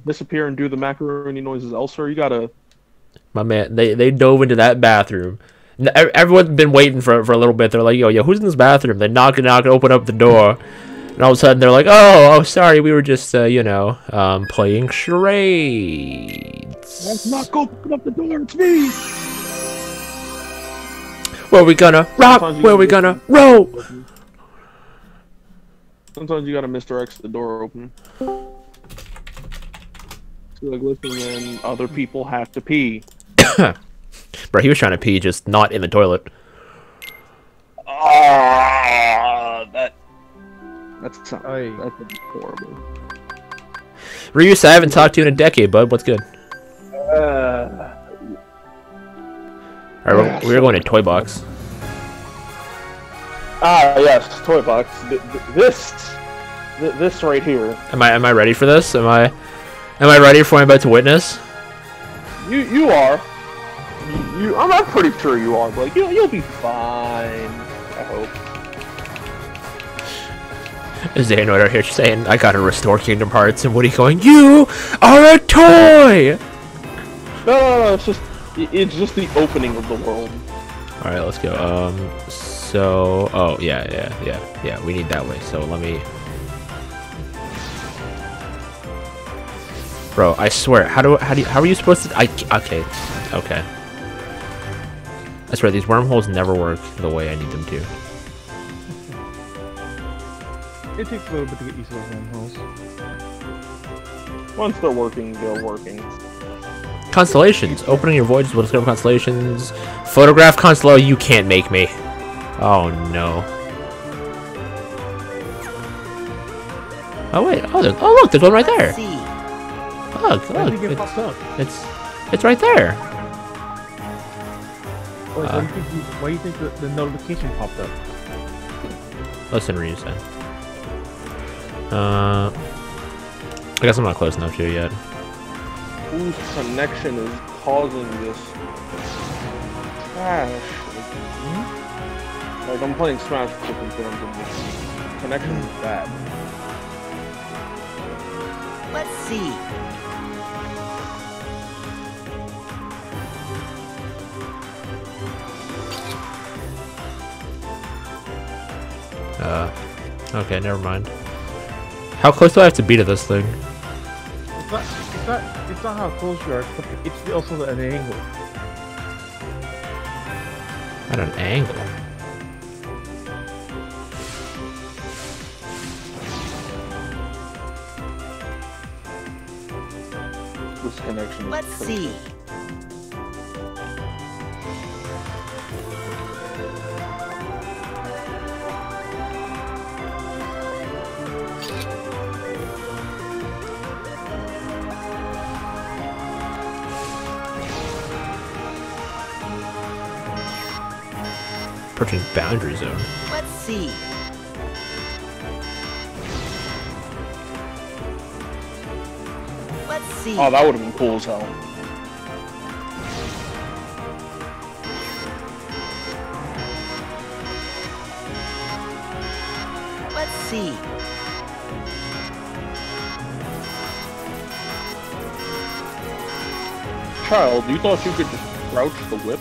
disappear and do the macaroni noises elsewhere. You gotta. My man, they dove into that bathroom. Everyone's been waiting for a little bit. They're like, yo, who's in this bathroom? They knock, open up the door. And all of a sudden, they're like, oh, sorry, we were just, playing charades. Let's not go open up the door, it's me! Where we gonna rock? Where we gonna roll? Sometimes you gotta Mr. X the door open. So like, listen, man, other people have to pee. Bro, he was trying to pee, just not in the toilet. That's horrible. Ryus, I haven't talked to you in a decade, bud. What's good? Alright, we're going to Toy Box. Yes, Toy Box. This right here. Am I ready for this? Am I ready for what I'm about to witness? You are. I'm pretty sure you are, but you'll be fine. I hope. Xehanort out here saying, I gotta restore Kingdom Hearts, and Woody going, you are a toy! No, it's just the opening of the world. Alright, let's go. Oh, yeah, we need that way, so let me... Bro, I swear, how are you supposed to... Okay. I swear, these wormholes never work the way I need them to. It takes a little bit to get used to those wormholes. Once they're working, they're working. Constellations. Opening your voyages will discover constellations. Photograph Constello, you can't make me. Oh no. Oh wait. Oh look, there's one right there. Look. It's right there. Wait, why do you think the notification popped up? Listen, Ryusen. I guess I'm not close enough to it yet. Whose connection is causing this trash? Like, I'm playing Smash with the connection is bad. Let's see. Okay, never mind. How close do I have to be to this thing? It's not how close you are, it's also at an angle. At an angle? This connection. Let's see. Approaching boundary zone. Let's see. Let's see. Oh, that would have been cool as hell. Let's see. Child, you thought you could just crouch the whip?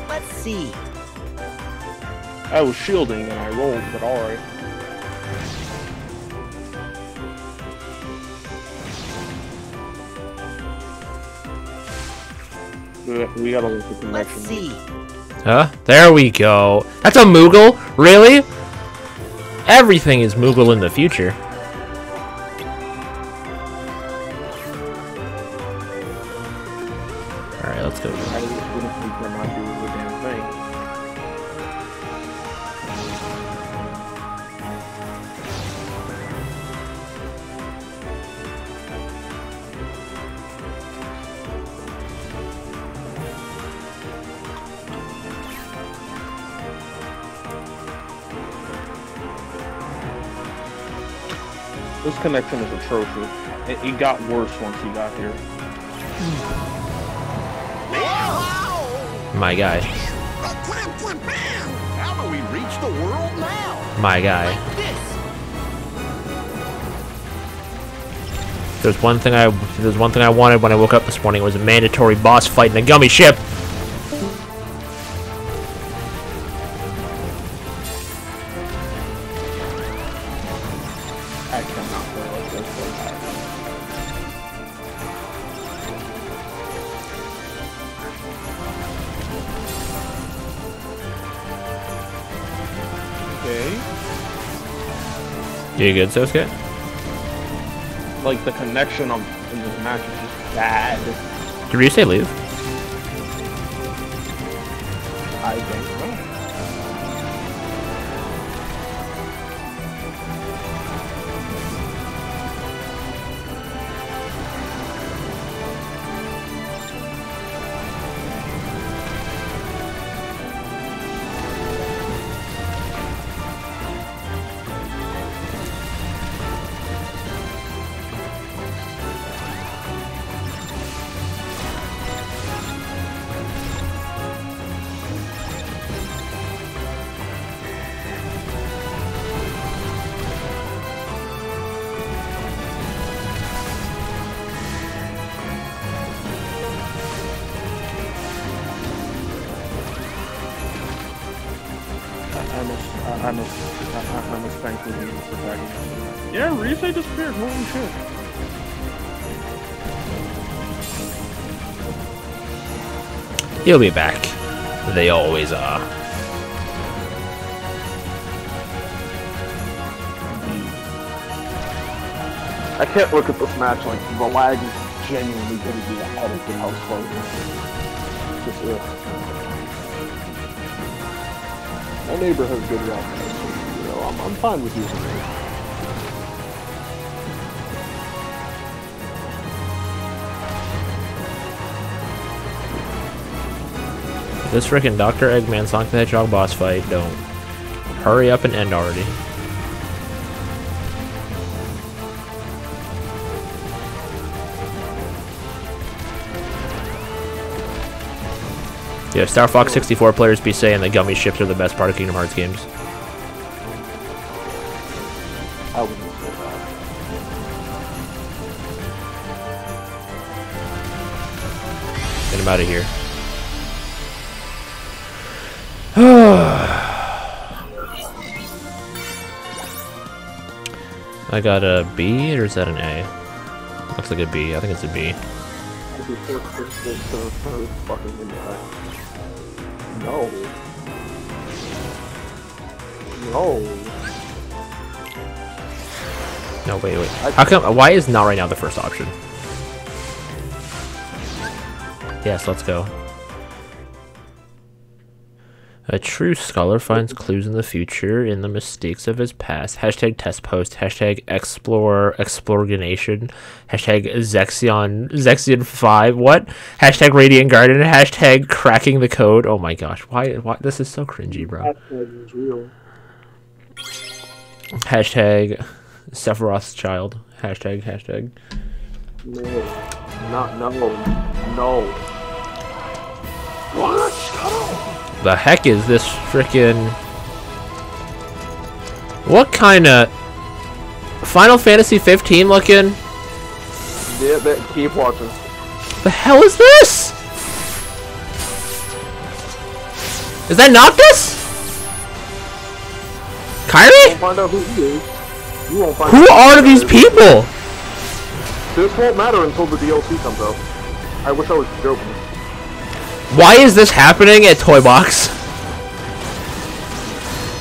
Let's see. I was shielding and I rolled, but alright. We gotta look at the Let's connection. see. Huh? There we go. That's a Moogle? Really? Everything is Moogle in the future. Alright, let's go. I just wouldn't think they're not doing the damn thing. This connection is atrocious. It got worse once you got here. My guy. How do we reach the world now? My guy. This. There's one thing I wanted when I woke up this morning. It was a mandatory boss fight in a gummy ship. I cannot play like this. Okay. You good, Sosuke? Like the connection in this match is just bad. Did you say leave? I think so. I must thank you for tagging. Yeah, Rize disappeared. Holy shit. He'll be back. They always are. I can't look at this match like the lag is genuinely going to be ahead of the house closing. Just my neighbor has good route, so, you know, I'm fine with using it. This freaking Dr. Eggman Sonic the Hedgehog boss fight, don't. Hurry up and end already. Yeah, Star Fox 64 players be saying the gummy ships are the best part of Kingdom Hearts games. I wouldn't say that. Get him out of here. I got a B, or is that an A? Looks like a B. I think it's a B. No. No. No, wait. How come? Why is not right now the first option? Yes, let's go. A true scholar finds clues in the future in the mistakes of his past. Hashtag test post. Hashtag exploration. Hashtag Zexion 5. What? Hashtag Radiant Garden. Hashtag cracking the code. Oh my gosh. Why? This is so cringy, bro. Hashtag is real. Hashtag Sephiroth's child. Hashtag. No. No. What? The heck is this frickin'... What kind of... Final Fantasy 15 looking? Yeah, keep watching. The hell is this? Is that Noctis? Kyrie? You'll find out who he is. You won't find Who out are these people? This won't matter until the DLC comes out. I wish I was joking. Why is this happening at Toy Box?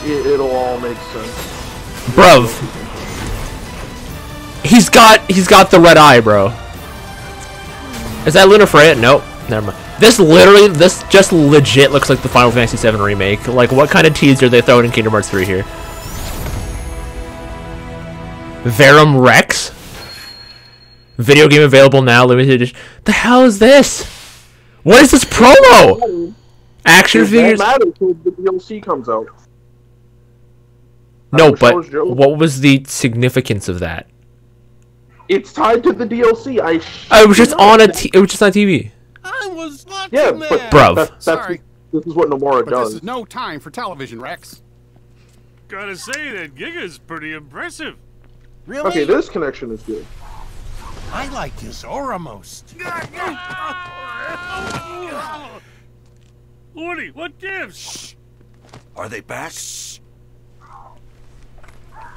It'll all make sense. Bruv. He's got the red eye, bro. Is that Luna Freya? Nope. Never mind. This just legit looks like the Final Fantasy VII remake. Like, what kind of teaser are they throwing in Kingdom Hearts 3 here? Verum Rex? Video game available now, limited edition. The hell is this? What is this promo? Action figures? It won't matter until the DLC comes out. No, but what was the significance of that? It's tied to the DLC. It was just on it was just on TV. I was watching Yeah, that. but Bruv. that's Sorry. This is what Nomura But does. this is no time for television, Rex. Gotta say, that Giga's pretty impressive. Really? Okay, this connection is good. I like his aura most. Woody, what gives? Are they back?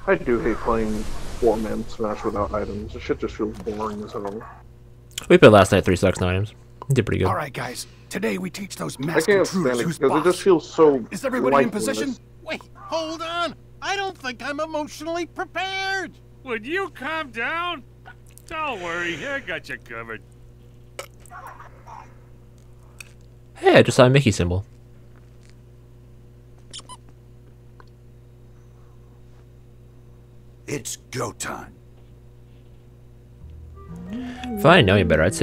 I do hate playing 4-man Smash without items. This shit just feels boring as hell. We played last night 3 sucks, no items. Did pretty good. All right, guys. Today we teach those I masked can't stand intruders it who's because it boss. just feels so. Is everybody in lifeless. position? Wait, hold on. I don't think I'm emotionally prepared. Would you calm down? Don't worry, I got you covered. Hey, I just saw a Mickey symbol. It's go time. If I know you better, I'd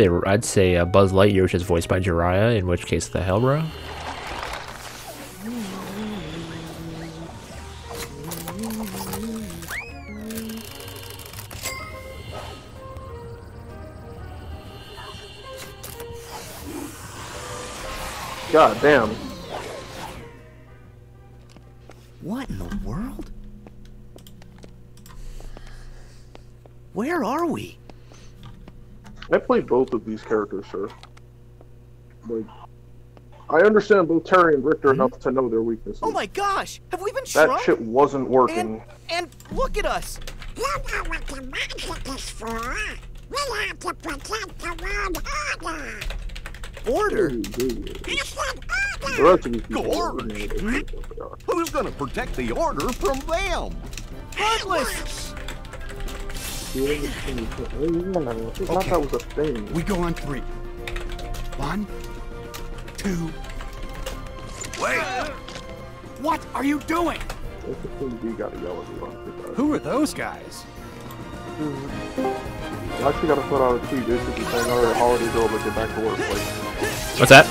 say Buzz Lightyear, which is voiced by Jiraiya. In which case, the hell, bro. God damn. What in the world? Where are we? I played both of these characters, sir. Like, I understand both Terry and Richter enough to know their weaknesses. Oh my gosh! Have we been That shrunk? shit wasn't working. And look at us! You know what the magic is for? We have to protect the world order. Order? I said The order! rest of these people Gorge. don't know what they are. Who's gonna protect the order from them? Heartless! I thought that was a thing. We go on 3. 1, 2. Wait. What are you doing? That's the thing you gotta yell at me on. Who are those guys? I actually gotta put out a tweet basically saying, alright, holiday's over, get back to work. Like, What's that?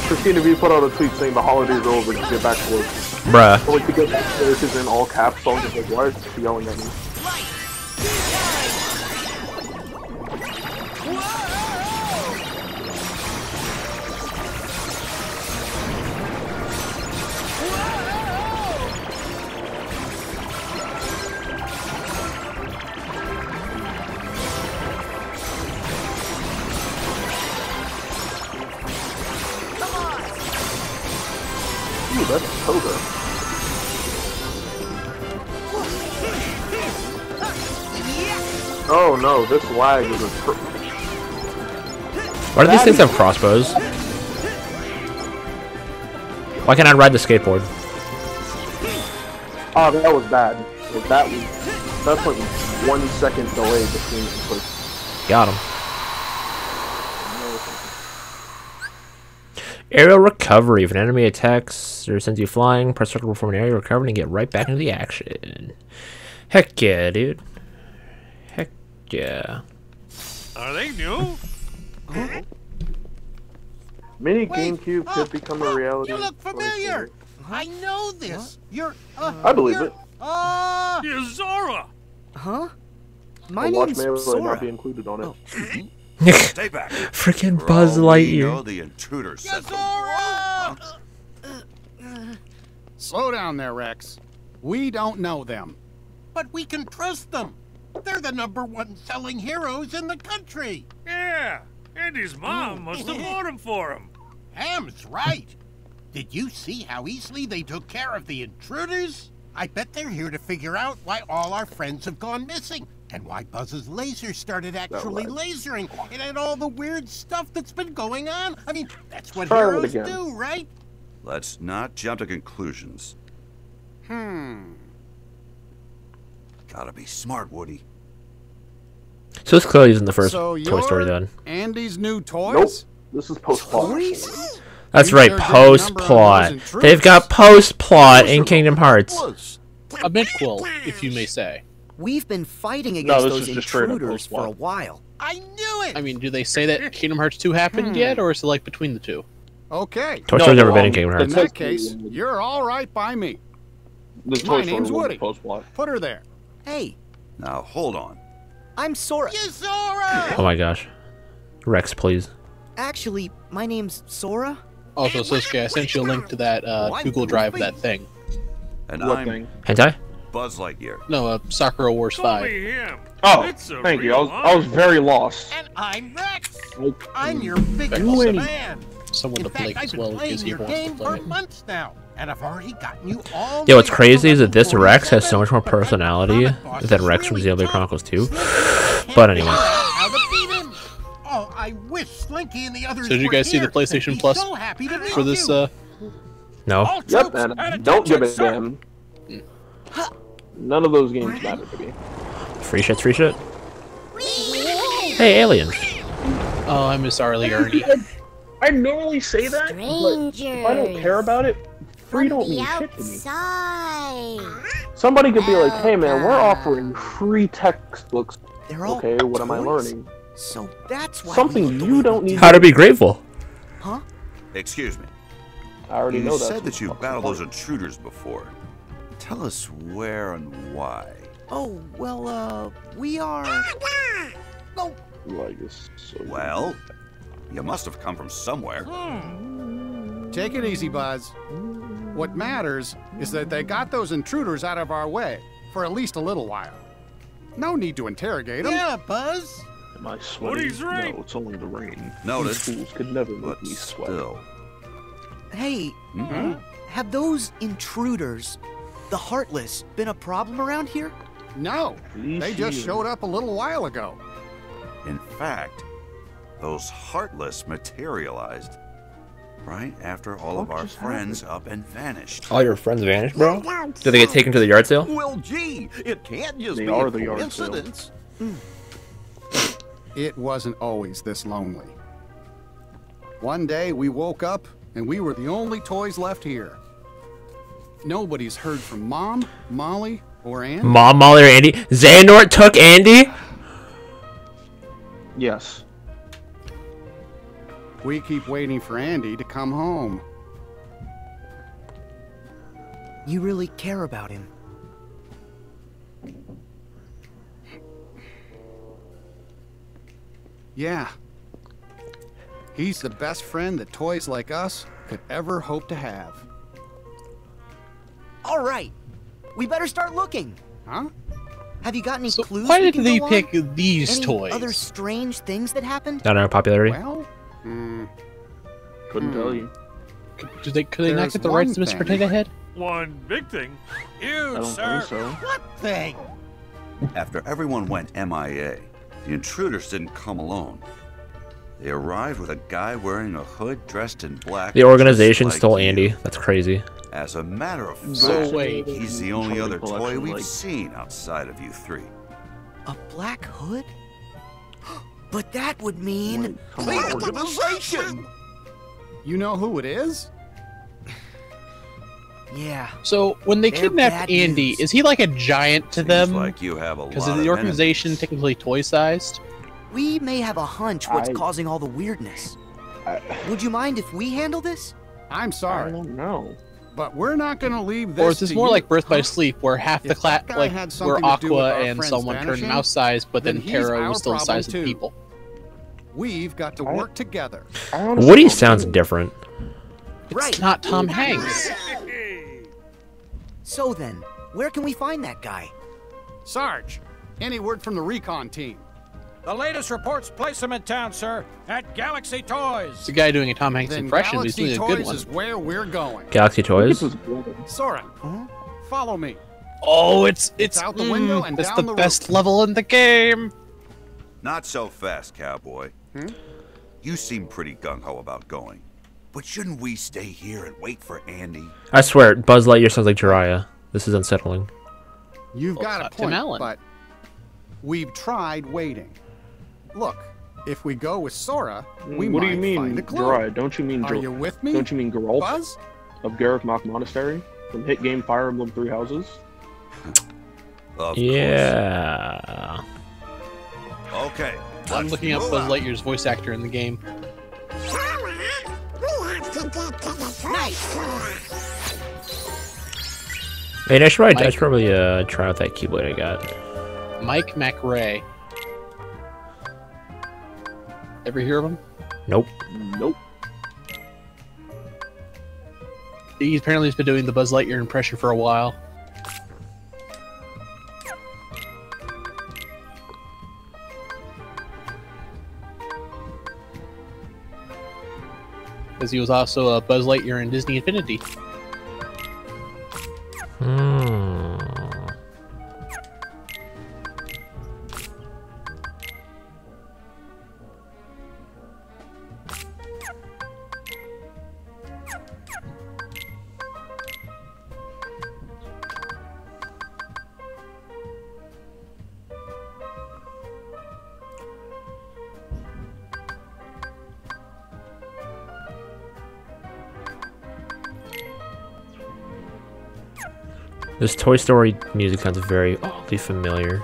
Christina V put out a tweet saying the holidays are over, get back to work. Bruh. So like, to get back to work is in all caps, so I'm just like, why is she yelling at me? Ooh, that's Toga. Oh no, this lag is a Why do these things have crossbows? Why can't I ride the skateboard? Oh, that was bad. Like, that's like 1 second delay between clicks. Got him. Aerial recovery. If an enemy attacks or sends you flying, press circle to perform an aerial recovery and get right back into the action. Heck yeah, dude. Heck yeah. Are they new? Mini Wait, GameCube could become a reality. You look familiar. I know this. You're. I believe you're- it. You're Zora! Huh? My But watch name's Melee Sora. not be included on it. Stay back. Freaking For Buzz all we know, Lightyear. the intruder set them. Slow down there, Rex. We don't know them. But we can trust them. They're the #1 selling heroes in the country. Yeah, and his mom must have bought him for him. Ham's right. Did you see how easily they took care of the intruders? I bet they're here to figure out why all our friends have gone missing. And why Buzz's laser started actually lasering. And all the weird stuff that's been going on. I mean, that's what Try it heroes again. do, right? Let's not jump to conclusions. Gotta be smart, Woody. So it's clearly using the first So Toy Story you're then. Andy's new toys? Nope. This is post-plot. Toys? That's You right, better get a post number on plot. those intruders. They've got post plot in Kingdom Hearts. A midquel, if you may say. We've been fighting No, against this those is just straight up intruders for a post-plot. while. I knew it! I mean, do they say that Kingdom Hearts 2 happened yet, or is it like between the two? Okay. Toy Story's never been in um, Kingdom In Hearts. that case, you're all right by me. The My Toy Story name's one Woody. is post-plot. Put her there. Hey, Now, hold on. I'm Sora. Zora! Oh my gosh. Rex, please. Actually, my name's Sora. Also, Sasuke, I sent you a link to that Google Drive of that thing. And What I'm thing? Hentai? Buzz Lightyear. No, Sakura Wars Call 5. me him. Oh, It's a thank you. real I was honor. very lost. And I'm Rex. Okay. I'm your biggest You ain't- fan. Someone In to play fact, as I've well been in playing case he your ever wants to game play for it. months now, and I've already gotten you all. Yo, what's the way crazy up is to that this level Rex has so 47, much more but I'm the personality comic boss than is Rex from really Xenoblade tough. Chronicles 2. Slinky can't But anyway. figure out how to beat him. Oh, I wish Slinky and the others So did you were guys see the here. PlayStation They'd be Plus so happy to meet For this, you. No? All Yep, troops and at don't give attention, a sir. damn. None of those games matter to me. Free shit's free shit. Hey, aliens. oh, I miss Arlie Ernie. I normally say that, but if I don't care about it, free don't mean shit to me. outside. Somebody could be like, hey man, we're offering free textbooks. They're all Okay, what am I toys? learning? So that's why Something we look the you way don't we need do. How to be grateful. Huh? Excuse me. I already You know that. said that you've battled those intruders before. Tell us where and why. Oh, well, we are... Oh, Like this. So Well, you must have come from somewhere. Take it easy, Buzz. What matters is that they got those intruders out of our way for at least a little while. No need to interrogate them. Yeah, Buzz. am I sweating? Woody's right. No, it's only the rain. Notice, These fools could never make but me sweat. still. hey, have those intruders, the Heartless, been a problem around here? No, Please they just see showed up a little while ago. In fact, those Heartless materialized right after all of What our just friends up and vanished. All your friends vanished, bro? Did they get taken to the yard sale? Well, gee, it can't just They be are a the yard sale. coincidence. It wasn't always this lonely. One day we woke up and we were the only toys left here. Nobody's heard from Mom, Molly, or Ann. Mom, Molly, or Andy? Xehanort took Andy? Yes. We keep waiting for Andy to come home. You really care about him. Yeah. He's the best friend that toys like us could ever hope to have. All right, we better start looking. Huh? Have you got any So clues? why we did can they go on? pick these Any toys? other strange things that happened? I don't know, popularity. Well, Couldn't tell you. Could they not There's get the rights to one Mr. thing. Potato Head? One big thing. I You, don't sir. think so. What thing? After everyone went MIA, the intruders didn't come alone. They arrived with a guy wearing a hood dressed in black. The organization just like stole you. Andy. That's crazy. As a matter of fact, So wait. he's the only other toy Collection, we've like- seen outside of you three. A black hood? But that would mean... Come on, we're- Organization! you know who it is? Yeah. So when they They're kidnapped bad Andy, news. is he like a giant to Seems them? like you have a Because lot is the of organization enemies. technically toy-sized? We may have a hunch what's I- causing all the weirdness. I, Would you mind if we handle this? I'm I sorry, don't know. but we're not going to leave this Or is this to more you. like Birth by Sleep, where half the If that guy like had were something to do with Aqua our and friends someone turned vanishing, mouse size, but then then he's Tara our was still the problem size of the too. people? We've got to I- work together. I honestly Woody don't sounds know. different. Right. It's not Tom Hanks. So then, where can we find that guy? Sarge, any word from the recon team? The latest reports place him in town, sir, at Galaxy It's Toys. a guy doing a Tom Hanks Then impression, but he's Galaxy doing a good Toys one. is where we're going. Galaxy Toys? This is good. Sora, follow me. Oh, it's out the window and that's down the the best level in the game. Not so fast, cowboy. You seem pretty gung-ho about going. But shouldn't we stay here and wait for Andy? I swear, Buzz Lightyear sounds like Jiraiya. This is unsettling. You've Well, got a it's not Tim point, Allen. but we've tried waiting. Look, if we go with Sora, we What do might you mean, find a clue. Jiraiya? Don't you mean Are you with me? Don't you mean Geralt Buzz? of Gareth Mach Monastery from hit game Fire Emblem Three Houses? Of Yeah. course. Okay. I'm let's looking up move Buzz out. Lightyear's voice actor in the game. Sora, we have to get to the toy store. Hey, I should Mike. probably try out that Keyblade I got. Mike McRae. Ever hear of him? Nope. Nope. He apparently has been doing the Buzz Lightyear impression for a while. Because he was also a Buzz Lightyear in Disney Infinity. This Toy Story music sounds very oddly familiar.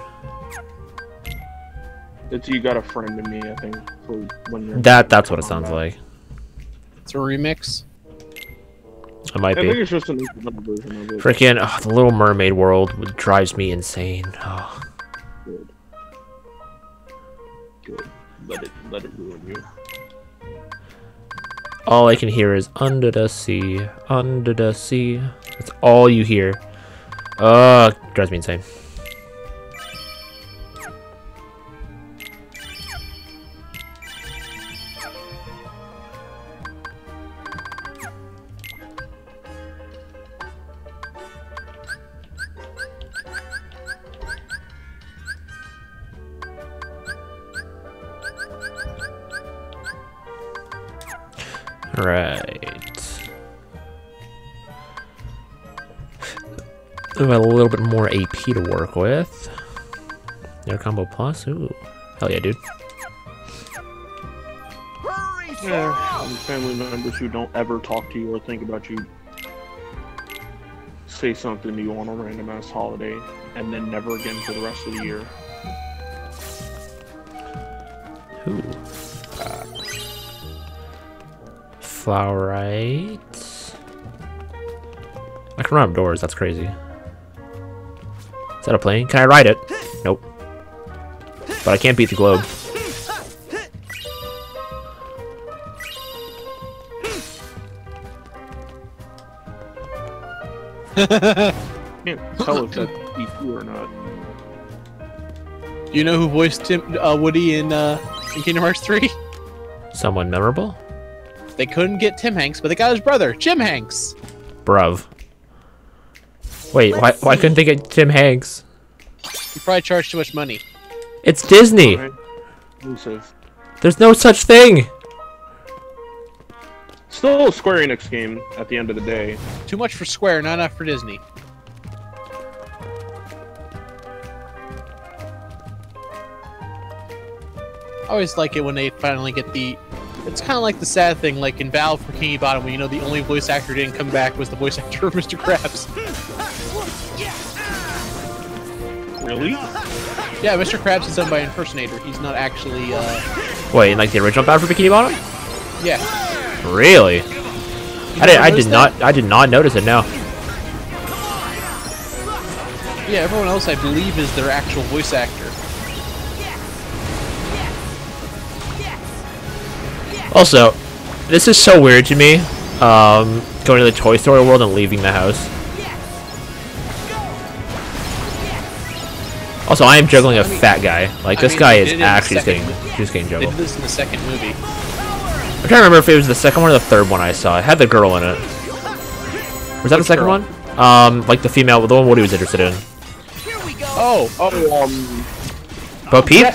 It's You Got a Friend in Me, I think. For when you're That's what it sounds like. It's a remix. It might I be. think it's just an instrumental version of it. Freaking the Little Mermaid world drives me insane. Oh. Good. Good. Let it ruin you. All I can hear is under the sea, under the sea. That's all you hear. Drives me insane. Right. We have a little bit more AP to work with. Air combo plus. Ooh, hell yeah, dude. Yeah, and family members who don't ever talk to you or think about you say something to you on a random ass holiday and then never again for the rest of the year. Ooh. Flowerite. I can run up doors. That's crazy. Is that a plane? Can I ride it? Nope. But I can't beat the globe. Can't tell if that's E2 or not. Do you know who voiced Woody in Kingdom Hearts 3? Someone memorable? They couldn't get Tim Hanks, but they got his brother, Jim Hanks. Bruv. Wait, why couldn't they get Tim Hanks? He probably charged too much money. It's Disney. Exclusive. There's no such thing. Still a Square Enix game at the end of the day. Too much for Square, not enough for Disney. I always like it when they finally get the... It's kind of like the sad thing, like in Battle for Bikini Bottom, when you know the only voice actor who didn't come back was the voice actor of Mr. Krabs. Really? Yeah, Mr. Krabs is done by an impersonator. He's not actually, Wait, in like the original Battle for Bikini Bottom? Yeah. Really? I did not notice it now. Yeah, everyone else I believe is their actual voice actor. Also, this is so weird to me, going to the Toy Story world and leaving the house. Also, I am juggling a fat guy. Like, this guy is actually just getting juggled. They did this in the second movie. I'm trying to remember if it was the second one or the third one I saw. It had the girl in it. Was that the second one? Like the female, the one Woody was interested in. Bo Peep?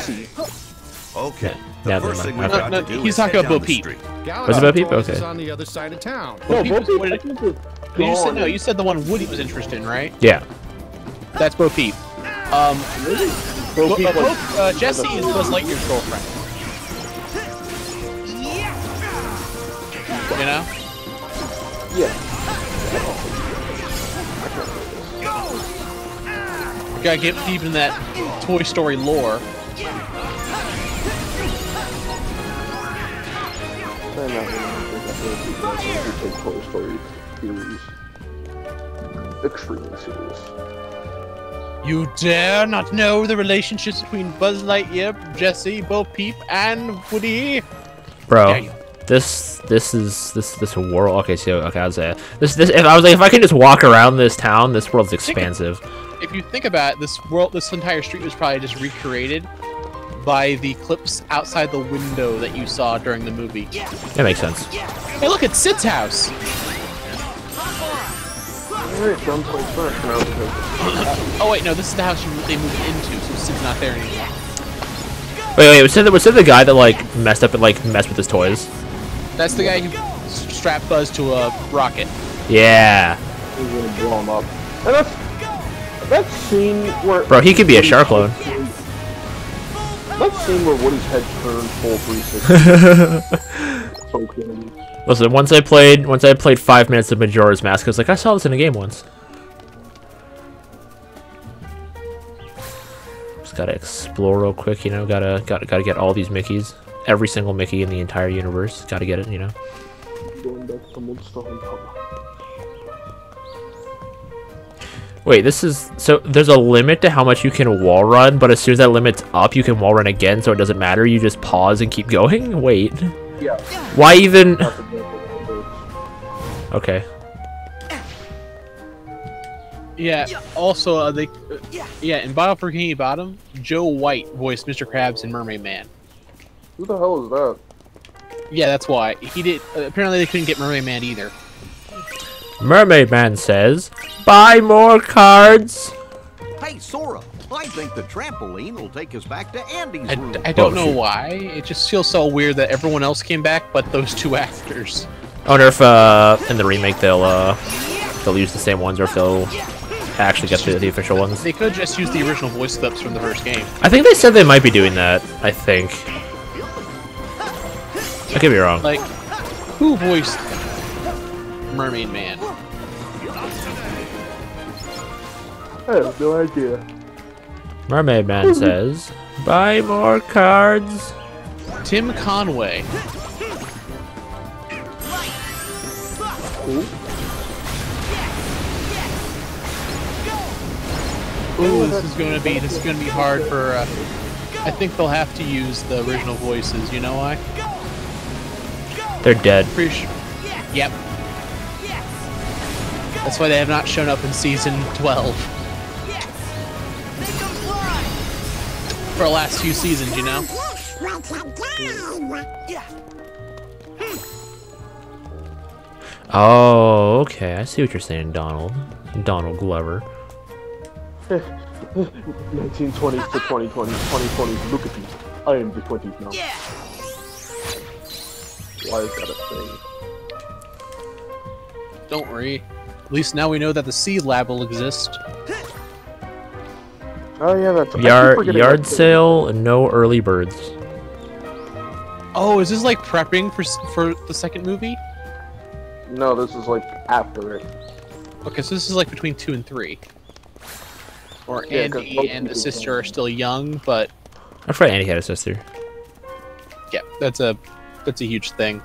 Okay. Yeah, The first thing we've okay. got to do he's is talking head about Bo down the Peep. street. Was it Bo Peep? Okay. on the other side of town. Bo Peep is- Bo Peep, I think You said, no, you said the one Woody was interested in, right? Yeah. That's Bo Peep. Bo Peep Jessie is Buzz Lightyear's girlfriend. You know? You gotta get deep in that Toy Story lore. take Toy Story series extremely serious. You dare not know the relationships between Buzz Lightyear, Jessie, Bo Peep, and Woody? Bro, This world. Okay, so okay, I'll say this. If I was like, if I can just walk around this town, this world's expansive. If you think about it, this entire street was probably just recreated by the clips outside the window that you saw during the movie. That makes sense. Hey, look, it's Sid's house. Oh wait, no, this is the house they moved into, so Sid's not there anymore. Wait, was Sid the guy that like messed up and like messed with his toys? That's the guy who strapped Buzz to a rocket. Yeah. He's gonna blow him up. And that scene where... Bro, he could be a shark clone. That scene where Woody's head turned full 360. So crazy. Listen, once I played 5 minutes of Majora's Mask, I was like, I saw this in a game once. Just gotta explore real quick, you know. Gotta get all these Mickeys, every single Mickey in the entire universe. Gotta get it, you know. Going back to Monster Hunter. Wait, this is so. There's a limit to how much you can wall run, but as soon as that limit's up, you can wall run again. So it doesn't matter. You just pause and keep going. Wait. Yeah. Why even? Okay. Yeah. Also, yeah, in Battle for Bikini Bottom, Joe White voiced Mr. Krabs in Mermaid Man. Who the hell is that? Yeah, that's why he did. Apparently, they couldn't get Mermaid Man either. Mermaid Man says, "Buy more cards." Hey, Sora, I think the trampoline will take us back to Andy's room. I don't know why. It just feels so weird that everyone else came back, but those two actors. I wonder if in the remake they'll use the same ones, or if they'll actually get the official ones. They could just use the original voice clips from the first game. I think they said they might be doing that. I think. I could be wrong. Like, who voiced Mermaid Man? I have no idea. Mermaid Man says, "Buy more cards." Tim Conway. Ooh, this is gonna be hard for. I think they'll have to use the original voices. You know why? They're dead. Pretty sure. Yep. That's why they have not shown up in season 12. For the last few seasons, you know? Oh, okay. I see what you're saying, Donald. Donald Glover. 1920s to 2020s, 2020s, look at me. I am the 20s now. Why is that a thing? Don't worry. At least now we know that the Seed Lab will exist. Oh yeah, that's Yard sale, no early birds. Oh, is this like prepping for the second movie? No, this is like after it. Okay, so this is like between 2 and 3. Or Yeah, Andy and the sister are still young, but I forgot Andy had a sister. yeah, that's a huge thing.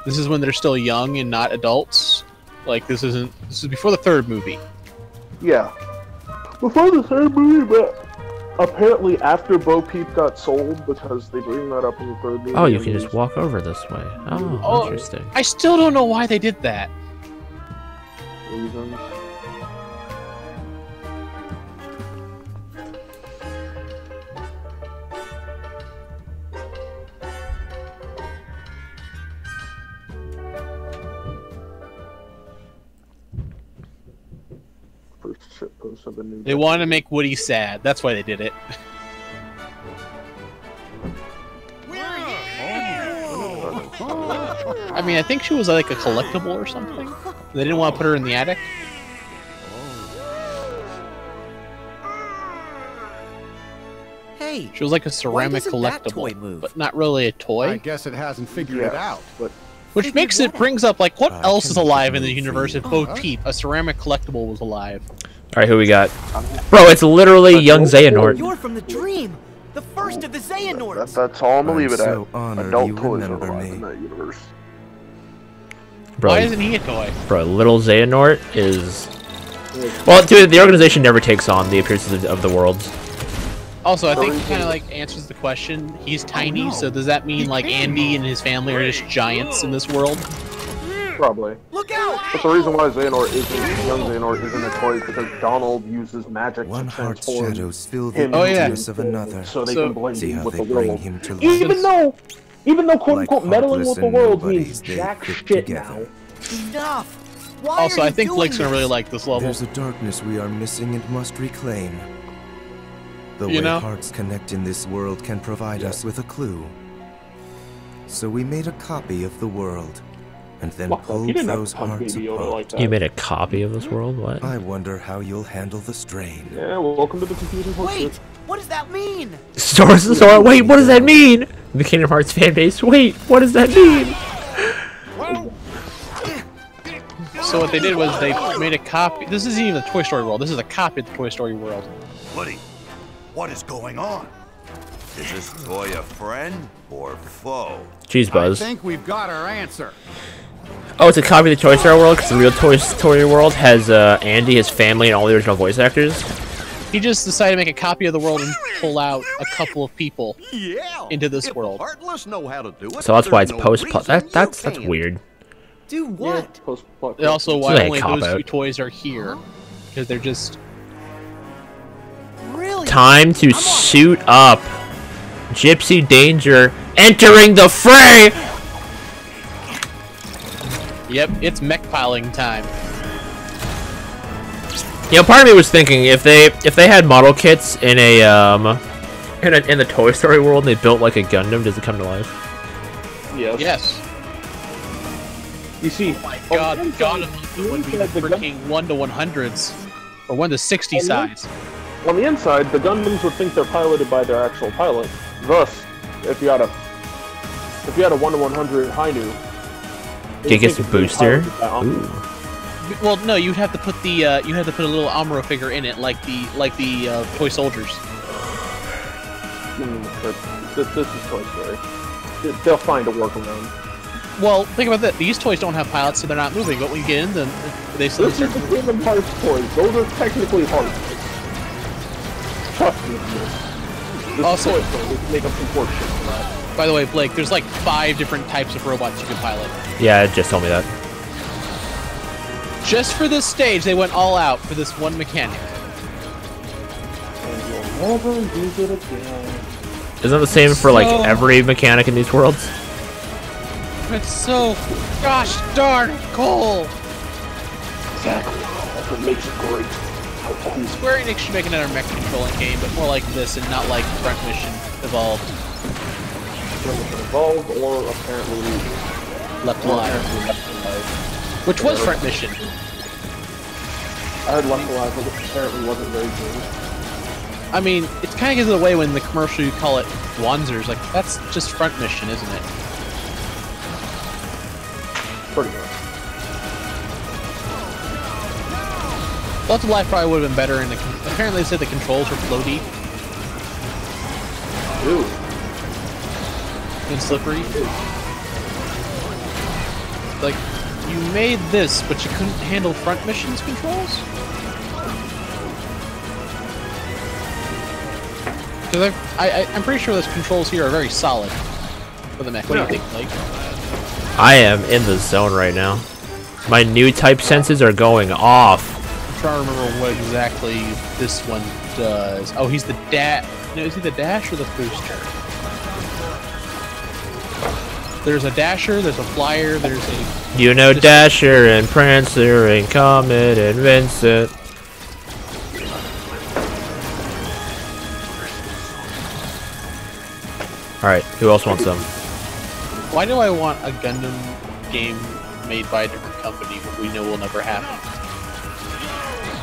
This is when they're still young and not adults. Like this is before the third movie. Yeah. Before the third movie, but apparently after Bo Peep got sold, because they bring that up in the third movie. Oh, you can just walk over this way. Oh, interesting. I still don't know why they did that. Reasons. Shitpost of the new. They wanted to make Woody sad. That's why they did it. I mean, I think she was like a collectible or something. They didn't want to put her in the attic. Hey, She was like a ceramic doesn't that toy collectible, move? but not really a toy. I guess it hasn't figured it out. But Which makes it brings up like what else is alive in the universe if Bo Peep, a ceramic collectible, was alive. All right, who we got? Bro, it's literally young Xehanort. You're from the dream, the first of the Xehanorts. that's all I'm gonna leave it so at. honored Adult you toys are remember alive me. in that universe. Bro, Why isn't he a toy? Bro, little Xehanort is. Well, dude, the organization never takes on the appearances of the worlds. Also, I think it kind of like answers the question. He's tiny, so does that mean like Andy and his family are just giants in this world? Probably. Look out! But the reason why young Xehanort isn't a toy is because Donald uses magic One to heart's transform shadows fill the him emptiness of another. so they can blend See in how with they the bring world. him to life. Even though quote Like unquote meddling heartless with the and world nobodies, means they jack fit shit together. now. Enough! Why Also, are I you think doing Blake's gonna this? really like this level. There's a darkness we are missing and must reclaim. The You way know? hearts connect in this world can provide us with a clue. So we made a copy of the world, and then pulled those hearts apart. You made a copy of this world? What? I wonder how you'll handle the strain. Yeah, well, welcome to the confusing Wait! What does that mean? Sora, wait, what does that mean? The Kingdom Hearts fan base, wait, what does that mean? So what they did was they made a copy. This isn't even the Toy Story world. This is a copy of the Toy Story world. Woody, what is going on? Is this toy a friend or foe? Jeez, Buzz. I think we've got our answer. Oh, it's a copy of the Toy Story world because the real Toy Story world has Andy, his family, and all the original voice actors. He just decided to make a copy of the world and pull out a couple of people into this world. Heartless know how to do it. So that's why it's There's no post-plot. reason That's you can't. weird. Do what? And also why It's like a only those cop-out. two toys are here. Because they're just... Really? Time to suit up. Gypsy Danger entering the fray! Yep, it's mech piling time. You know, part of me was thinking if they had model kits in a in the Toy Story world and they built like a Gundam, does it come to life? Yes. Yes. You see, God of it would be the freaking 1 to 100s. Or 1 to 60 size. On the inside, the Gundams would think they're piloted by their actual pilot. Thus, if you had a 1 to 100 Hainu, Gigas Booster. Ooh. Well, no, you'd have to put the you have to put a little Amuro figure in it, like the toy soldiers. This is Toy Story. They'll find a workaround. Well, think about that. These toys don't have pilots, so they're not moving. But when you get in them, they still. This is the Kingdom Hearts toys. Those are technically hearts. Trust me. This Also, Toy Story, make up some pork shit for that. by the way, Blake, there's like 5 different types of robots you can pilot. Yeah, it just told me that. Just for this stage, they went all out for this one mechanic. And you'll never use it again. Isn't that the same for like So- every mechanic in these worlds? It's so gosh darn cool. Exactly. That's what makes it great. Square Enix should make another mech controlling game, but more like this and not like Front Mission Evolved. Evolved or apparently Left Alive. Which was Front Mission. I heard Left Alive, but it apparently wasn't very good. I mean, it kind of gives it away when the commercial you call it Wanzers. Like, that's just Front Mission, isn't it? Pretty much. Left Alive probably would have been better. In the apparently they said the controls were floaty Ooh. and slippery. Like, you made this, but you couldn't handle Front Mission's controls? Because I'm pretty sure those controls here are very solid for the mech. What do you think, Blake? I am in the zone right now. My new type senses are going off. I'm trying to remember what exactly this one does. Oh, he's the dash. No, is he the dash or the booster? There's a dasher, there's a flyer, there's a... You know Dasher and Prancer and Comet and Vincent. Alright, who else wants some? Why do I want a Gundam game made by a different company but we know will never happen?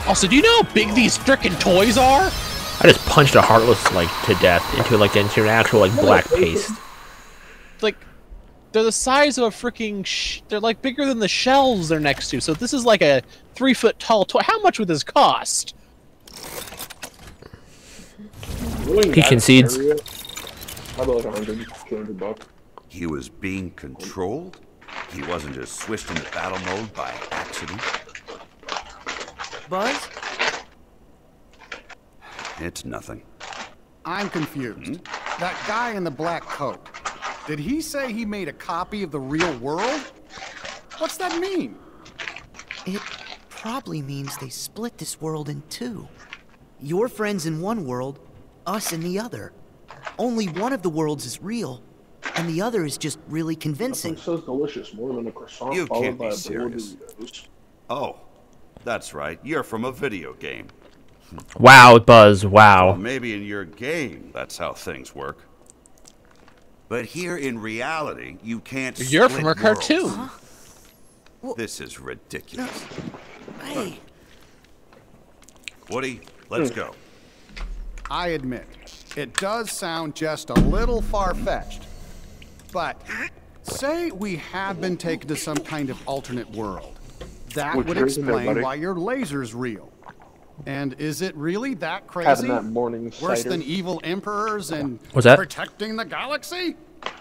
Also, do you know how big these frickin' toys are? I just punched a Heartless like to death into an actual like black paste. Like, they're the size of a freaking they're like bigger than the shelves they're next to. So this is like a 3-foot tall toy. How much would this cost? He concedes. Probably like 100, 200 bucks. He was being controlled? He wasn't just switched into battle mode by accident? Buzz? It's nothing. I'm confused. That guy in the black coat, did he say he made a copy of the real world? What's that mean? It probably means they split this world in two. Your friends in one world, us in the other. Only one of the worlds is real, and the other is just really convincing. It says delicious, more than a croissant. You followed can't by be a bowl of serious. Doritos. Oh, that's right. You're from a video game. Wow, Buzz, wow. Well, maybe in your game, that's how things work. But here in reality, you can't. You're from a split cartoon. worlds. This is ridiculous. Hey. Woody, let's go. I admit, it does sound just a little far-fetched. But say we have been taken to some kind of alternate world. That Which would isn't there, explain buddy? why your laser's real. And is it really that crazy? Having that morning Worse cider. than evil emperors and What's that? protecting the galaxy?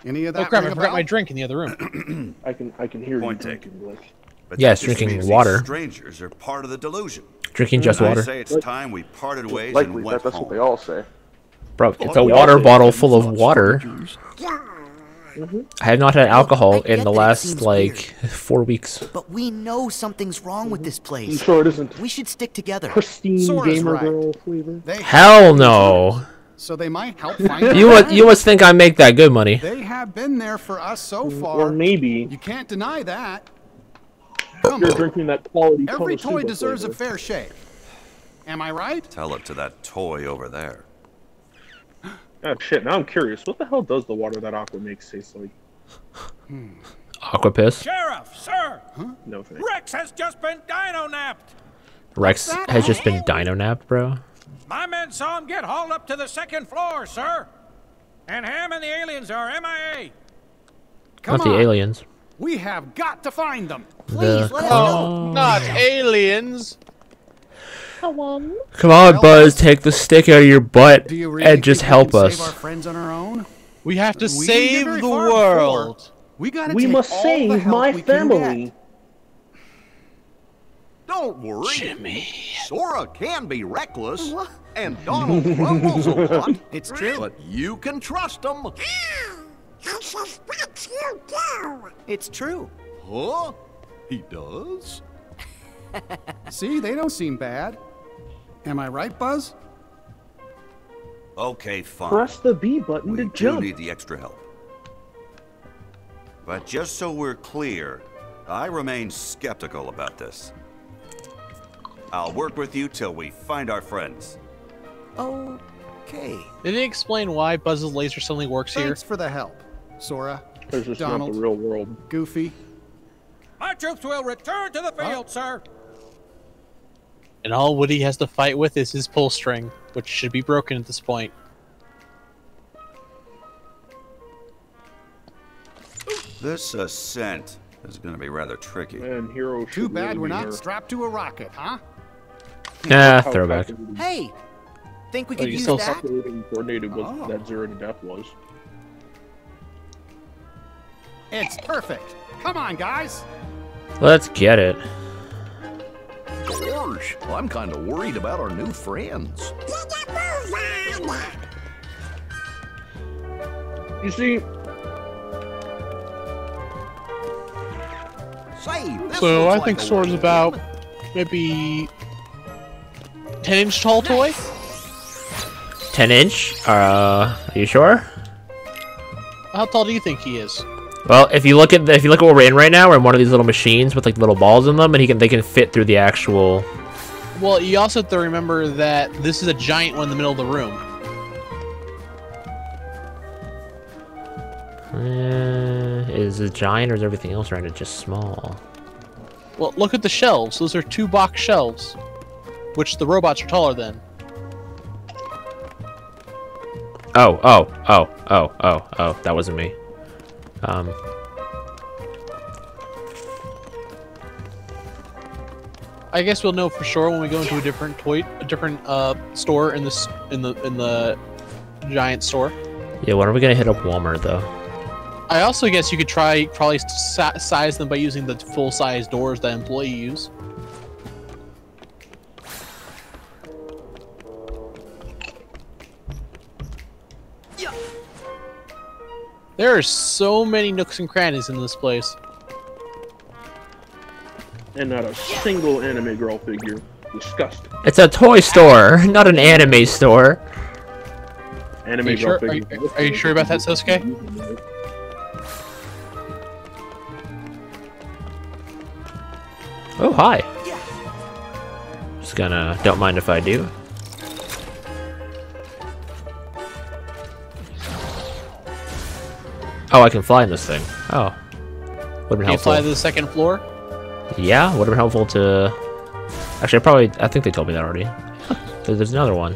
Any of that? Oh crap! I ring a forgot my bell? drink in the other room. I can hear Point you taken. drinking, Blake. But Yes, that just drinking means water. These strangers are part of the delusion. Drinking just And water. I say it's time we parted ways Likely, and went that's home. what they all say. Bro, it's Oh, a we water all say bottle things full of about water. I have not had alcohol I in get the that it last, seems like, weird. 4 weeks. But we know something's wrong with this I'm place. sure it isn't We should stick together. pristine Sora's gamer right. girl flavor. They Hell no. So they might help find You must think I make that good money. They have been there for us so Or far. maybe You can't deny that. Come you're on. drinking that quality Every toy Konosuba deserves a flavor. fair shake. Am I right? Tell it to that toy over there. Oh shit, now I'm curious. What the hell does the water that Aqua makes taste like? Aqua piss. Sheriff, sir! No thanks. Rex has just been dino-napped! Rex has just been dino-napped, bro. My men saw him get hauled up to the second floor, sir! And Ham and the aliens are MIA! Come Not the on. aliens. We have got to find them. Please, let us know. Not aliens. Come on, Buzz, take the stick out of your butt Do you really and just think help we can save our us. friends on our own? We have to We didn't get save very the far world. before. We gotta We take must all the save help my we can get. family. Don't worry. Jimmy. Sora can be reckless, and Donald grumbles a lot. It's true. But you can trust him. I suspect you do. It's true. Huh? He does? See, they don't seem bad. Am I right, Buzz? Okay, fine. Press the B button We to do jump. need the extra help. But just so we're clear, I remain skeptical about this. I'll work with you till we find our friends. Okay. Did he explain why Buzz's laser suddenly works here? Thanks for the help, Sora, There's just not Donald, the real world. Goofy. My troops will return to the field, sir! And all Woody has to fight with is his pull string, which should be broken at this point. This ascent is going to be rather tricky. And Hero Too should bad really we're be not here. strapped to a rocket, huh? Nah, How throwback. calculated- Hey, think we Oh, could you use still that? calculated and coordinated with Oh. that 0 to death was. It's perfect. Come on, guys. Let's get it. Gosh, I'm kind of worried about our new friends. Get a move on. You see, Say, this So looks I like think a Sora's way about in. maybe 10-inch tall toy. 10-inch? Are you sure? How tall do you think he is? Well, if you look at what we're in right now, we're in one of these little machines with like little balls in them, and they can fit through the actual. Well, you also have to remember that this is a giant one in the middle of the room. Is it giant or is everything else around it just small? Well, look at the shelves. Those are 2-box shelves, which the robots are taller than. Oh, that wasn't me. I guess we'll know for sure when we go into a different store in the giant store. Yeah, when are we gonna hit up Walmart though? I also guess you could probably size them by using the full-size doors that employees use. There are so many nooks and crannies in this place. And not a single anime girl figure. Disgusting. It's a toy store, not an anime store. Anime Are you girl sure? figure. Are you sure about that, Sosuke? Oh, hi. Just gonna, don't mind if I do. Oh, I can fly in this thing. Oh. Would've been Can you helpful. fly to the second floor? Yeah, would've been helpful to... Actually, I think they told me that already. There's another one.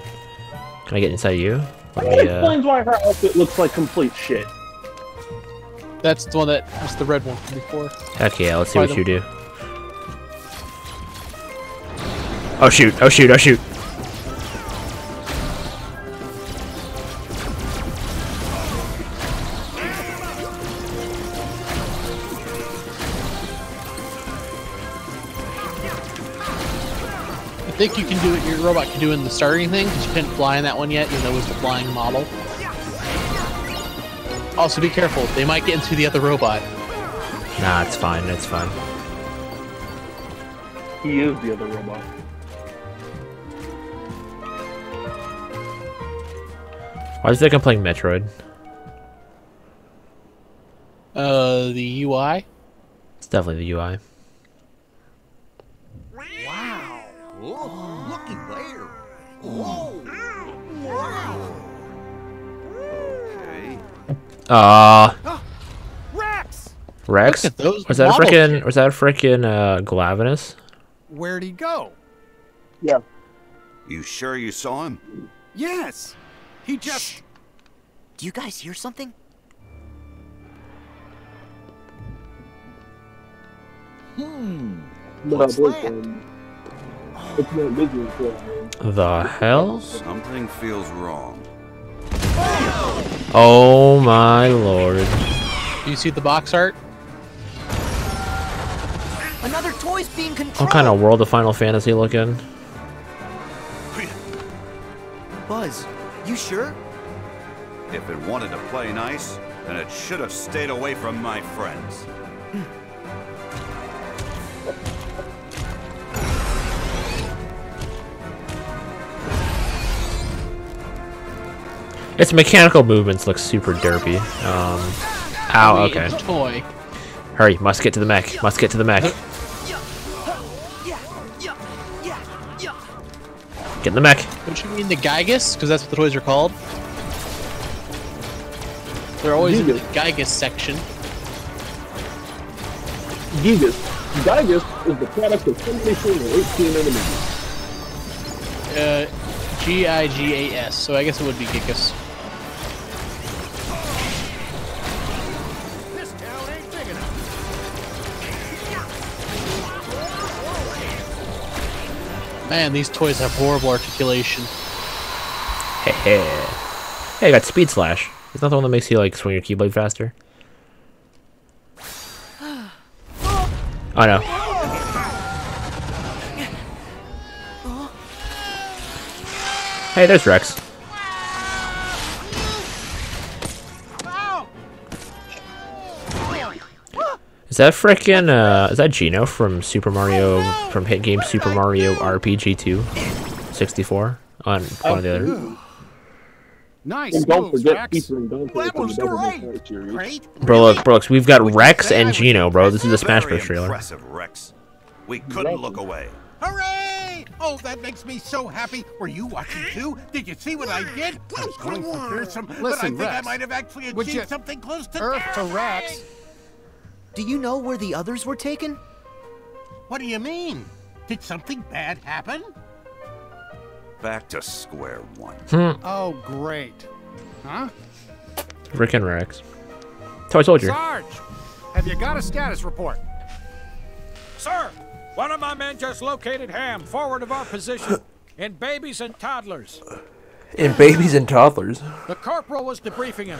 Can I get inside you? That explains why her outfit looks like complete shit. That's the one that was the red one from before. Heck yeah, let's see what you do. Oh shoot, oh shoot, oh shoot. I think you can do what your robot can do in the starting thing, because you couldn't fly in that one yet, even though it was the flying model. Also, be careful. They might get into the other robot. Nah, it's fine, it's fine. He is the other robot. Why is it like I'm playing Metroid? The UI? It's definitely the UI. Wow. Oh, looky there. Whoa. Wow. Okay. Rex! Rex? Look at those Was that a models. frickin' Glavenus? Where'd he go? Yeah. You sure you saw him? Yes. He just... Do you guys hear something? What's that? It's not visual. The hell? Something feels wrong. Oh my lord. Do you see the box art? Another toy's being controlled. What kind of world of Final Fantasy looking? Buzz, you sure? If it wanted to play nice, then it should have stayed away from my friends. Its mechanical movements look super derpy. Ow, okay. It's a toy. Hurry, must get to the mech. Must get to the mech. Get in the mech. Don't you mean the Gygus? Because that's what the toys are called. They're always in the Gygus section. Gigas. Gygus is the product of Funimation and 18 Animation. Gigas, so I guess it would be Gigas. This town ain't big enough. Man, these toys have horrible articulation. Hey, I got Speed Slash. Is that the one that makes you like swing your Keyblade faster? Oh no. Hey, there's Rex. Is that frickin' is that Gino from Super Mario, from hit game Super Mario RPG 2 64 on one of the other? Nice And don't moves, forget Rex. featuring Dante That from was the Devil May great. Cry series. Great. Bro, look, we've got Rex and Gino, bro. This is the Smash Very Bros. Trailer. impressive, Rex. We couldn't look away. Hooray! Oh, that makes me so happy. Were you watching too? Did you see what I did? I was going for fearsome, but I Listen, think I Rex, might have actually would achieved you something close to Earth to daring. Rex. Do you know where the others were taken? What do you mean? Did something bad happen? Back to square one. Oh, great. Huh? Rick and Rex. Toy Soldier. Sarge, Have you got a status report? sir, one of my men just located Ham forward of our position in babies and toddlers. In babies and toddlers. The corporal was debriefing him,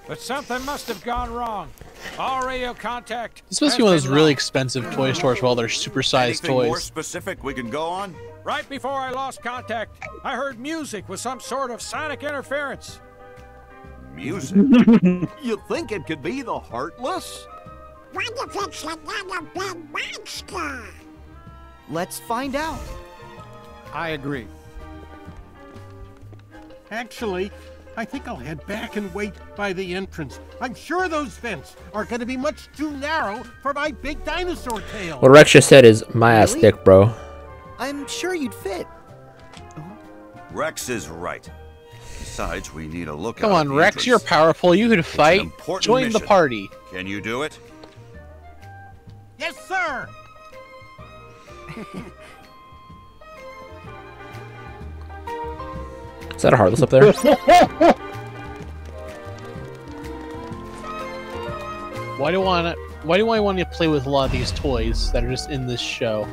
but something must have gone wrong. All radio contact. This must be one of those really expensive toy stores where all their supersized Anything more toys. specific we can go on? Right before I lost contact, I heard music with some sort of sonic interference. music. You think it could be the Heartless? What if it's another big monster? Let's find out. I agree. Actually, I think I'll head back and wait by the entrance. I'm sure those vents are going to be much too narrow for my big dinosaur tail. What Rex just said is my ass thick, bro. I'm sure you'd fit. Rex is right. Besides, we need a lookout. Come on, Rex, you're powerful. You could fight. Join the party. Can you do it? Yes, sir. Is that a Heartless up there? Why do I want to play with a lot of these toys that are just in this show?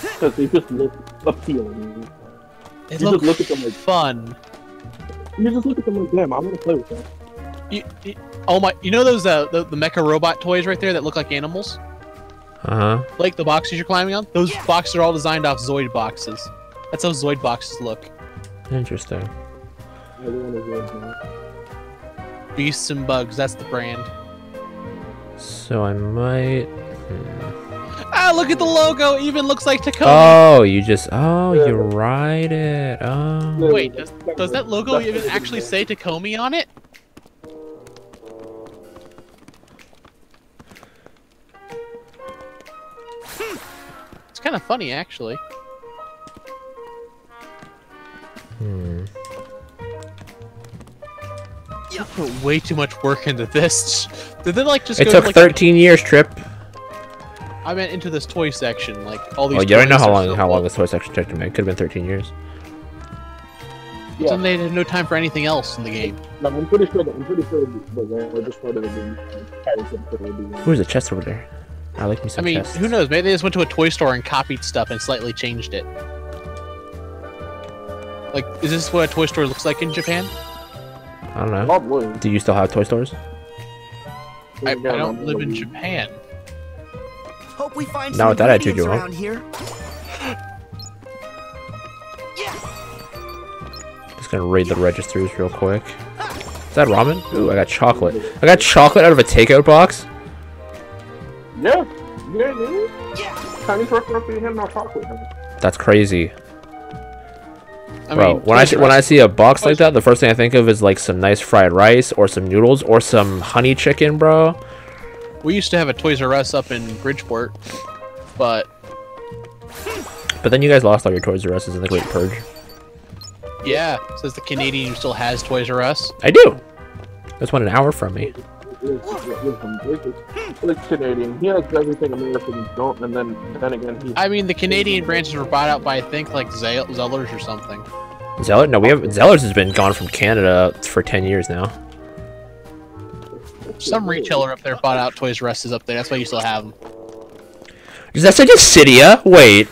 Because they just look appealing. They You look just look at them like fun. You just look at them like, damn, I'm gonna play with them. You know those the mecha robot toys right there that look like animals? Like the boxes you're climbing on? Those boxes are all designed off Zoid boxes. That's how Zoid boxes look. Interesting. Beasts and Bugs, that's the brand. So I might. Ah, look at the logo. Even looks like Tacoma. Oh, you just. Oh, you ride it. Oh. Wait, does that logo even actually say Tacoma on it? It's kind of funny, actually. You put way too much work into this. Did they like just? It go took to, like, 13 years, Trip. I meant into this toy section, like all these. Oh, you already know toys how are long so this toy section took to make. Could have been 13 years. Yeah. So they had no time for anything else in the game. No, I'm pretty sure the just started Who's the chest over there? I like me some I mean, chests. who knows? Maybe they just went to a toy store and copied stuff and slightly changed it. Like, is this what a toy store looks like in Japan? I don't know. Do you still have toy stores? I don't live in Japan. Hope we find Not some with that attitude, you ingredients won't. around here. Just gonna raid the registers real quick. Is that ramen? Ooh, I got chocolate. I got chocolate out of a takeout box. Yeah. Chinese restaurant for him, not chocolate. That's crazy. I Bro, mean, when I see a box like that, the first thing I think of is like some nice fried rice or some noodles or some honey chicken, bro. We used to have a Toys R Us up in Bridgeport, but then you guys lost all your Toys R Us's in the Great Purge. yeah, says the Canadian who still has Toys R Us. I do. That's 1 hour from me. It's Canadian. He has everything Americans don't, and then again, he. I mean, the Canadian branches were bought out by I think like Zellers or something. Zeller? No, Zellers has been gone from Canada for 10 years now. Some retailer up there bought out Toys R Us up there. That's why you still have them. Does that say Dissidia? Wait.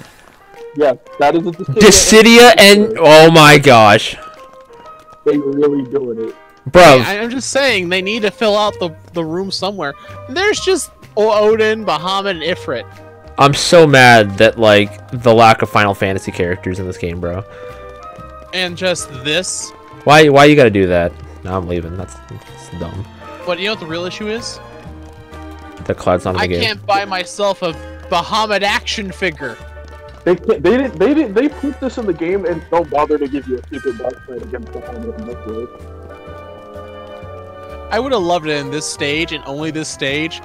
Yeah, that is a Dissidia and oh my gosh. They really doing it. Bro. I'm just saying they need to fill out the room somewhere. There's just Odin, Bahamut, and Ifrit. I'm so mad that like the lack of Final Fantasy characters in this game, bro. And just this. Why you gotta do that? No, I'm leaving. That's dumb. But you know what the real issue is? The Cloud's not in the game. I can't buy myself a Bahamut action figure. They put this in the game and don't bother to give you a secret backstory against the Bahamut. I would have loved it in this stage and only this stage.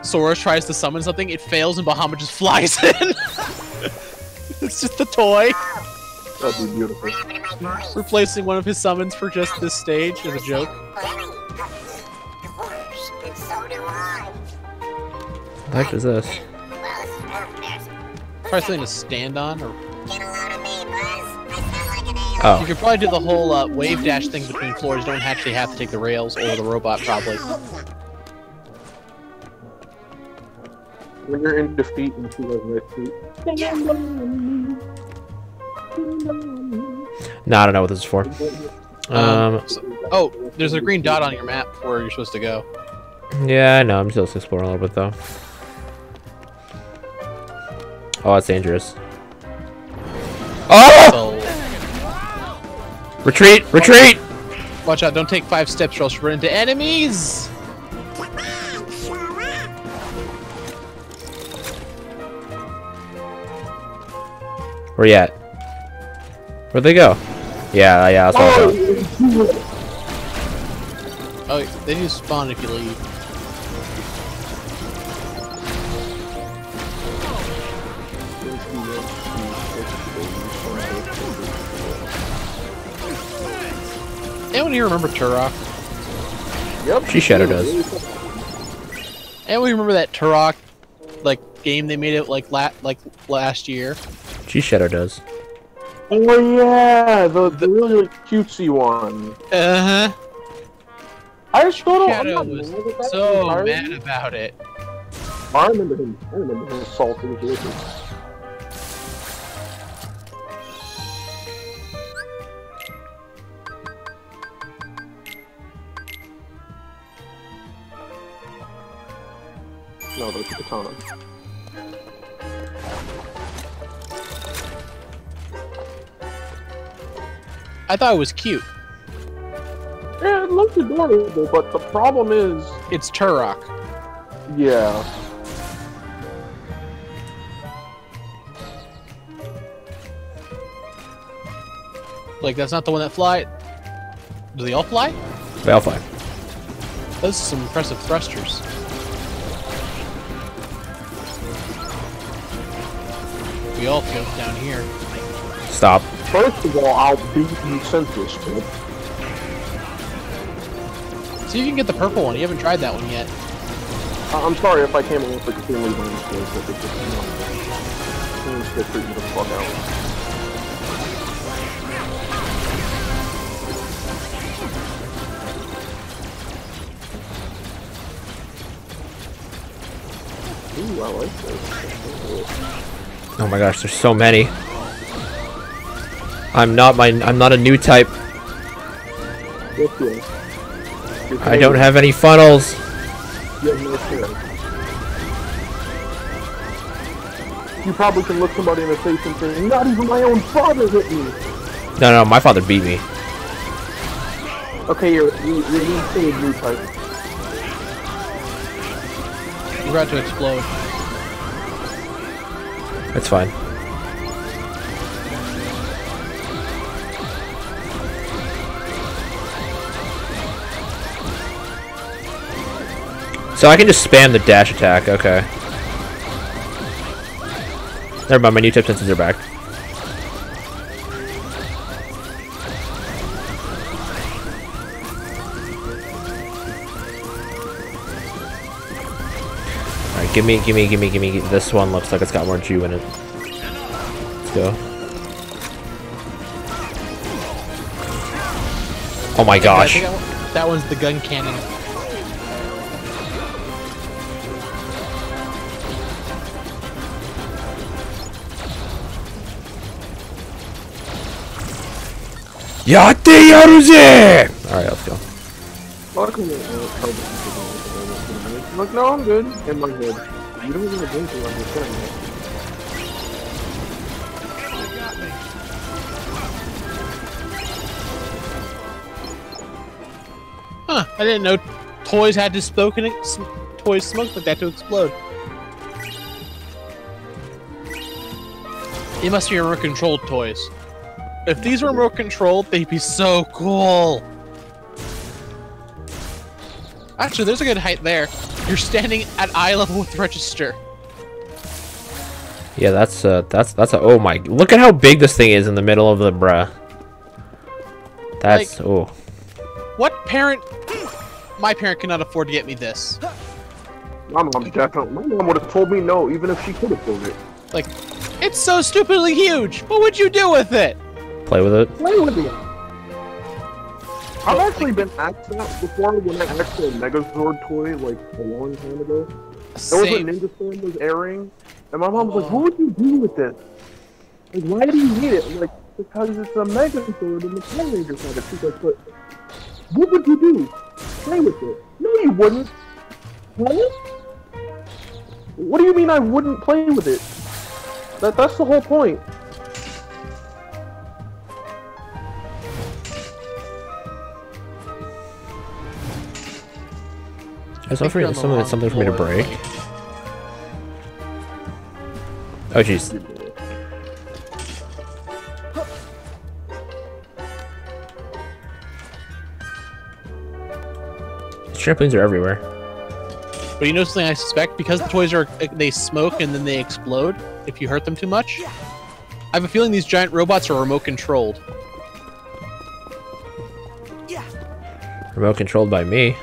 Sora tries to summon something, it fails, and Bahamut just flies in. It's just a toy. That'd be beautiful. Replacing one of his summons for just this stage as a joke. What the heck is this? Probably something to stand on, or Oh. you could probably do the whole wave dash thing between floors. You don't actually have to take the rails or the robot, probably. When you're in defeat and she goes right feet. No, I don't know what this is for. Oh, there's a green dot on your map where you're supposed to go. Yeah, I know. I'm still exploring a little bit though. Oh, that's dangerous. Oh! Retreat! Retreat! Watch out, don't take 5 steps or else you run into enemies! Where you at? Where'd they go? Yeah, that's what I thought. Oh, they do spawn if you leave. Anyone here remember Turok? Yep. She Shadow does. And we remember that Turok, like, game they made it like last year. She Shadow does. Oh yeah, the really cutesy one. Uh huh. I still Shadow was so mad about it. I remember him. Salty was delicious. No, that's the katana. I thought it was cute. Yeah, it looks adorable, but the problem is... It's Turok. Yeah. Like, that's not the one that fly? Do they all fly? They all fly. Those are some impressive thrusters. We all go down here. Stop. First of all, I'll beat you senseless, kid. See if you can get the purple one. You haven't tried that one yet. I'm sorry if I came in with like a feeling by mistake, but it's just not. Please still freak me the fuck out. Ooh, I like this. Oh my gosh, there's so many. I'm not a new type. I don't have any funnels. You probably can look somebody in the face and say, not even my own father hit me. No, my father beat me. Okay, you're new type. You're about to explode. That's fine. So I can just spam the dash attack, okay. Never mind, my new tip senses are back. Alright, give me. This one looks like it's got more Jew in it. Let's go. Oh my gosh. I think that one's the gun cannon. Yatte Yaruze! Alright, let's go. Like, no, I'm good. In my head. You don't even think to understand that. Huh, I didn't know toys had to smoke and toys smoke like that to explode. It must be remote controlled toys. If these were remote controlled, they'd be so cool. Actually, there's a good height there. You're standing at eye level with the register. Yeah, that's a, oh my, look at how big this thing is in the middle of the bruh. That's, like, oh. What parent, my parent cannot afford to get me this. My mom definitely, my mom would have told me no, even if she could afford it. Like, it's so stupidly huge. What would you do with it? Play with it. Play with it. I've actually been asked that before when I asked for a Megazord toy like a long time ago. There was a Ninja Storm was airing, and my mom was like, "What would you do with this? Like, why do you need it?" I'm like, because it's a Megazord and the Power Rangers have it. She's like, "But what would you do? Play with it?" No, you wouldn't. What? What do you mean I wouldn't play with it? That's the whole point. There's something for me to break. Oh jeez. Trampolines are everywhere. But you know something I suspect? Because the toys they smoke and then they explode if you hurt them too much. I have a feeling these giant robots are remote controlled. Remote controlled by me.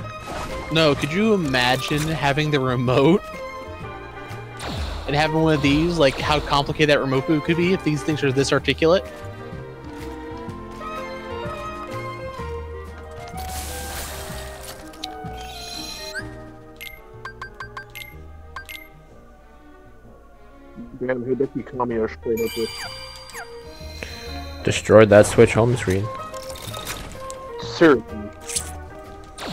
No, could you imagine having the remote and having one of these? Like how complicated that remote could be if these things are this articulate. Damn, Hideki Kamiya straight up with. Destroyed that Switch home screen. Seriously.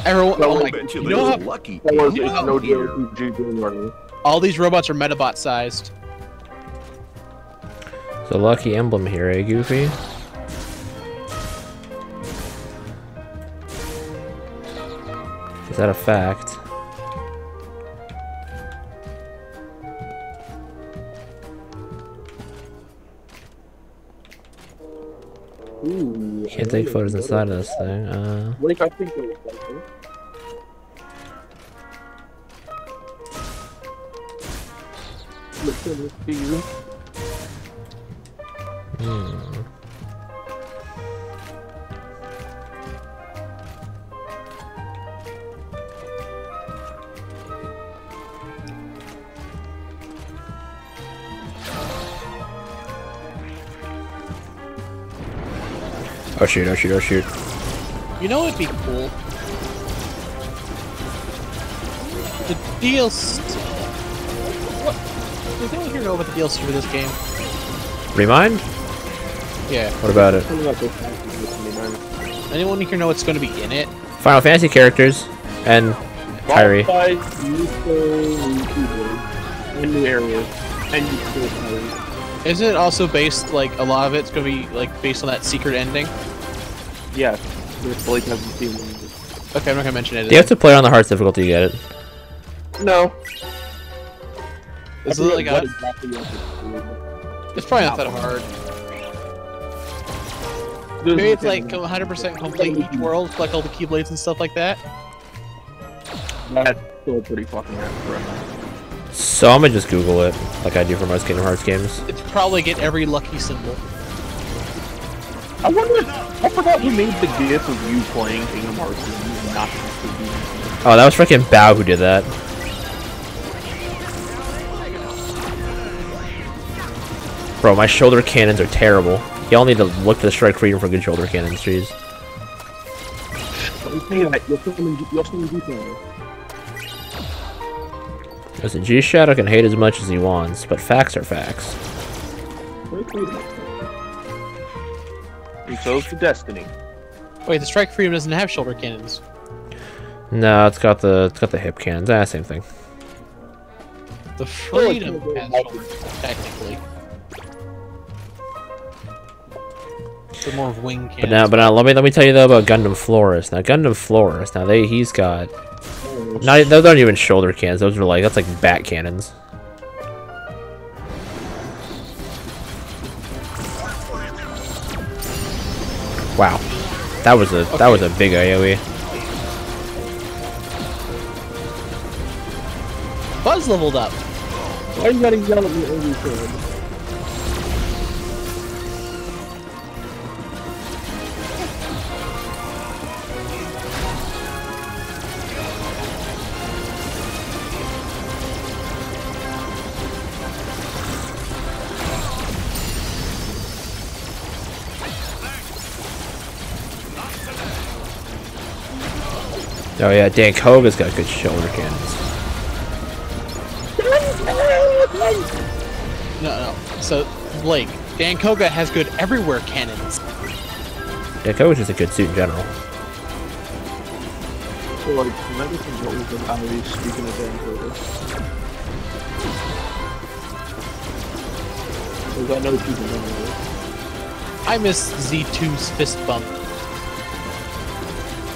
Everyone, That oh was- my god, you know how lucky. That was you know how no here. JRPG game running. all these robots are Metabot sized. It's a lucky emblem here, eh, Goofy? Is that a fact? Ooh, Can't take photos inside of this thing. Like, I think there was something. Listen to you. Oh shoot, oh shoot, oh shoot. You know what'd be cool? The DLC. What? Does anyone here know about the DLC for this game? Remind? Yeah. What about it? Anyone here know what's going to be in it? Final Fantasy characters and Kyrie. In new areas, and you still Kyrie. Isn't it also based, like, a lot of it's going to be, like, based on that secret ending? Yes. Blake hasn't seen them. Okay, I'm not going to mention it. You have to play on the hardest difficulty to get it. No. Is it like a... It's probably not that hard. Maybe it's like 100% complete each world, collect all the Keyblades and stuff like that. That's still pretty fucking accurate. So I'm gonna just Google it, like I do for most Kingdom Hearts games. It's probably get every lucky symbol. I wonder. I forgot who made the gif of you playing Kingdom Hearts and not Oh, that was freaking Bao who did that. Bro, my shoulder cannons are terrible. Y'all need to look to the Strike Freedom for good shoulder cannons, jeez. Listen, G-Shadow can hate as much as he wants, but facts are facts. And so's the Destiny. Wait, the Strike Freedom doesn't have shoulder cannons. No, it's got the hip cannons. Ah, same thing. The Freedom has shoulders, technically. They're more of wing cannons. But now, let me tell you though about Gundam Florist. Now, Gundam Florist. Now, he's got. Those aren't even shoulder cannons. Those are like that's like back cannons. Wow, that was a big AOE. Buzz leveled up. Why you gotta yell at me every time? Oh yeah, Dan Koga's got good shoulder cannons. No. So, Blake, Dan Koga has good everywhere cannons. Dan Koga's just a good suit in general. So, like, medicine's what we've been always speaking of Dan Koga. Because I know people don't know it. I miss Z2's fist bump.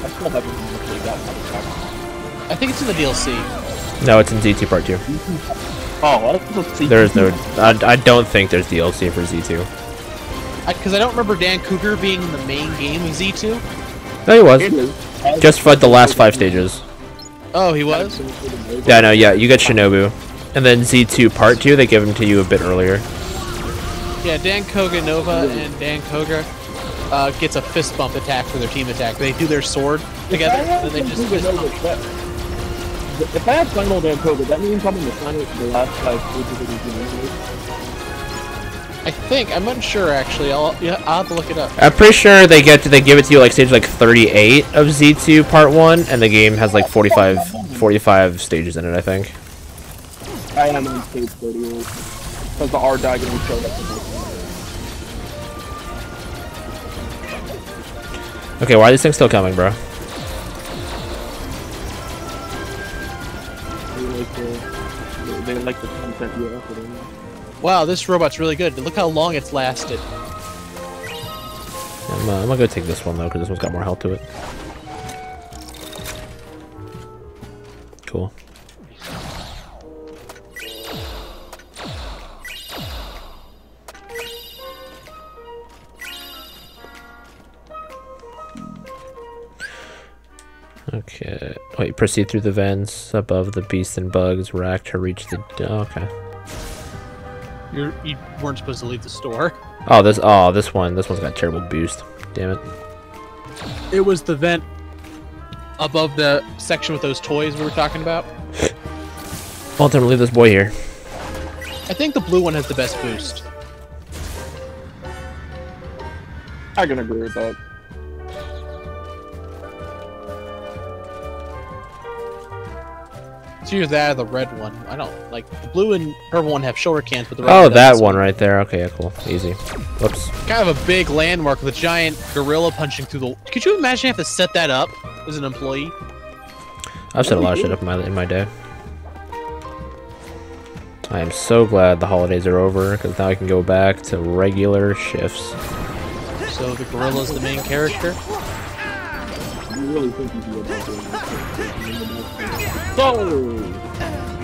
I still haven't actually gotten out of I think it's in the DLC. No, it's in Z2 Part 2. Oh, let's see. There's no. I don't think there's DLC for Z2. Because I don't remember Dan Cougar being in the main game of Z2. No, he was. Just for the last 5 stages. Oh, he was? Yeah, no, yeah, you get Shinobu. And then Z2 Part 2, they give him to you a bit earlier. Yeah, Dan Koga Nova and Dan Koga gets a fist bump attack for their team attack. They do their sword together, and then they just fist bump. If I have final Dan Koga, that means I'm in the last 5 stages of the game. I think. I'm unsure, actually. I'll have to look it up. I'm pretty sure they give it to you like stage like 38 of Z2 Part 1, and the game has like 45 stages in it, I think. I am on stage 38. Because the R diagram showed up. Okay, why are these things still coming, bro? They like the content you offer them. Wow, this robot's really good. Look how long it's lasted. I'm gonna go take this one though, because this one's got more health to it. Cool. Okay. Wait, proceed through the vents above the beasts and bugs rack to reach the. Oh, okay. You weren't supposed to leave the store. Oh, this one's got terrible boost. Damn it. It was the vent above the section with those toys we were talking about. Walter, leave this boy here. I think the blue one has the best boost. I can agree with that. It's either that or the red one. I don't like the blue and purple one have shoulder cans, but the red Oh, one that one right there. Okay, yeah, cool. Easy. Whoops. Kind of a big landmark with a giant gorilla punching through the. Could you imagine having to set that up as an employee? I've set a lot of shit up in my day. I am so glad the holidays are over, because now I can go back to regular shifts. So the gorilla's the main character? You really think you do about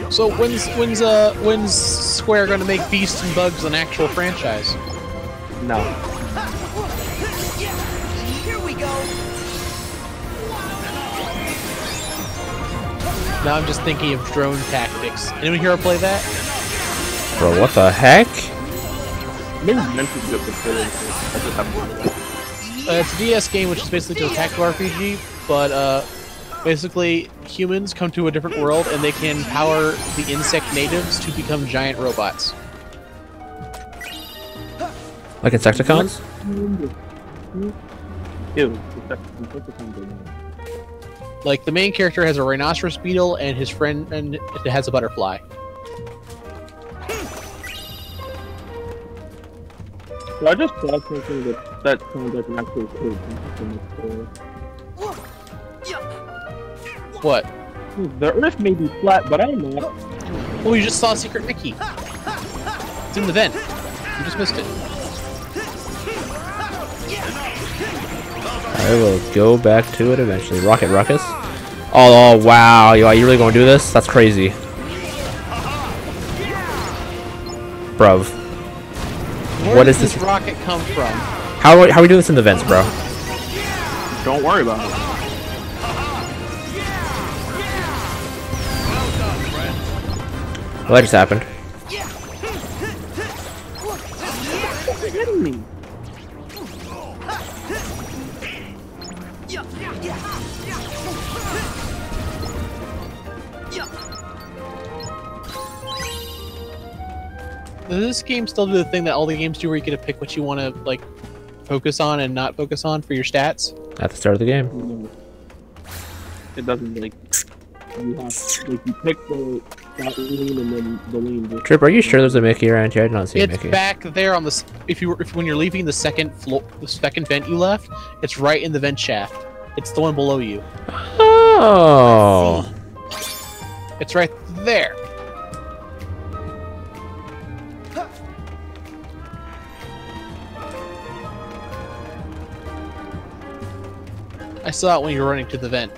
So when's Square gonna make Beasts and Bugs an actual franchise? No. Here we go. Now I'm just thinking of Drone Tactics. Anyone here play that? Bro, what the heck? Maybe meant to get the play. It's a DS game, which is basically just a tactical RPG, but basically humans come to a different world and they can power the insect natives to become giant robots. Like Insecticons? Ew. Like the main character has a rhinoceros beetle and his friend and it has a butterfly. So I just saw something that sounds like an actual code. What? The Earth may be flat, but I'm not. Oh, you just saw Secret Mickey. It's in the vent. You just missed it. I will go back to it eventually. Rocket Ruckus? Oh wow, you really gonna do this? That's crazy. Bruv. Where does this rocket come from? How are we doing this in the vents, bro? Don't worry about it. Well, that just happened. You're hitting me. Does this game still do the thing that all the games do where you get to pick what you want to like focus on and not focus on for your stats? At the start of the game. It doesn't like you have like you pick the that lane and then the lane just Trip, are you sure there's a Mickey around here? I did not see a Mickey. It's back there on the when you're leaving the second floor, the second vent you left, it's right in the vent shaft. It's the one below you. Oh. It's right there. I saw it when you were running to the vent.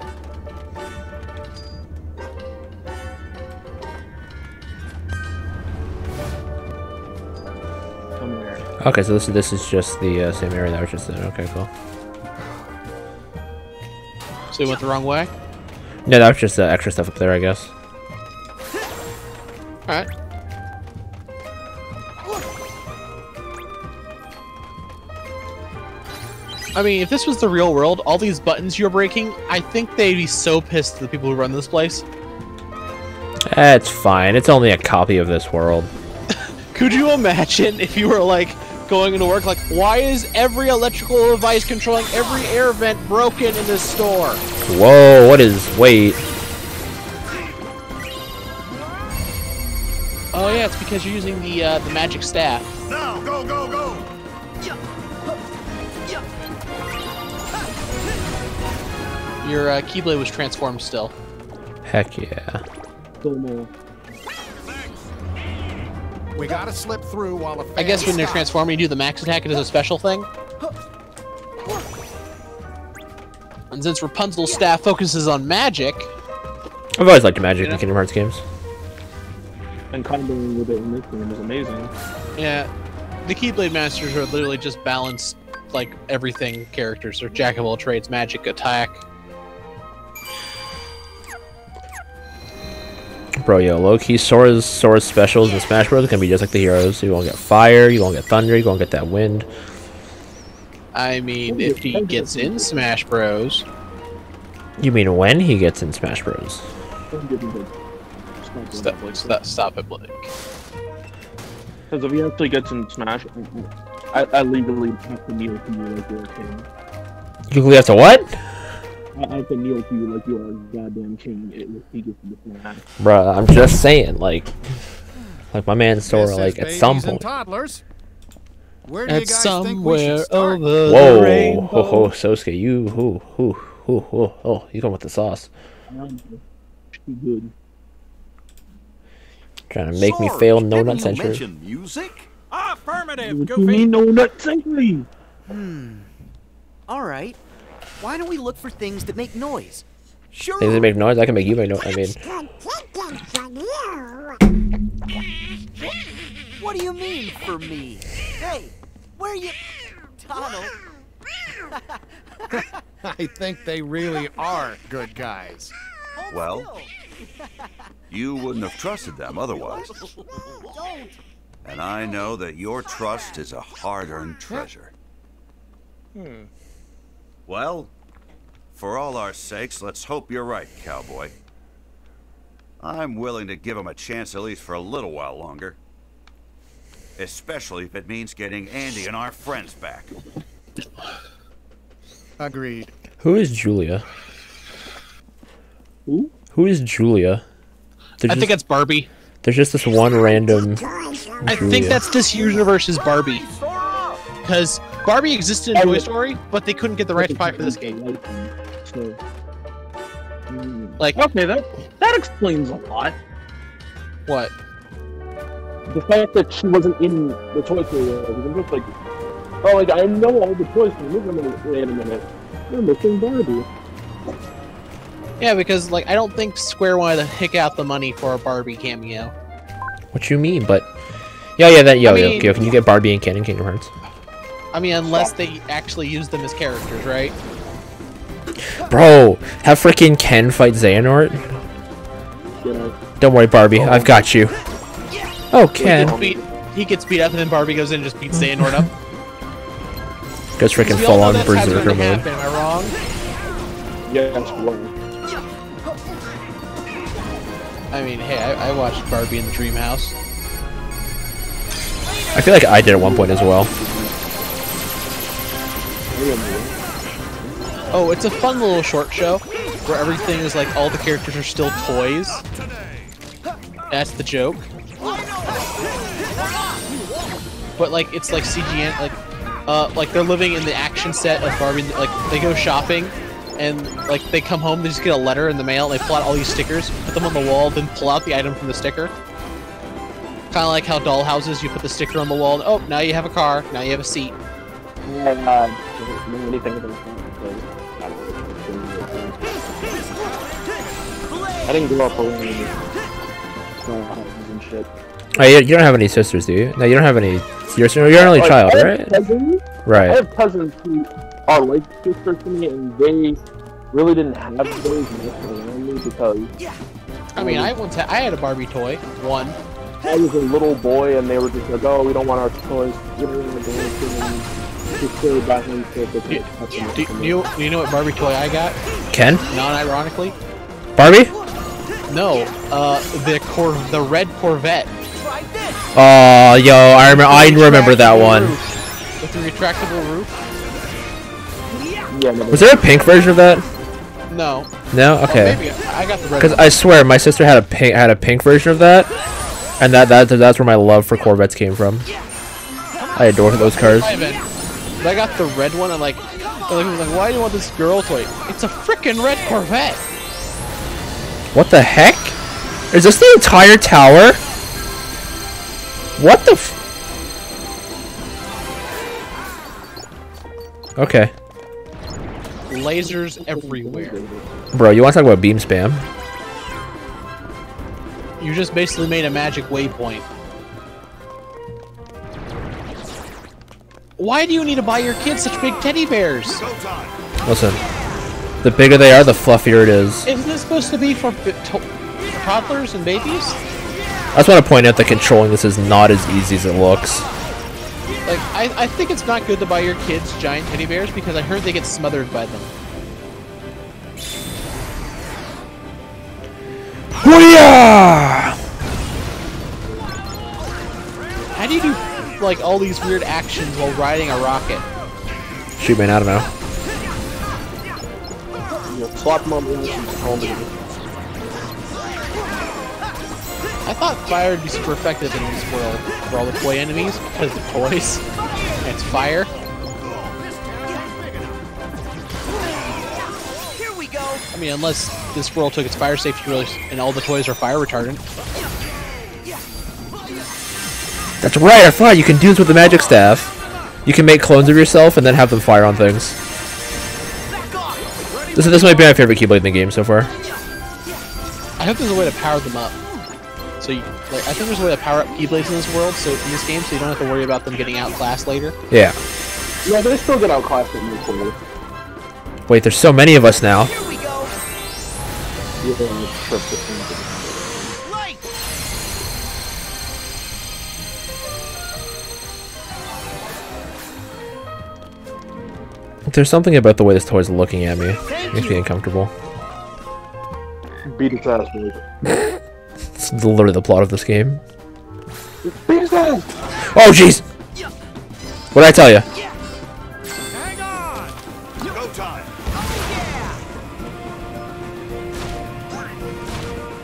Okay, so this is just the same area that was just in. Okay, cool. So we went the wrong way? No, that was just extra stuff up there, I guess. Alright. I mean, if this was the real world, all these buttons you're breaking, I think they'd be so pissed at the people who run this place. It's fine. It's only a copy of this world. Could you imagine if you were, like, going into work, like, why is every electrical device controlling every air vent broken in this store? Whoa, what is... Wait. Oh yeah, it's because you're using the magic staff. Now, go, go, go! Your Keyblade was transformed still. Heck yeah. We gotta slip through while I guess when they're transforming, you do the max attack, it is a special thing. And since Rapunzel's staff focuses on magic... I've always liked magic in Kingdom Hearts games. And comboing with it in this game is amazing. Yeah, the Keyblade Masters are literally just balanced, like, everything characters. They're jack of all trades, magic, attack. Bro, yo, low-key, Sora's specials in Smash Bros. Can be just like the heroes. You won't get fire, you won't get thunder, you won't get that wind. I mean, if he gets in Smash Bros. You mean when he gets in Smash Bros? Stop it, Blake. Because if he actually gets in Smash, I legally have to kneel to you like you're a king. You legally have to what? I have to kneel to you like you are a goddamn king if he gets in Smash. Bruh, I'm just saying, like my man Sora, like, at some point. Toddlers. Where do you At guys think we somewhere should start? over Whoa, the rainbow. ho ho, Sosuke, you, you going with the sauce. Good. Trying to make me fail No Nut You Century. mention music? Affirmative, What do you Goofy. mean, no nut century? Alright. Why don't we look for things that make noise? Sure. Things that make noise, I can make you make noise. I mean, What do you mean, for me? Hey, where you... Donald? I think they really are good guys. Well, you wouldn't have trusted them otherwise. Don't. And I know that your trust is a hard-earned treasure. Well, for all our sakes, let's hope you're right, cowboy. I'm willing to give him a chance at least for a little while longer. Especially if it means getting Andy and our friends back. Agreed. who is Julia? Who? Who is Julia? I think it's Barbie. There's just this one random I think that's this universe's Barbie. Because Barbie existed in Toy Story, but they couldn't get the rights to buy it for this game. Like, okay, that explains a lot. What? The fact that she wasn't in the Toy Story world. I'm just like, oh, like I know all the Toy Story movies. Wait a minute, they're missing Barbie. Yeah, because like I don't think Square wanted to hick out the money for a Barbie cameo. What you mean? But yeah, that yo, can you get Barbie and Ken in Kingdom Hearts? I mean, unless they actually use them as characters, right? Bro, have freaking Ken fight Xehanort? Don't worry, Barbie, I've got you. Oh, Ken. He gets beat up, and then Barbie goes in and just beats Xehanort up. Goes freaking full on Berserker mode. Am I wrong? Yeah, that's wrong. I mean, hey, I watched Barbie in the Dream House. I feel like I did at one point as well. Oh, it's a fun little short show where everything is like all the characters are still toys. That's the joke. But like it's like CGN, like they're living in the action set of Barbie. Like they go shopping, and like they come home, they just get a letter in the mail. And they pull out all these stickers, put them on the wall, then pull out the item from the sticker. Kind of like how dollhouses, you put the sticker on the wall. And, oh, now you have a car. Now you have a seat. I didn't grow up around houses and shit. Oh, you don't have any sisters, do you? No, you don't have any. You're an only child, right? Right. I have cousins who are like sisters to me, and they really didn't have those around me because. I mean, I had a Barbie toy. One. I was a little boy, and they were just like, "Oh, we don't want our toys. We don't want to do anything." Just go back and You know what Barbie toy I got? Ken? Non-ironically. Barbie? No, the red Corvette. Oh, yo, I remember that one. With the retractable roof. Yeah. No, Was there a pink version of that? No. No? Okay. Maybe I got the red. Because I swear, my sister had a pink version of that, and that's where my love for Corvettes came from. I adore those cars. I got the red one, and like, why do you want this girl toy? It's a frickin' red Corvette. What the heck? Is this the entire tower? What the f- Okay. Lasers everywhere. Bro, you want to talk about beam spam? You just basically made a magic waypoint. Why do you need to buy your kids such big teddy bears? Listen, the bigger they are, the fluffier it is. Isn't this supposed to be for toddlers and babies? I just want to point out that controlling this is not as easy as it looks. Like, I think it's not good to buy your kids giant teddy bears because I heard they get smothered by them. Hoo-yah! How do you do, like, all these weird actions while riding a rocket? Shoot, man, I don't know. Slap them on the end. I thought fire would be super effective in this world for all the toy enemies because of toys. And it's fire. Here we go. I mean, unless this world took its fire safety really, and all the toys are fire retardant. That's right, I thought you can do this with the magic staff. You can make clones of yourself and then have them fire on things. This might be my favorite Keyblade in the game so far. I hope there's a way to power them up. So, I think there's a way to power up Keyblades in this world, so in this game, so you don't have to worry about them getting outclassed later. Yeah. Yeah, they still get outclassed in this world. Wait, there's so many of us now. Here we go. Light. There's something about the way this toy's looking at me. Makes me uncomfortable. Beat its ass, dude. It's literally the plot of this game. Beat its ass! Oh, jeez! What did I tell you? Hang on. Go time.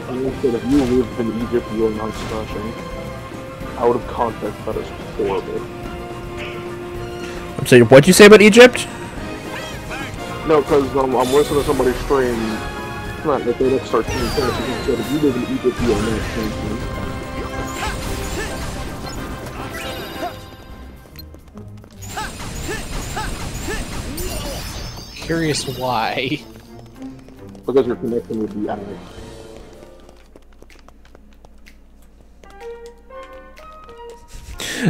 I said if you lived in Egypt, you were not smashing. Out of context, that is horrible. I'm saying, what'd you say about Egypt? No, because I'm listening to somebody's stream. It's not that they don't start seeing things. He said if you live in Egypt, you are not smashing. Curious why. Because your connection would be out.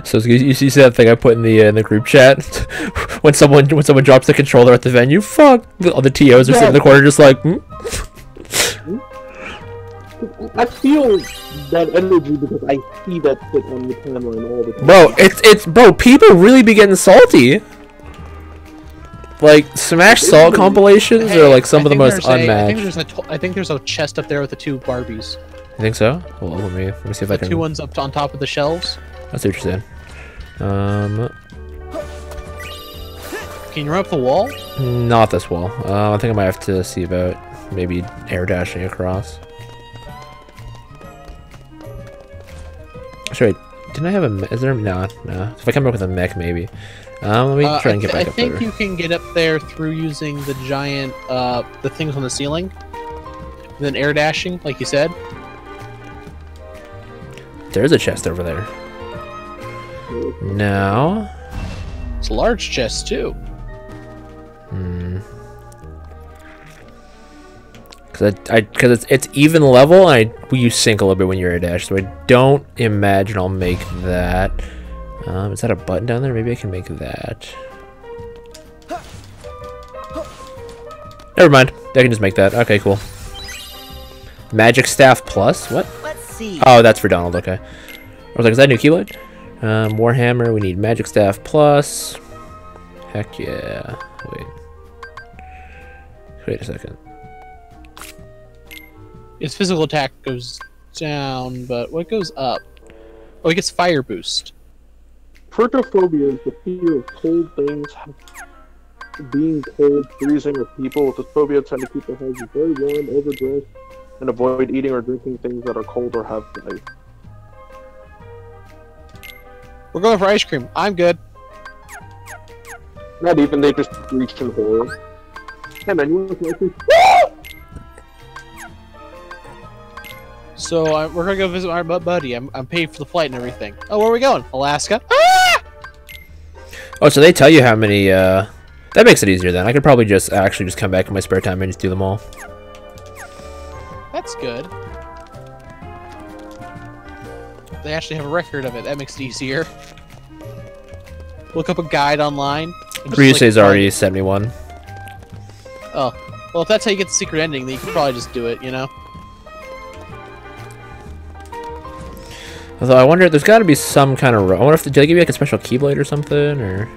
So you see that thing I put in the group chat when someone drops the controller at the venue. Fuck! All the TOs are sitting in the corner just like. I feel that energy because I see that shit on the timeline all the time. Bro, it's bro. People really be getting salty. Like Smash Salt compilations are like some of the most unmatched. I think there's a chest up there with the two Barbies. You think so? Well, let me see if I can. Two ones up on top of the shelves. That's interesting. Can you run up the wall? Not this wall. I think I might have to see about maybe air dashing across. Sorry, didn't I have a? Is there no? If I come up with a mech, maybe. Let me try and get back up there. I think you can get up there through using the giant, the things on the ceiling. And then air dashing, like you said. There's a chest over there. No. It's a large chest too. Because it's even level, and you sink a little bit when you're a dash, so I don't imagine I'll make that. Is that a button down there? Maybe I can make that. Never mind. I can just make that. Okay, cool. Magic Staff Plus? What? Let's see. Oh, that's for Donald. Okay. I was like, is that a new Keyblade? Warhammer. We need Magic Staff Plus. Heck yeah. Wait a second. His physical attack goes down, but what goes up? Oh, he gets fire boost. Photophobia is the fear of cold things, being cold, freezing, or people. With this phobia, tend to keep their houses very warm, overdressed, and avoid eating or drinking things that are cold or have ice. We're going for ice cream. I'm good. Not even, they just reach in horror. Hey man, you want some ice cream? So we're gonna go visit our buddy. I'm paid for the flight and everything. Oh, where are we going? Alaska? Ah! Oh, so they tell you how many, that makes it easier then. I could probably just come back in my spare time and just do them all. That's good. They actually have a record of it. That makes it easier. Look up a guide online. Ryusei's already 71. Oh. Well, if that's how you get the secret ending, then you can probably just do it, you know? Although I wonder, there's got to be some kind of. I wonder if did they give you like a special Keyblade or something, or?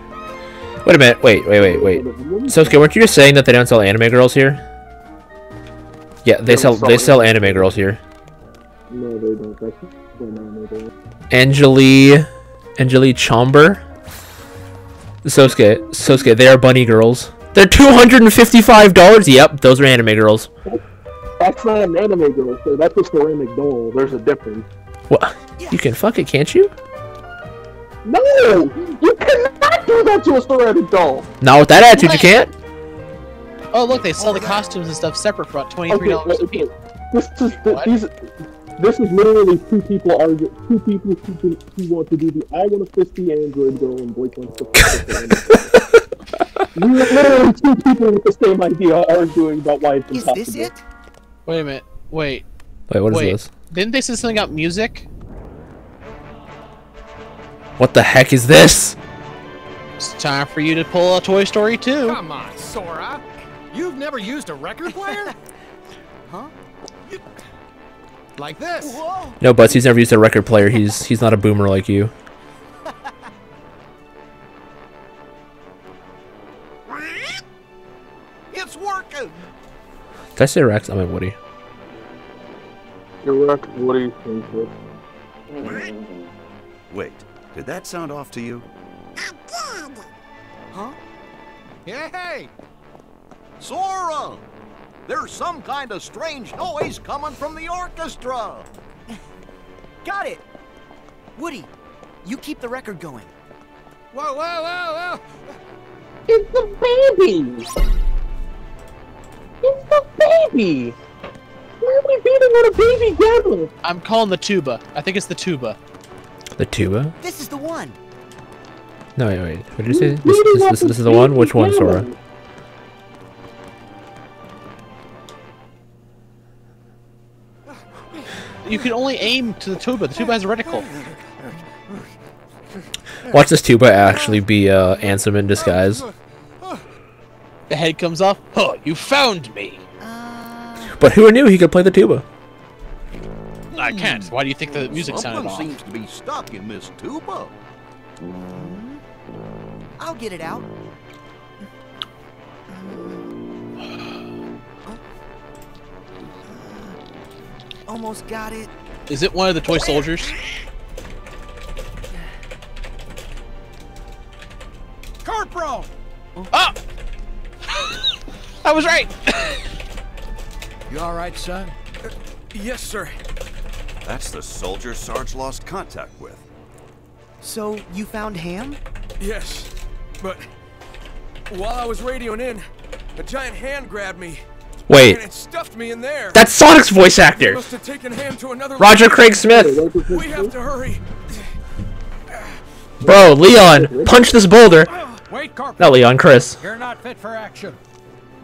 Wait a minute! Wait! Sosuke, weren't you just saying that they don't sell anime girls here? Yeah, they sell anime girls here. No, they don't. That's not anime girls. Angeli Chomber. Sosuke, they are bunny girls. They're $255. Yep, those are anime girls. That's not an anime girl, so that's a ceramic doll. There's a difference. What? You can fuck it, can't you? No! You cannot do that to a ceramic doll! Not with that attitude, you can't? Oh, look, they sell the costumes and stuff separate for $23 a piece. This is literally two people arguing. Two people who want to do the I want to fist the android girl and Blake wants to fist the We are literally two people with the same idea arguing about why it's impossible. Is this it? Wait a minute. Wait, what is this? Didn't they say something about music? What the heck is this? It's time for you to pull a Toy Story 2. Come on, Sora. You've never used a record player? Huh? Like this? Whoa. No, Butts, he's never used a record player. He's not a boomer like you. It's working. Did I say Rex? I meant Woody. You're Rex, Woody, Wait, did that sound off to you? Huh? Hey! Sora! There's some kind of strange noise coming from the orchestra! Got it! Woody, you keep the record going. Whoa, whoa, whoa, whoa! It's the baby! It's the baby! Why are we beating on a baby devil? I'm calling the tuba. I think it's the tuba. The tuba? This is the one. No, wait. What did you say? This is the one? Which one, Sora? You can only aim to the tuba. The tuba has a reticle. Watch this tuba actually be Ansem in disguise. The head comes off. Oh, you found me. But who knew he could play the tuba? I can't. Why do you think the music sounded off? Something seems to be stuck in this tuba. I'll get it out. Almost got it. Is it one of the toy soldiers? Corporal! Oh! I was right! You alright, son? Yes, sir. That's the soldier Sarge lost contact with. So, you found Ham? Yes, but while I was radioing in, a giant hand grabbed me. Wait. And it stuffed me in there. That's Sonic's voice actor. Must have taken Ham to another Roger Craig Smith. We have to hurry. Bro, Leon, punch this boulder. Wait, Corporal. Not Leon, Chris. You're not fit for action.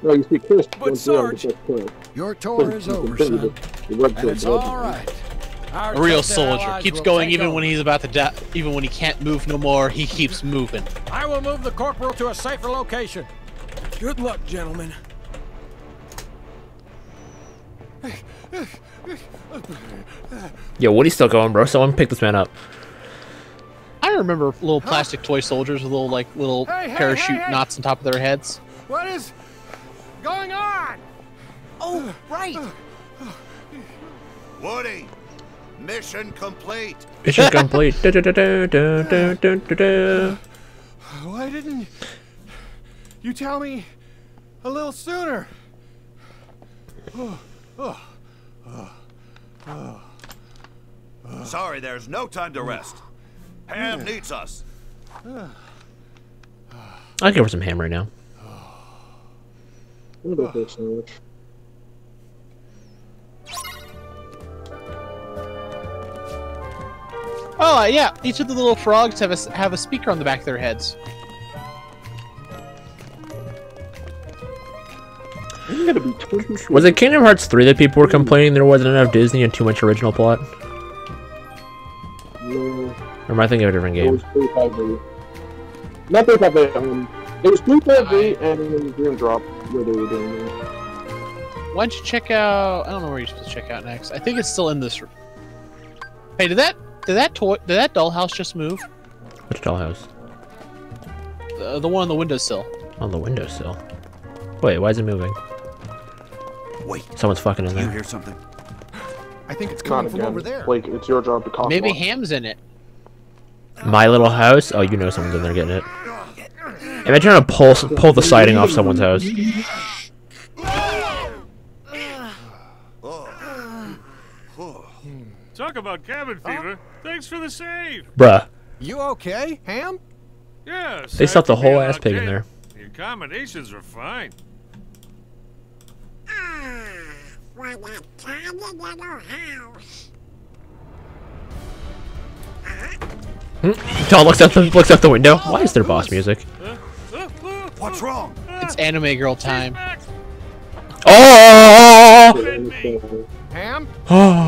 No, you see Chris. But Sarge, your tour is over, son. And it's all right. A real soldier keeps going even when he's about to die. Even when he can't move no more, he keeps moving. I will move the corporal to a safer location. Good luck, gentlemen. Yo, Woody's still going, bro. Someone pick this man up. I remember little plastic toy soldiers with little parachute knots on top of their heads. What is going on? Oh, right. Woody, mission complete. Mission complete. Why didn't you tell me a little sooner? Sorry, there's no time to rest. Ham needs us. I'll give her some ham right now. Oh yeah, each of the little frogs have a speaker on the back of their heads. Was it Kingdom Hearts 3 that people were complaining there wasn't enough Disney and too much original plot? No. Or am I thinking of a different game? It was 35V. Not 35V. It was 35V and Dream Drop where they were doing that. Why don't you check out? I don't know where you're supposed to check out next. I think it's still in this room. Hey, did that dollhouse just move? Which dollhouse? The one on the windowsill. On the windowsill. Wait, why is it moving? Wait. Someone's fucking in there. You hear something? I think it's coming from over there. Blake, it's your job to call. Maybe Ham's in it. My little house? Oh, you know someone's in there getting it. Imagine trying to pull the siding off someone's house. Talk about cabin fever. Thanks for the save. Bruh. You okay, Ham? Yeah. They stuffed the whole ass pig in there. The accommodations were fine. What a tiny little house. Doll looks out the window. Why is there boss music? What's wrong? It's anime girl time. Oh! Ham,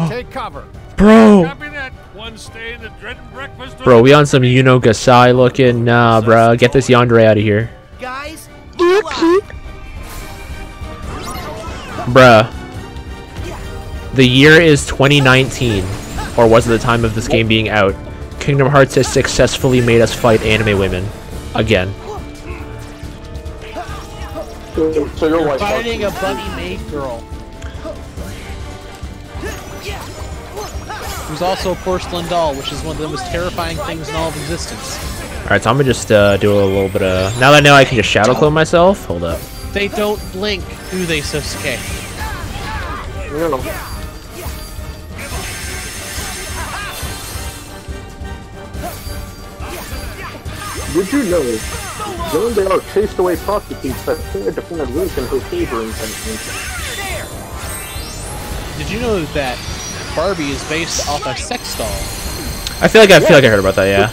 take cover. Bro. Copy that. One stay in the dread and breakfast. Bro, we on some Yuno Gasai looking. Nah, bruh. Get this yandere out of here. Guys, Bruh. The year is 2019. Or was it the time of this game being out? Kingdom Hearts has successfully made us fight anime women. Again. So you're like fighting a bunny maid girl. Who's also a porcelain doll, which is one of the most terrifying things in all of existence. Alright, so I'm gonna just do a little bit of... Now that I know I can just shadow clone myself, hold up. They don't blink, do they, Sasuke? No. Did you know Joan de Arc chased away prostitutes that tried to find work in her favor in Pennsylvania? Did you know that Barbie is based off a sex doll? I feel like I heard about that, yeah.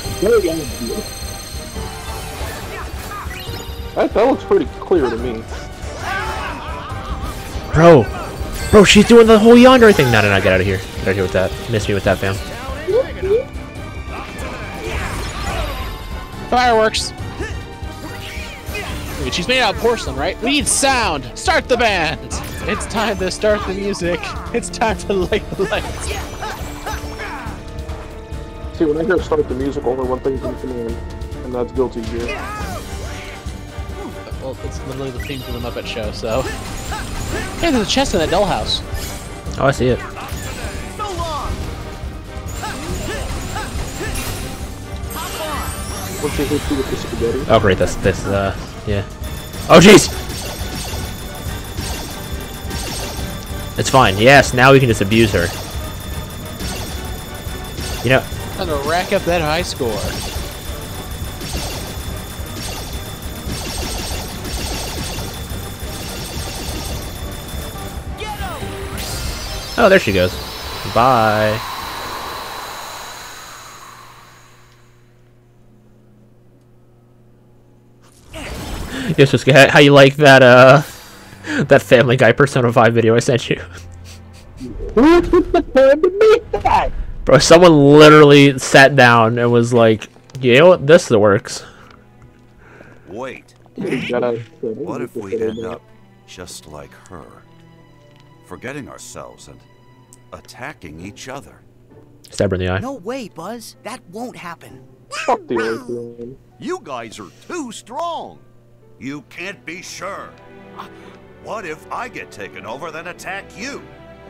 That looks pretty clear to me. Bro, she's doing the whole yandere thing. No, get out of here. Get out of here with that. Miss me with that, fam. Fireworks. Wait, she's made out of porcelain, right? We need sound. Start the band. It's time to start the music. It's time to light the lights. See, when I hear start the music, only one thing comes to mind, and that's Guilty Gear. Well, it's literally the theme for the Muppet Show, so... Hey, there's a chest in that dollhouse. Oh, I see it. Oh, great, this, yeah. Oh, jeez! It's fine, yes, now we can just abuse her. You know... Time to rack up that high score. Oh, there she goes. Bye. Yes, Sasuke, how you like that, That Family Guy Persona 5 video I sent you. Who took the time to make that? Bro, someone literally sat down and was like, you know what, this works. Wait. What What if we end up just like her? Forgetting ourselves and attacking each other. Stab her in the eye. No way, Buzz. That won't happen. Fuck the Earthworm. You guys are too strong. You can't be sure. What if I get taken over, then attack you?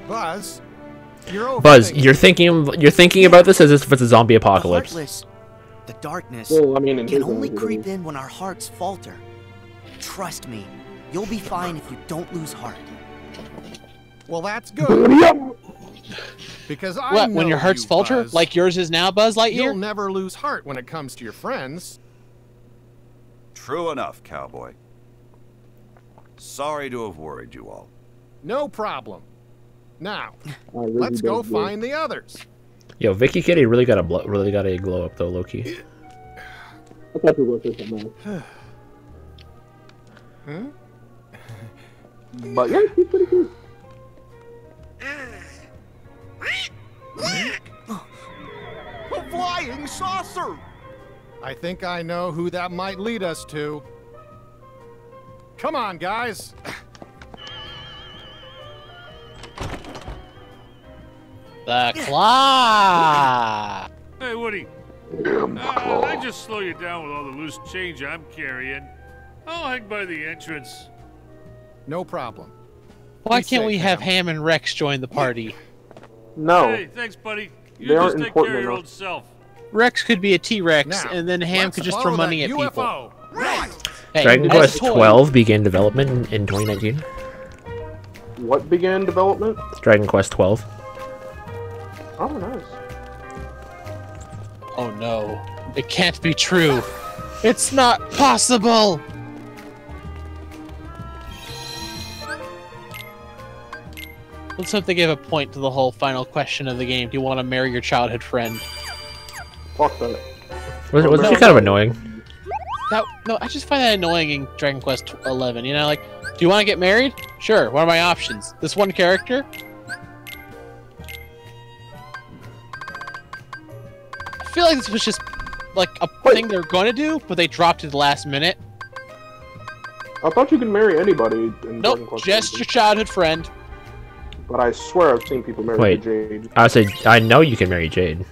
Buzz, you're Buzz, you're thinking about this as if it's a zombie apocalypse. Heartless. The darkness Well, I mean, in can his only eyes, creep in when our hearts falter. Trust me, you'll be fine if you don't lose heart. Well, that's good. Because I What, know when your hearts you, falter? Buzz. Like yours is now, Buzz Lightyear? You'll never lose heart when it comes to your friends. True enough, cowboy. Sorry to have worried you all. No problem. Now, really let's go don't do. find the others. Yo, Vicky Kitty really got a glow up though, Loki. I thought you were something else. Huh? But yeah, she's pretty good. A flying saucer! I think I know who that might lead us to. Come on, guys. The claw! Hey, Woody. I just slow you down with all the loose change I'm carrying. I'll hang by the entrance. No problem. Why Be can't safe, we have Ham. Ham and Rex join the party? No. Hey, thanks, buddy. They You aren't just take care important of your enough. old self. Rex could be a T-Rex, Now, and then Ham let's could just follow throw money at that people. UFO. Right. Hey, Dragon as a Quest toy- 12 began development in 2019. What began development? Dragon Quest 12. Oh, nice. Oh no. It can't be true. It's not possible! Let's hope they give a point to the whole final question of the game. Do you want to marry your childhood friend? Fuck that. Was she kind of annoying? No, I just find that annoying in Dragon Quest 11. You know, like, do you want to get married? Sure. What are my options? This one character? I feel like this was just like a thing they were going to do, but they dropped it at the last minute. I thought you could marry anybody in Dragon Nope, Quest. just your childhood friend. But I swear I've seen people marry Wait, Jade. I know you can marry Jade.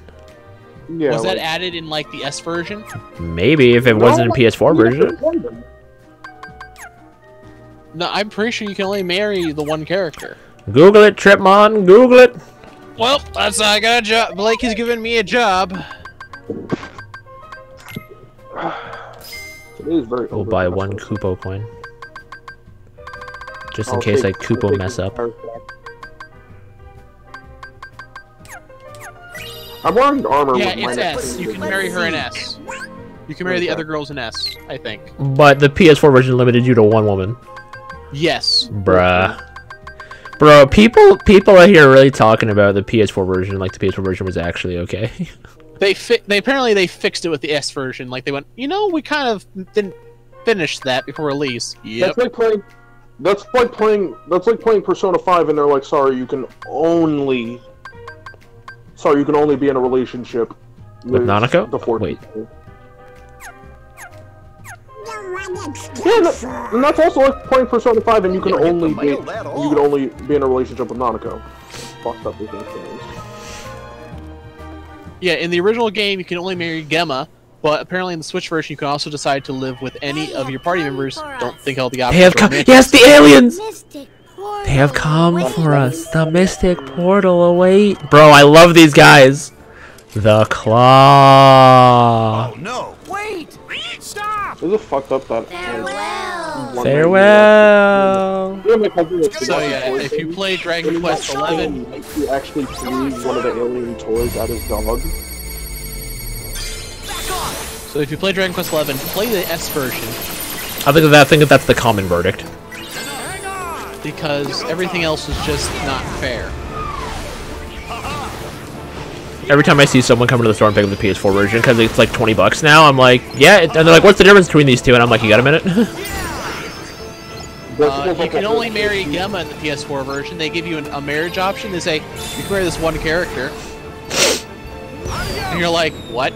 Yeah, Was that like- added in like the S version? Maybe if it wasn't in PS4 version. No, I'm pretty sure you can only marry the one character. Google it, Tripmon. Google it. Well, that's I got a job. Blake has given me a job. It is very. We'll buy one Kupo coin. Just in I'll case I take- Kupo I'll take mess the up. entire stack. I'm wearing armor Yeah, with my it's S. You can marry her in S. You can marry the other girls in S, I think. But the PS4 version limited you to one woman. Yes. Bruh. Bro, people out here are really talking about the PS4 version like the PS4 version was actually okay. They apparently they fixed it with the S version. Like they went, you know, we kind of didn't finish that before release. Yep. That's like playing Persona 5 and they're like, sorry, you can only be in a relationship With Nanako? the 4 Wait. people. Yeah, and that's also like playing Persona 5 and you can only be in a relationship with Nanako. Fucked up with those things. Yeah, in the original game, you can only marry Gemma, but apparently in the Switch version, you can also decide to live with any of your party members. Don't think all the They options have are come. romantic. Yes, the aliens. They have come for us. The Mystic Portal await. Bro, I love these guys. The Claw. Oh no! Wait! Stop! Is it fucked up that? Farewell. So yeah, if you play Dragon Quest 11, he actually threw one of the alien toys at his dog. so if you play Dragon Quest 11, play the S version I think that's the common verdict. because everything else is just not fair. Every time I see someone coming to the store and pick up the PS4 version because it's like $20 now, I'm like, yeah. And they're like, what's the difference between these two? And I'm like, you got a minute? You can only marry Gemma in the PS4 version. They give you a marriage option. They say, you can marry this one character. And you're like, what?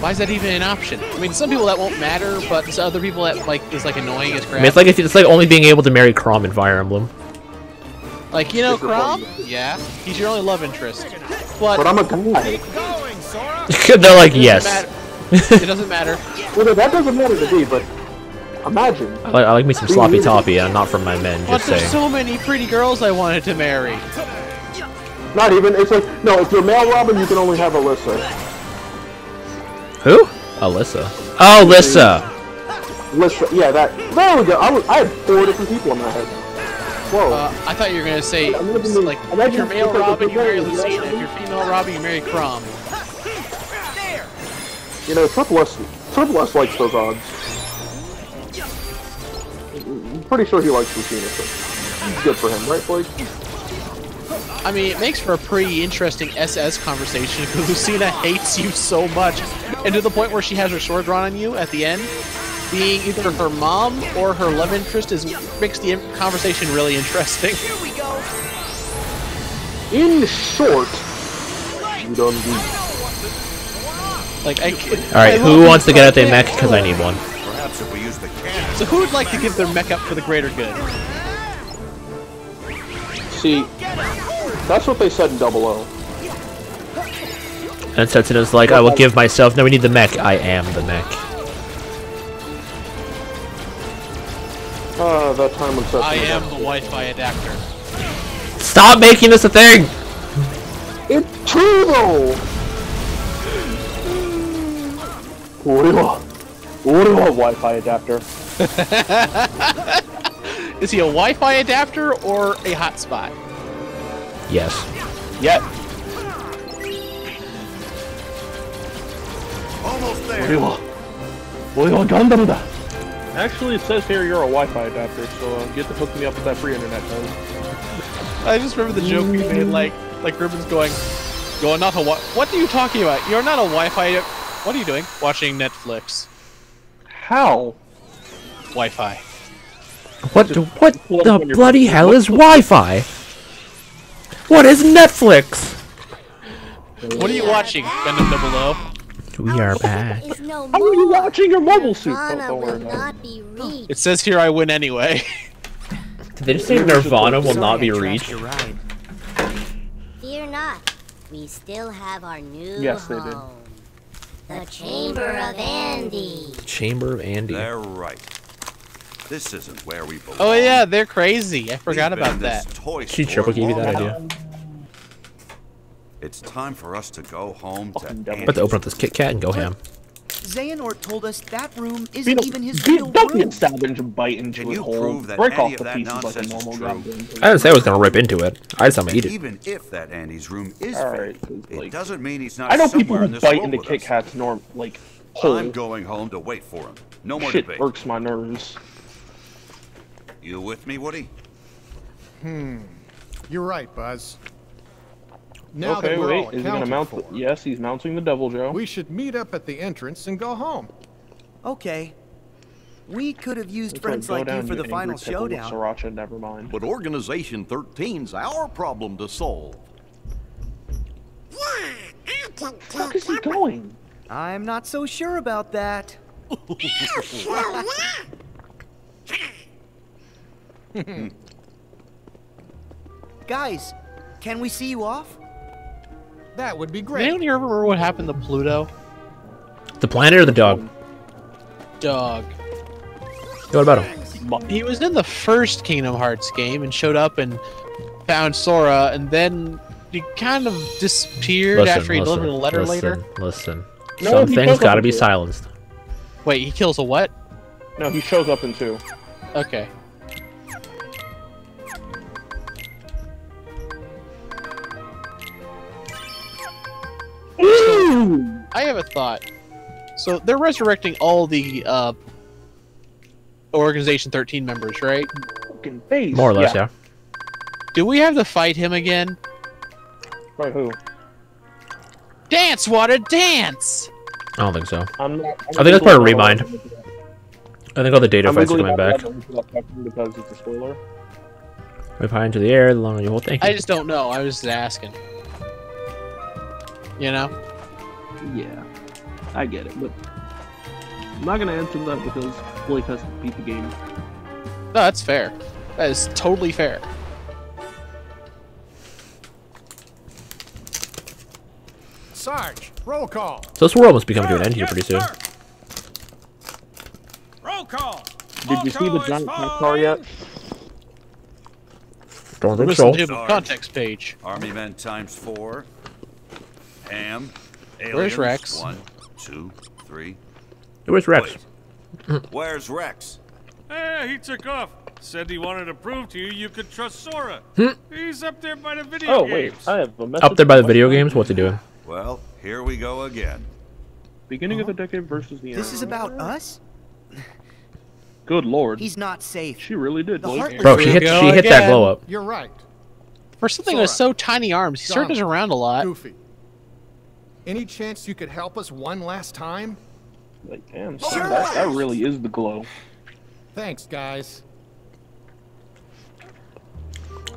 Why is that even an option? I mean, some people that won't matter, but to other people that is annoying as crap. I mean, it's like only being able to marry Chrom in Fire Emblem. Like, you know, Chrom? Yeah, he's your only love interest. But I'm a guy. They're like, yes. It doesn't matter. Well, that doesn't matter to me, but imagine. I like me some sloppy toppy, and not from my men. But Just there's saying. so many pretty girls I wanted to marry. Not even. It's like, no, if you're male Robin, you can only have Alyssa. Who? Alyssa. Oh, Alyssa. Alyssa, yeah, that. There we go. I had 4 different people in my head. Whoa. I thought you were gonna say, like, if you're male Robin, you marry Lucina. If you're female Robin, you marry Chrom. You know, Triple S likes those odds. I'm pretty sure he likes Lucina, so it's good for him, right, Blake? I mean, it makes for a pretty interesting SS conversation because Lucina hates you so much, and to the point where she has her sword drawn on you at the end. Being either her mom or her love interest makes the conversation really interesting. Here we go. In short, you don't need. Like, Alright, who wants to get out their mech? Because I need one. Perhaps if we use the cannon. So who would like to give their mech up for the greater good? See, that's what they said in 00. And Setsuna like, I will give myself. No, we need the mech. I am the mech. That time when Setsuna. I am the Wi-Fi adapter. Stop making this a thing! It's true though! Wi-Fi adapter. Is he a Wi-Fi adapter or a hotspot? Yes. Yep. Almost there. Actually, it says here you're a Wi-Fi adapter, so get to hook me up with that free internet code. I just remember the joke we made, like Ruben's going not a what are you talking about? You're not a Wi-Fi. What are you doing? Watching Netflix. How? Wi-Fi. What the bloody hell is Wi-Fi? What is Netflix? What are you watching, Gundam 00? We are back. How are you watching your mobile suit? Don't worry about it. It says here I win anyway. Did they just say Nirvana will not be reached? Fear not. We still have our new Yes, they did. home. The Chamber of Andy. Chamber of Andy. They're right. This isn't where we belong. Oh yeah, they're crazy. I forgot about that. She triple gave you that idea. It's time for us to go home to About to open up this Kit Kat and go ham. Xehanort told us that room isn't even his real Don't room. get savage and bite into a hole. Break off the pieces like a normal goddamn. I didn't say I was gonna rip into it. I just gonna eat it. Even if that Andy's room is Alright, fake, like, it doesn't mean he's not I know people somewhere in who this bite world into with Kit us. Kats holes. I'm going home to wait for him. No more Shit debate. irks my nerves. You with me, Woody? You're right, Buzz. Now Okay, that we're all wait, is he gonna accounted mount? for, Yes, he's mounting the Devil Joe. we should meet up at the entrance and go home. Okay. We could have used That's friends right, go like you down, for the angry final pickle with showdown. Sriracha, never mind. But Organization 13's our problem to solve. Yeah, I can Where take is he up. going? I'm not so sure about that. Guys, can we see you off? That would be Does great. anyone here remember what happened to Pluto? The planet or the dog? Dog. What about him? He was in the first Kingdom Hearts game and showed up and found Sora, and then he kind of disappeared after he delivered a letter later. Listen. No, Some he things shows up gotta in be two. silenced. Wait, he kills a what? No, he shows up in 2. Okay. I have a thought. So they're resurrecting all the Organization 13 members, right? Fucking face. More or less, yeah. Do we have to fight him again? By who? Dance, Water, dance! I don't think so. I'm not, I think that's part of Remind. I think all the data fights are coming back. Because it's a spoiler. Move high into the air, the longer you hold. Thank you. I just don't know. I was just asking. You know? Yeah, I get it, but I'm not gonna answer that because Blake has to beat the game. No, that's fair. That is totally fair. Sarge, roll call. So this world must be coming to an end here pretty soon. Roll call. Did you see the giant cat car yet? Don't think Listen so. to the context page. Army men ×4. Ham. Aliens. Where's Rex? 1, 2, 3. Where's Rex? Where's Rex? He took off. Said he wanted to prove to you you could trust Sora. He's up there by the video Oh games. wait, I have a message. Up there by the video games? What's he doing? Well, here we go again. Beginning of the decade versus the end. This is about us? Good lord. He's not safe. She really did. Blake. Bro, she hit that glow up. You're right. For something with so tiny arms, he circles around a lot. Goofy. Any chance you could help us one last time? Like, damn, that really is the glow. Thanks, guys.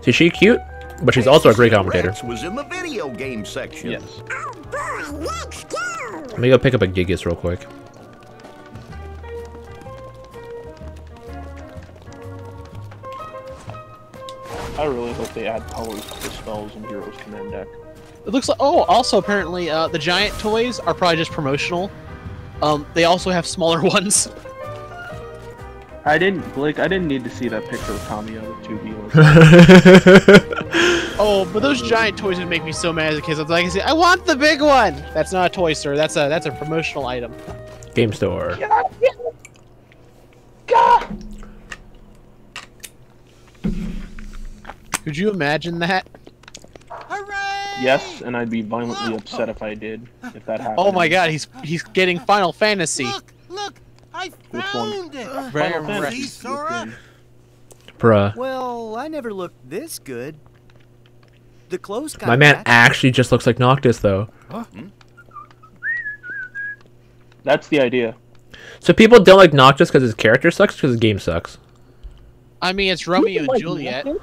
See, she's cute, but she's also a great commentator. Rex was in the video game section. Yes. Oh boy, let's go! Let me go pick up a Gigas real quick. I really hope they add colors to the spells in Heroes Command deck. It looks like. Oh, also apparently, the giant toys are probably just promotional. They also have smaller ones. Blake, I didn't need to see that picture of Tommy on the 2B. Oh, but those giant toys would make me so mad as a kid. I say, I want the big one. That's not a toy store. That's a promotional item. Game store. Could you imagine that? Yes, and I'd be violently upset if I did. If that happened. Oh my God, he's getting Final Fantasy. Look, I Which one? found it. Final Fantasy. See, Sora? Bruh. Well, I never looked this good. The clothes got My man back. actually just looks like Noctis, though. That's the idea. So people don't like Noctis because his character sucks, because his game sucks. I mean, it's Romeo and Like Juliet. Noctis?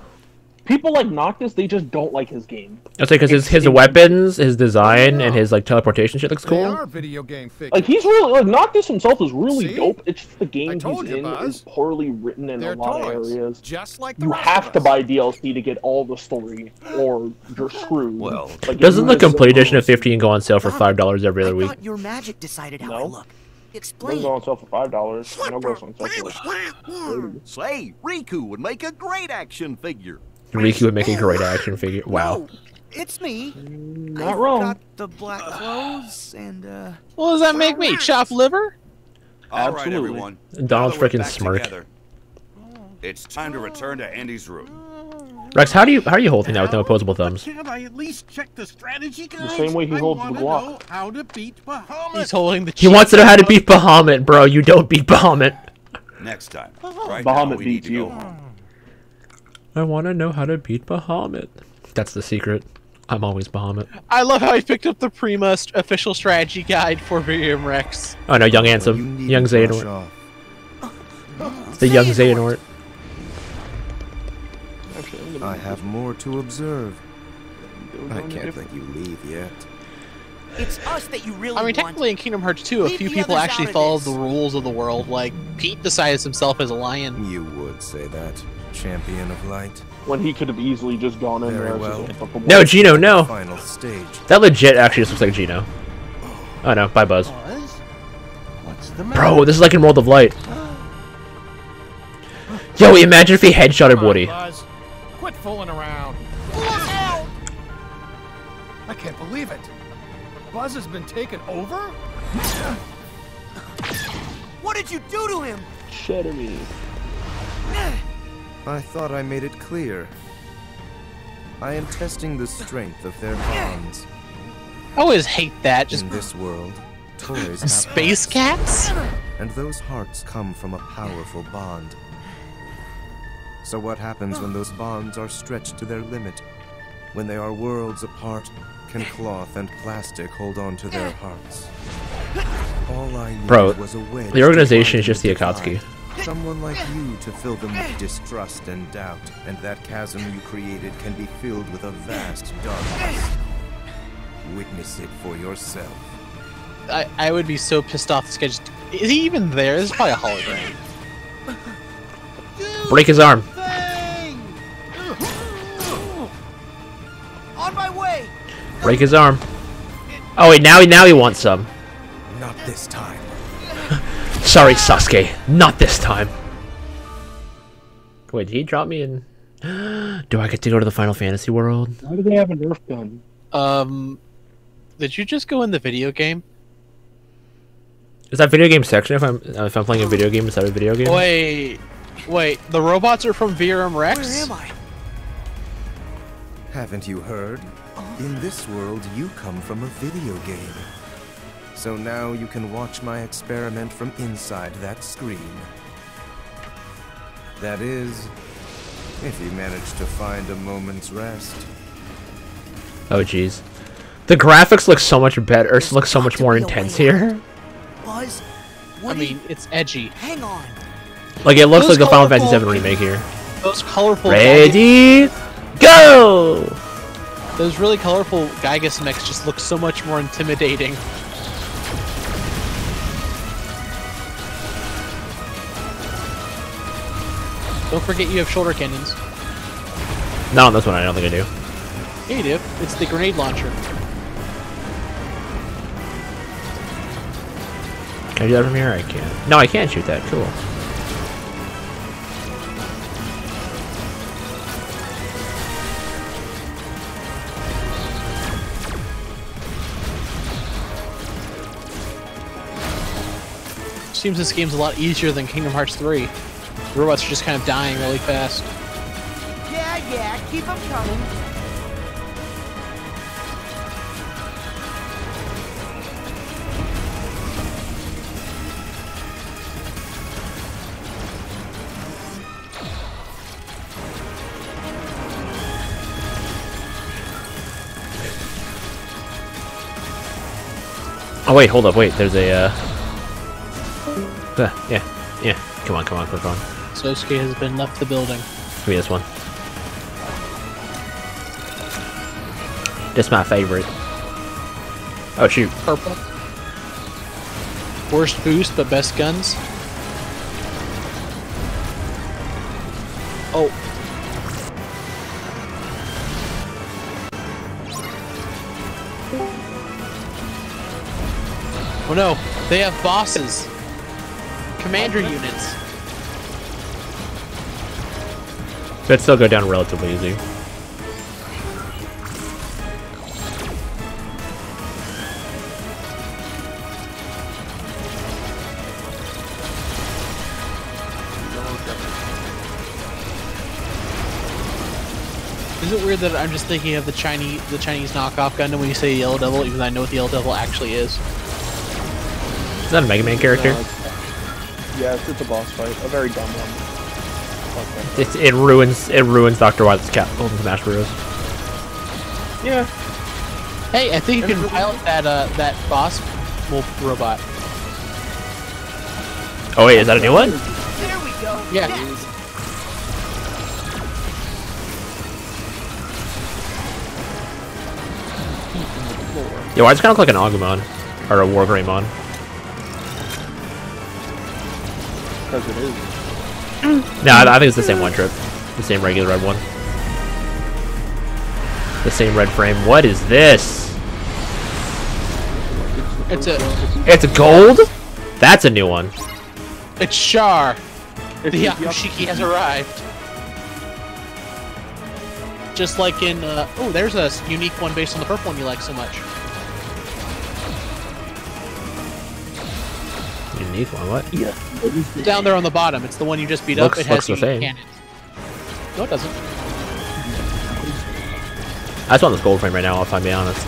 People like Noctis, they just don't like his game. I'd say because his weapons, his design, and his like teleportation shit looks They cool. are video game figures. Like he's really like Noctis himself is really See? dope. It's just the game he's told you, in Buzz. is poorly written in They're a lot toys, of areas. just like the You rest have of to us. buy DLC to get all the story, or you're screwed. Well, like, Doesn't the if you miss complete it, edition of 15 go on sale for $5 every other I week? thought your magic decided how I No. look. It Explain. doesn't go on sale for $5. I know it goes on sale for like $30. Say, Riku would make a great action figure. Riku would make a great action figure. Wow. No, it's me. Not I wrong. got the black clothes and What does that make me? Chopped liver? All right, Absolutely. everyone. Donald's Now that we're freaking back smirk. together, it's time to return to Andy's room. Rex, how are you holding that with no opposable thumbs? Can't I at least check the strategy guides? same way he holds the I wanna Glock. know how to beat Bahamut. He's holding the. He wants to know how to beat Bahamut, bro. You don't beat Bahamut. Next time. Right now, Bahamut we need beats to you. go home. I want to know how to beat Bahamut. That's the secret. I'm always Bahamut. I love how he picked up the Prima official strategy guide for Virium Rex. Oh no, young You Ansem. needn't Young rush Xehanort. off. The young Xehanort. I have more to observe. I can't let you leave yet. it's us that you really I mean, want. technically in Kingdom Hearts 2, a Leave few the people others actually out of followed this. the rules of the world. Like, Pete decides himself as a lion. You would say that, champion of light. When he could have easily just gone in Very there. as well. just a fucking No, Gino, no. Final stage. That legit actually just looks like Gino. Oh no, bye Buzz. Buzz? What's the matter? Bro, this is like in World of Light. Yo, imagine if he headshotted Come on, Woody. Buzz. Quit fooling around. I can't believe it. Buzz has been taken over? What did you do to him? Shatter me. I thought I made it clear. I am testing the strength of their bonds. I always hate that. Just In this world, toys have space hearts, cats? and those hearts come from a powerful bond. So what happens when those bonds are stretched to their limit? When they are worlds apart, can cloth and plastic hold on to their hearts? All I needed Bro, was a wedge the organization to is just the divide. Akatsuki. Someone like you to fill them with distrust and doubt, and that chasm you created can be filled with a vast darkness. Witness it for yourself. I would be so pissed off this guy just... Is he even there? This is probably a hologram. Break his arm. On my way. Break his arm. Oh wait, now he wants some. Not this time. Sorry, Sasuke. Not this time. Wait, did he drop me in? Do I get to go to the Final Fantasy world? Why do they have a Nerf gun? Did you just go in the video game? Is that video game section? If I'm playing a video game, is that a video game? Wait. The robots are from VRM Rex? Where am I? Haven't you heard? In this world, you come from a video game. So now you can watch my experiment from inside that screen. That is, if you manage to find a moment's rest. Oh jeez. The graphics look so much better, or look so much more intense here. Buzz, I mean, it's edgy. Hang on. Like, it looks like the Final Fantasy VII remake here. Those colorful... Ready, go! Those really colorful Gygas mechs just look so much more intimidating. Don't forget you have shoulder cannons. No, on this one I don't think I do. Yeah, you do. It's the grenade launcher. Can I do that from here? I can't. No, I can't shoot that. Cool. Seems this game's a lot easier than Kingdom Hearts 3. The robots are just kind of dying really fast. Yeah, keep them coming. Oh wait, hold up, wait. There's a yeah. Come on, click on. Sosuke has been left the building. Give me this one. This is my favorite. Oh shoot. Purple. Worst boost, but best guns. Oh. Oh no, they have bosses. Commander units. That'd still go down relatively easy. Is it weird that I'm just thinking of the Chinese knockoff Gundam when you say Yellow Devil, even though I know what the Yellow Devil actually is? Is that a Mega Man character? Yes, it's a boss fight. A very dumb one. It ruins Dr. Wise's Golden Smash Bros. Yeah. Hey, I think you can pilot that boss robot. Oh wait, is that a new one? There we go. Yeah. Yeah, why does it kind of look like an Agumon or a Wargreymon? Because it is. No, I think it's the same one trip. The same regular red one. The same red frame. What is this? It's a gold? That's a new one. It's Char. The Yakushiki has arrived. Just like in, oh, there's a unique one based on the purple one you like so much. Unique one, what? Yeah. Down there on the bottom, it's the one you just beat up. It has the same. cannons. No, it doesn't. I just want this gold frame right now, if I'm being honest.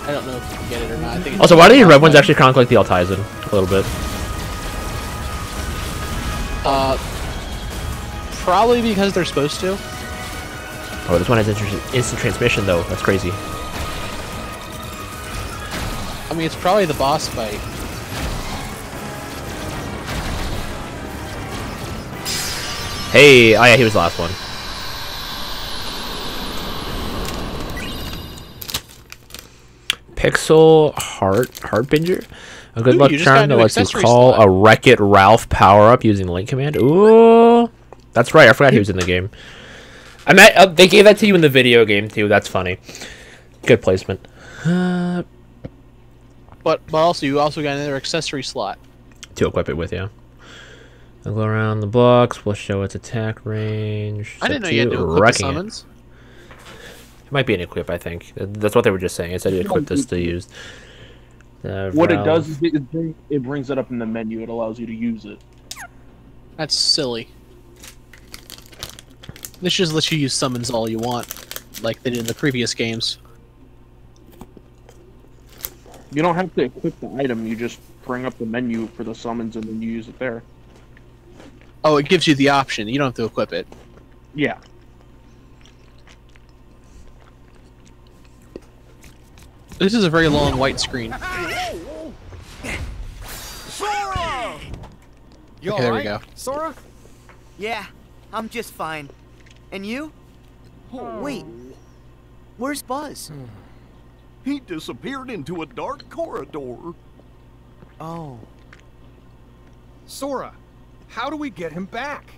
I don't know if you can get it or not. I think it's Also, why do these red ones actually kind of look like the Altizen? A little bit. Probably because they're supposed to. Oh, this one has instant transmission, though. That's crazy. I mean, it's probably the boss fight. Hey, oh yeah, he was the last one. Pixel Heartbinger? A good luck charm that lets you call a Wreck-It Ralph power-up using Link Command. Ooh, that's right. I forgot he was in the game. I meant they gave that to you in the video game too. That's funny. Good placement. But also you also got another accessory slot To equip it with, yeah. I'll go around the blocks. We'll show its attack range. I didn't know you had to equip the summons. It might be an equip, I think. That's what they were just saying. It said you equip this to use. What it does is it brings it up in the menu. It allows you to use it. That's silly. This just lets you use summons all you want, like they did in the previous games. You don't have to equip the item. You just bring up the menu for the summons and then you use it there. Oh, it gives you the option. You don't have to equip it. Yeah. This is a very long white screen. Sora! You okay, there we go. Sora? Yeah, I'm just fine. And you? Oh, wait. Where's Buzz? He disappeared into a dark corridor. Oh. Sora, how do we get him back?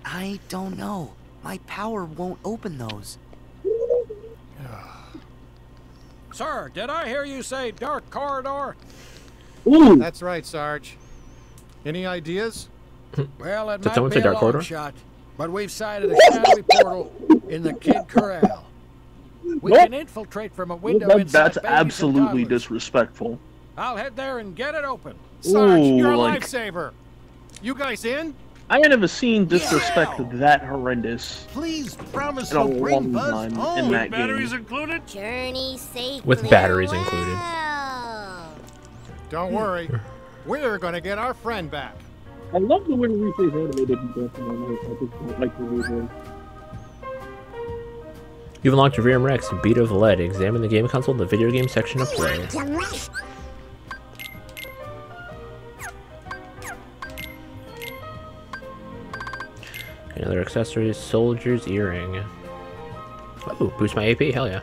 I don't know. My power won't open those. Sir, did I hear you say dark corridor? Ooh. That's right, Sarge. Any ideas? Well, it Did might someone be say a dark long corridor? shot, but we've sighted a shadowy portal in the Kid Corral. We can infiltrate from a window inside That's babies absolutely and toddlers. disrespectful. I'll head there and get it open. Sarge, Ooh, you're a like- lifesaver. You guys in? I ain't never seen disrespect that horrendous Please promise in a you'll bring long Buzz time home. in that Batteries game. included? Journey safely. With batteries included. Don't worry. We're gonna get our friend back. I love the way Rise's animated in Breath of the Wild. I just like the movie. You've unlocked your VM Rex, Beat of Lead. Examine the game console in the video game section of play. Another accessory, Soldier's Earring. Oh, boost my AP, hell yeah.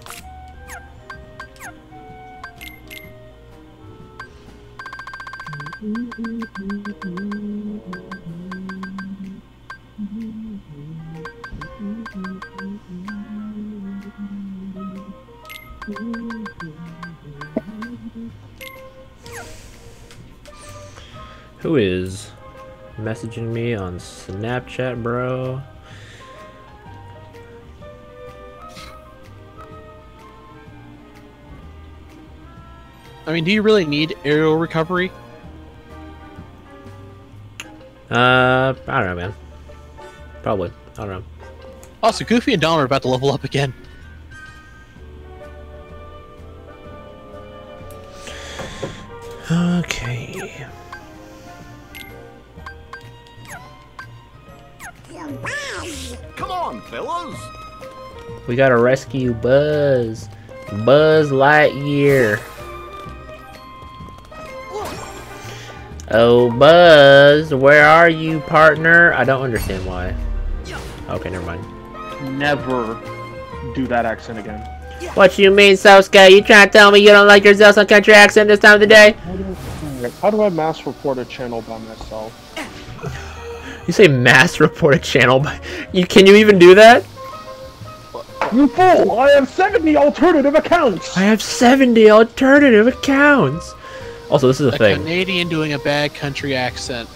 Who is messaging me on Snapchat, bro? I mean, do you really need aerial recovery? I don't know, man. Probably. I don't know. Also, Goofy and Donald are about to level up again. Okay. Come on, fellas. We gotta rescue Buzz. Buzz Lightyear. Oh, Buzz, where are you, partner? I don't understand why. Okay, never mind. Never do that accent again. What you mean, Sosuke? You trying to tell me you don't like your Zelda country accent this time of the day? How do I mass report a channel by myself? You say mass report a channel by... Can you even do that? You fool! I have 70 alternative accounts! I have 70 alternative accounts! Also, this is a thing. Canadian doing a bad country accent.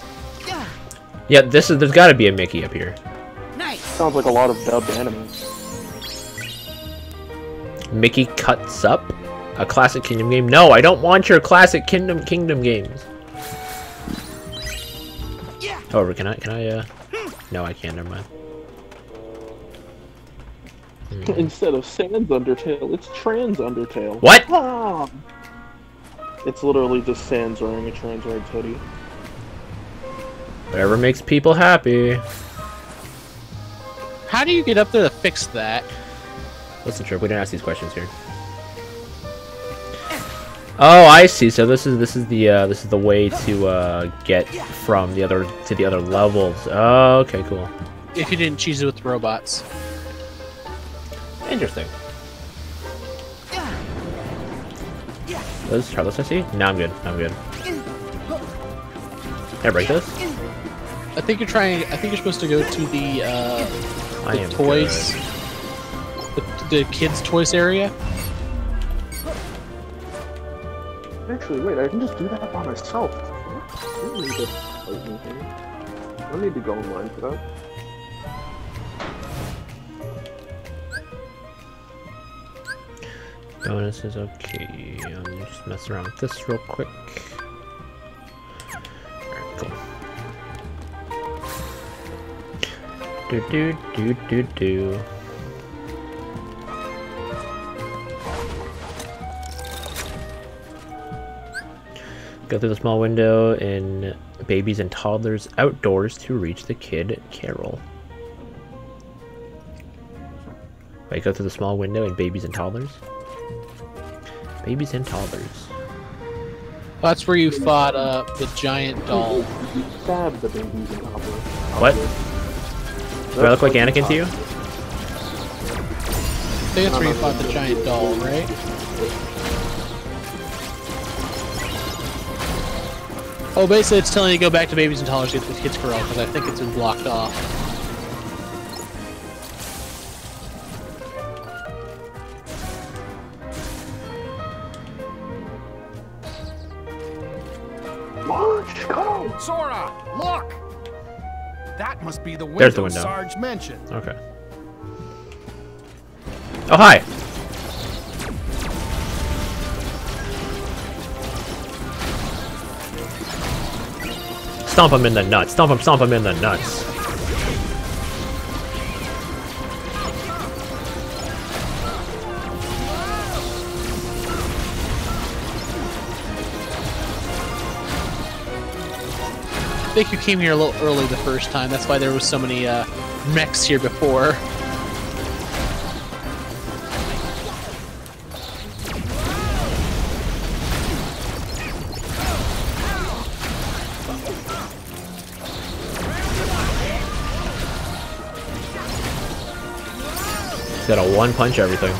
Yeah, there's gotta be a Mickey up here. Nice. Sounds like a lot of dubbed anime. Mickey Cuts Up? A classic Kingdom game? No, I don't want your classic Kingdom games. However, can I, no, I can't, never mind. Instead of Sans Undertale, it's Trans Undertale. What? Ah! It's literally just Sans wearing a trans-wearing hoodie. Whatever makes people happy. How do you get up there to fix that? Listen, Trip, we didn't ask these questions here. Oh, I see. So this is the way to get from the other to the other levels. Oh, okay, cool. If you didn't choose it with robots. Interesting. Let's try this. I see. No, I'm good. I'm good. Can I break this? I think you're trying. I think you're supposed to go to the toys, the kids' toys area. Actually, wait, I can just do that by myself. I don't need to fight anything. I don't need to go online for that. Bonus is okay. I'm just messing around with this real quick. Alright, cool. Do. Go through the small window in Babies and Toddlers Outdoors to reach the kid Carol. Wait, go through the small window in Babies and Toddlers? Babies and Toddlers. That's where you fought the giant doll. Stab the babies and toddlers. What? Do I look like Anakin to you? I think that's where you fought the giant doll, right? Oh, basically it's telling you to go back to Babies and Toddlers to get the kids Carol, because I think it's been blocked off. March, go! Sora, look! That must be the window, There's the window. Sarge mentioned. Okay. Oh, hi! Stomp him in the nuts. Stomp him in the nuts. I think you came here a little early the first time. That's why there was so many mechs here before. He's got a one-punch everything.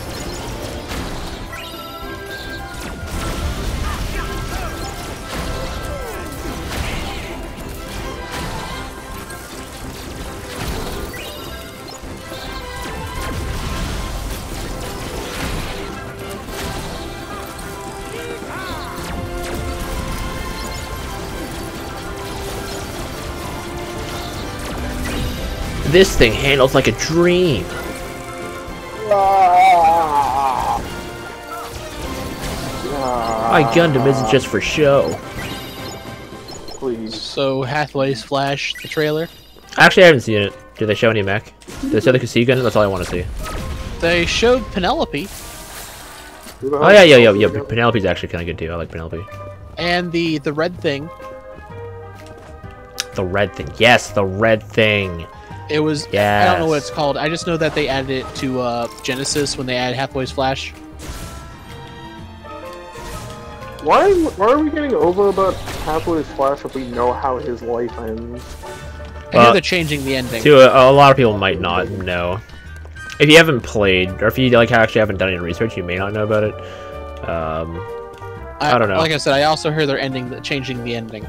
This thing handles like a dream. My Gundam isn't just for show. Please. So, Hathaway's Flash, the trailer? Actually, I haven't seen it. Did they show any mech? Did they show the Kasee Gundam? That's all I want to see. They showed Penelope. Oh yeah. Penelope's actually kind of good too. I like Penelope. And the red thing. The red thing. Yes, the red thing. It was. Yes. I don't know what it's called. I just know that they added it to Genesis when they added Hathaway's Flash. Why are we getting over about Hathaway's Flash if we know how his life ends? I know they're changing the ending. A lot of people might not know. If you haven't played, or if you actually haven't done any research, you may not know about it. I don't know. Like I said, I also heard they're changing the ending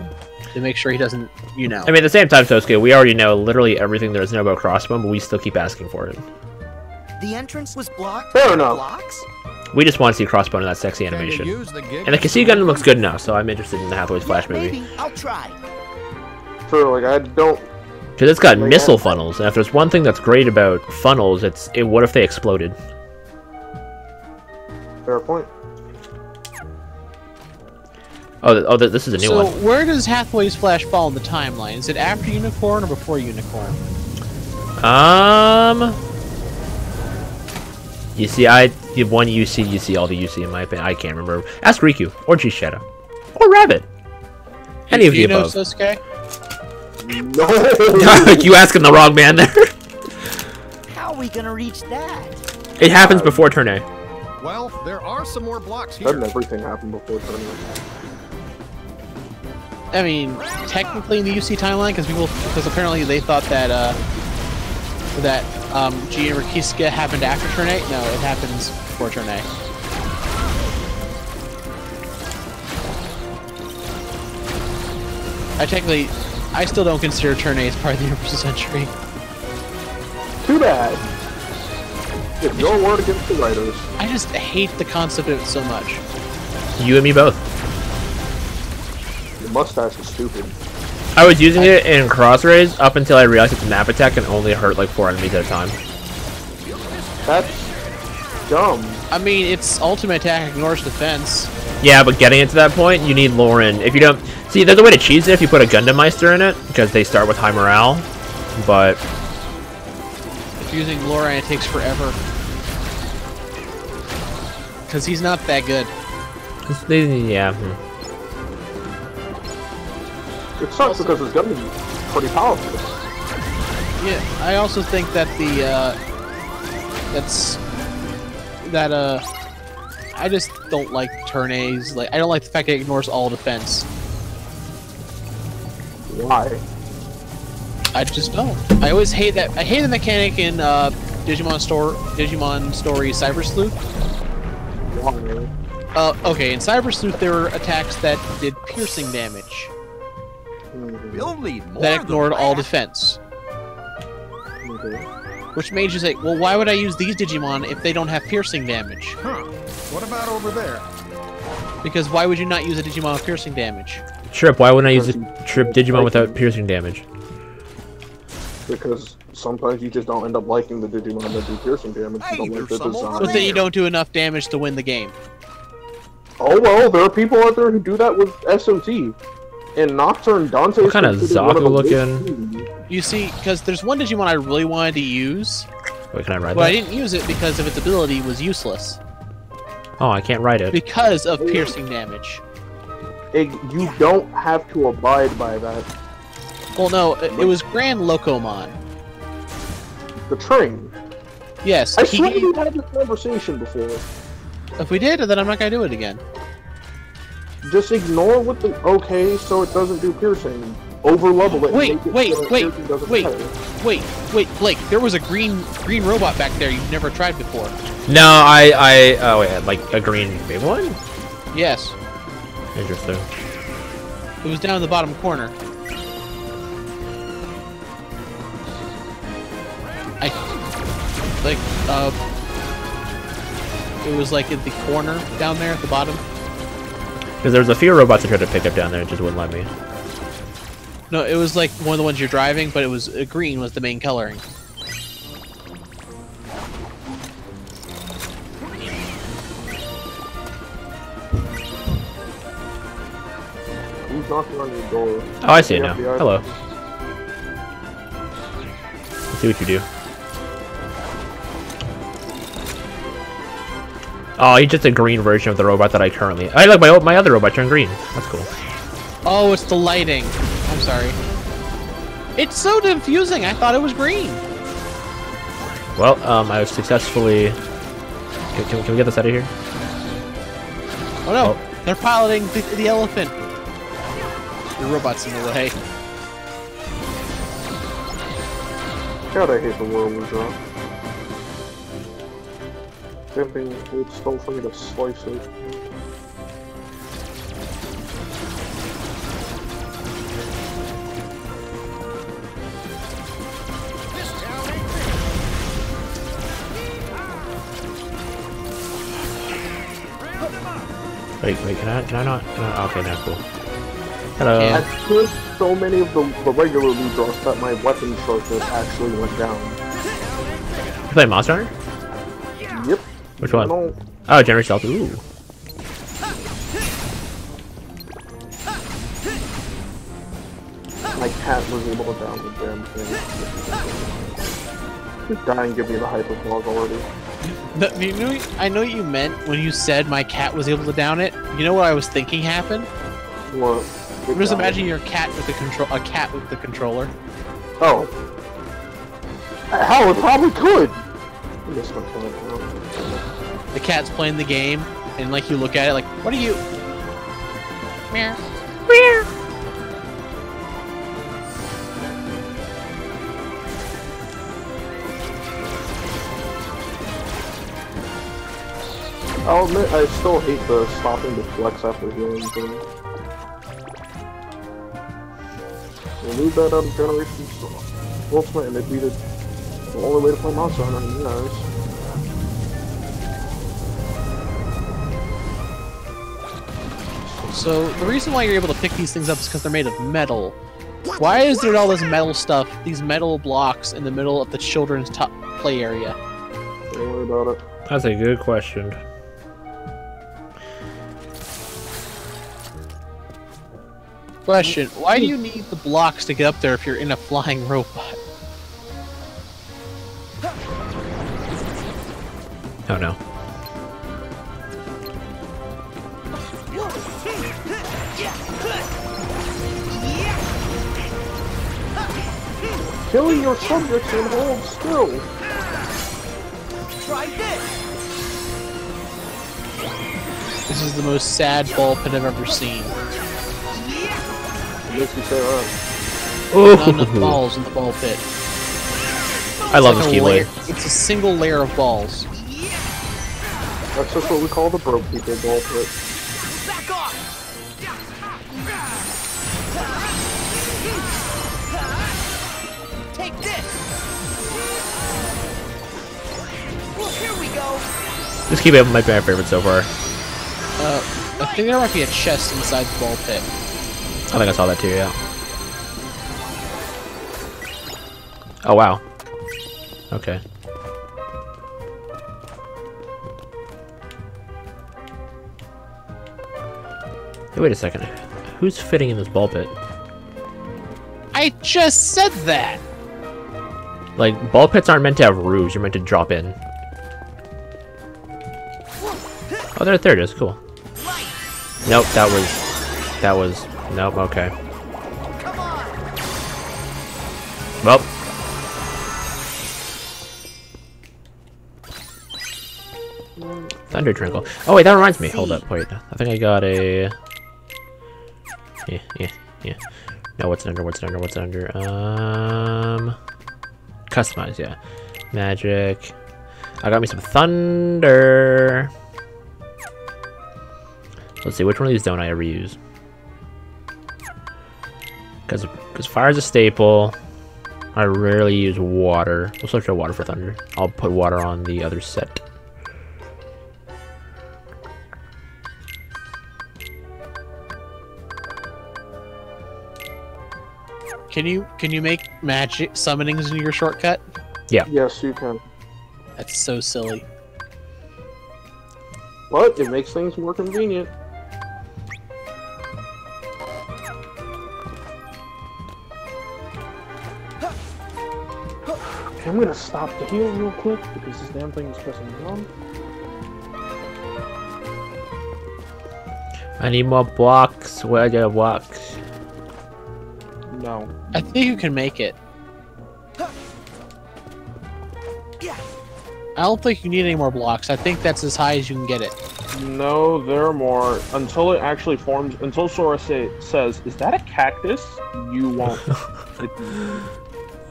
to make sure he doesn't, I mean, at the same time, Sosuke, we already know literally everything there is to know about Crossbone, but we still keep asking for it. The entrance was blocked. Fair enough. Blocks? We just want to see Crossbone in that sexy animation. And the Kasee Gundam looks good enough, so I'm interested in the Hathaway's Flash movie. Maybe. I'll try. So, like, I don't... Because it's got missile funnels, and if there's one thing that's great about funnels, it's what if they exploded? Fair point. Oh, this is a new one. So, where does Hathaway's Flash fall in the timeline? Is it after Unicorn or before Unicorn? You see, one UC, you see all the UC in my opinion. I can't remember. Ask Riku, or G-Shadow, or Rabbit. Any of the above. Do you know Sosuke? No! You asking the wrong man there. How are we gonna reach that? It happens before turn A. Well, there are some more blocks here. Doesn't everything happen before turning? I mean, technically in the UC timeline, because apparently they thought that G and Rikiska happened after turn 8. No, it happens before turn 8. I still don't consider turn 8 as part of the Universal Century. Too bad. It's your word against the writers. I just hate the concept of it so much. You and me both. The mustache is stupid. I was using it in Cross Rays up until I realized that the nap attack can only hurt like 4 enemies at a time. That's dumb. I mean, its ultimate attack ignores defense. Yeah, but getting it to that point, you need Lauren. If you don't... See, there's a way to cheese it if you put a Gundam Meister in it, because they start with high morale, but... If you're using Lauren, it takes forever. Because he's not that good. Yeah. It sucks because it's gonna be pretty powerful. Yeah, I also think that I just don't like turn A's. Like, I don't like the fact that it ignores all defense. Why? I just don't. I always hate that. I hate the mechanic in Digimon Story Cyber Sleuth. Why? Okay, in Cyber Sleuth there were attacks that did piercing damage. We'll need more that ignored than all that. defense. Which made you say, well, why would I use these Digimon if they don't have piercing damage? Huh. What about over there? Because why would you not use a Digimon with piercing damage? Trip, why wouldn't I use a Trip Digimon without piercing damage? Because sometimes you just don't end up liking the Digimon that do piercing damage. You don't like the design. But then you don't do enough damage to win the game. Oh well, there are people out there who do that with SOT. In Nocturne, Dante. What kind of Zaku looking? You see, because there's one Digimon I really wanted to use. Wait, can I ride but that? I didn't use it because of its ability was useless. Oh, I can't ride it. Because of piercing damage. You don't have to abide by that. Well, no, it was Grand Locomon. The train. Yes. I swear we had this conversation before. If we did, then I'm not gonna do it again. Just ignore what the okay, so it doesn't do piercing. Over level it. Wait, Blake. There was a green robot back there you've never tried before. No, oh wait, like a green big one? Yes. Interesting. It was down in the bottom corner. It was like in the corner down there at the bottom. Because there was a few robots I tried to pick up down there, it just wouldn't let me. No, it was like one of the ones you're driving, but it was green was the main coloring. Who's knocking on your door? Oh, I see it now. Hello. Let's see what you do. Oh, he's just a green version of the robot that I currently... I like my other robot turned green. That's cool. Oh, it's the lighting. I'm sorry. It's so confusing. I thought it was green. Well, I was successfully... Can we get this out of here? Oh no, they're piloting the elephant. The robot's in the way. God, I hate the world we drop. Everything it's so for me to slice it. Wait, can I not? Okay, now cool. Hello. I killed so many of the regular loot drops that my weapon sharpness actually went down. You play Monster Hunter? Yep. Which one? Oh, Generation Delta. Ooh. My cat was able to down the damn thing. Just die and give me the hyper claws already. I know what you meant when you said my cat was able to down it. You know what I was thinking happened? What? Just imagine your cat with a cat with the controller. Oh. Hell, it probably could. the cat's playing the game, and like you look at it, like, what are you? Meow. Meow. I'll admit, I still hate the stopping the flex after healing thing. Remove that out of Generation Ultimate and it'd be the only way to play Monster Hunter in your eyes. So, the reason why you're able to pick these things up is because they're made of metal. Why is there all this metal stuff, these metal blocks in the middle of the children's play area? Don't worry about it. That's a good question. Question, why do you need the blocks to get up there if you're in a flying robot? Oh no. Killing your subjects and hold still. Try this. This is the most sad ball pit I've ever seen. Makes me say that. Not enough balls in the ball pit. I love this keyblade. It's a single layer of balls. That's just what we call the broke people ball pit. Back off. Take this. Well, here we go. This keyblade might be my favorite so far. I think there might be a chest inside the ball pit. I think I saw that too, yeah. Oh, wow. Okay. Hey, wait a second. Who's fitting in this ball pit? I just said that! Like, ball pits aren't meant to have roofs, you're meant to drop in. Oh, there it is, cool. Nope, that was, nope, okay. Well. Thunder Trinkle. Oh wait, that reminds me. Hold up, wait. I think I got a... Yeah. No, what's under? Customize, yeah. Magic. I got me some thunder. Let's see, which one of these don't I ever use? Because fire's a staple. I rarely use water. We'll switch to water for thunder. I'll put water on the other set. Can you make magic summonings in your shortcut? Yeah. Yes, you can. That's so silly. But it makes things more convenient. Okay, I'm gonna stop the heal real quick because this damn thing is pressing me on. I need more blocks. Where are the blocks? No. I think you can make it. I don't think you need any more blocks. I think that's as high as you can get it. No, there are more. Until it actually forms, until Sora says, "Is that a cactus?" You won't.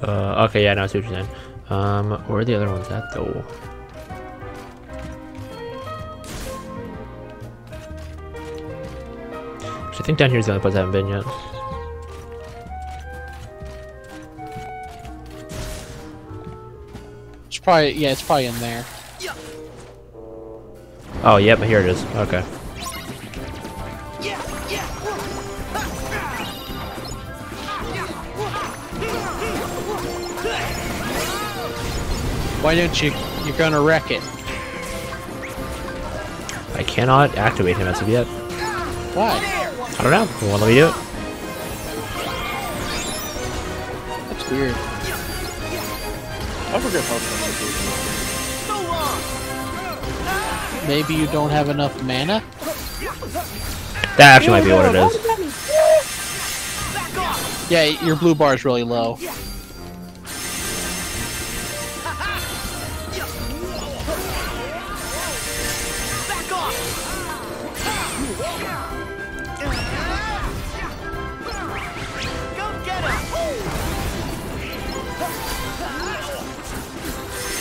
Okay, yeah, no, I see what you're saying. Where are the other ones at, though? I think down here is the only place I haven't been yet. It's probably, yeah, it's probably in there. Oh, yep, here it is. Okay. Why don't you? You're gonna wreck it. I cannot activate him as of yet. Why? I don't know. You want to let me do it? That's weird. I forget how to Maybe you don't have enough mana? That actually might be what it is. Yeah, your blue bar is really low.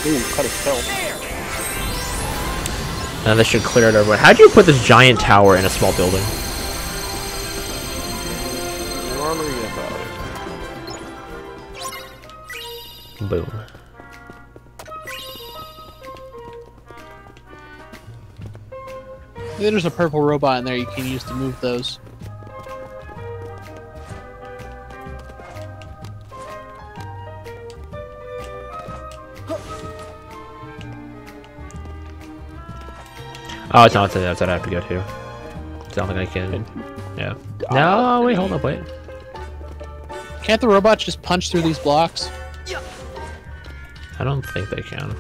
Ooh, cut his tail. Now this should clear it over. How'd you put this giant tower in a small building? Boom. There's a purple robot in there you can use to move those. Oh, it's not that I have to go to. I don't think I can. Yeah. No, wait, hold up, wait. Can't the robots just punch through these blocks? I don't think they can.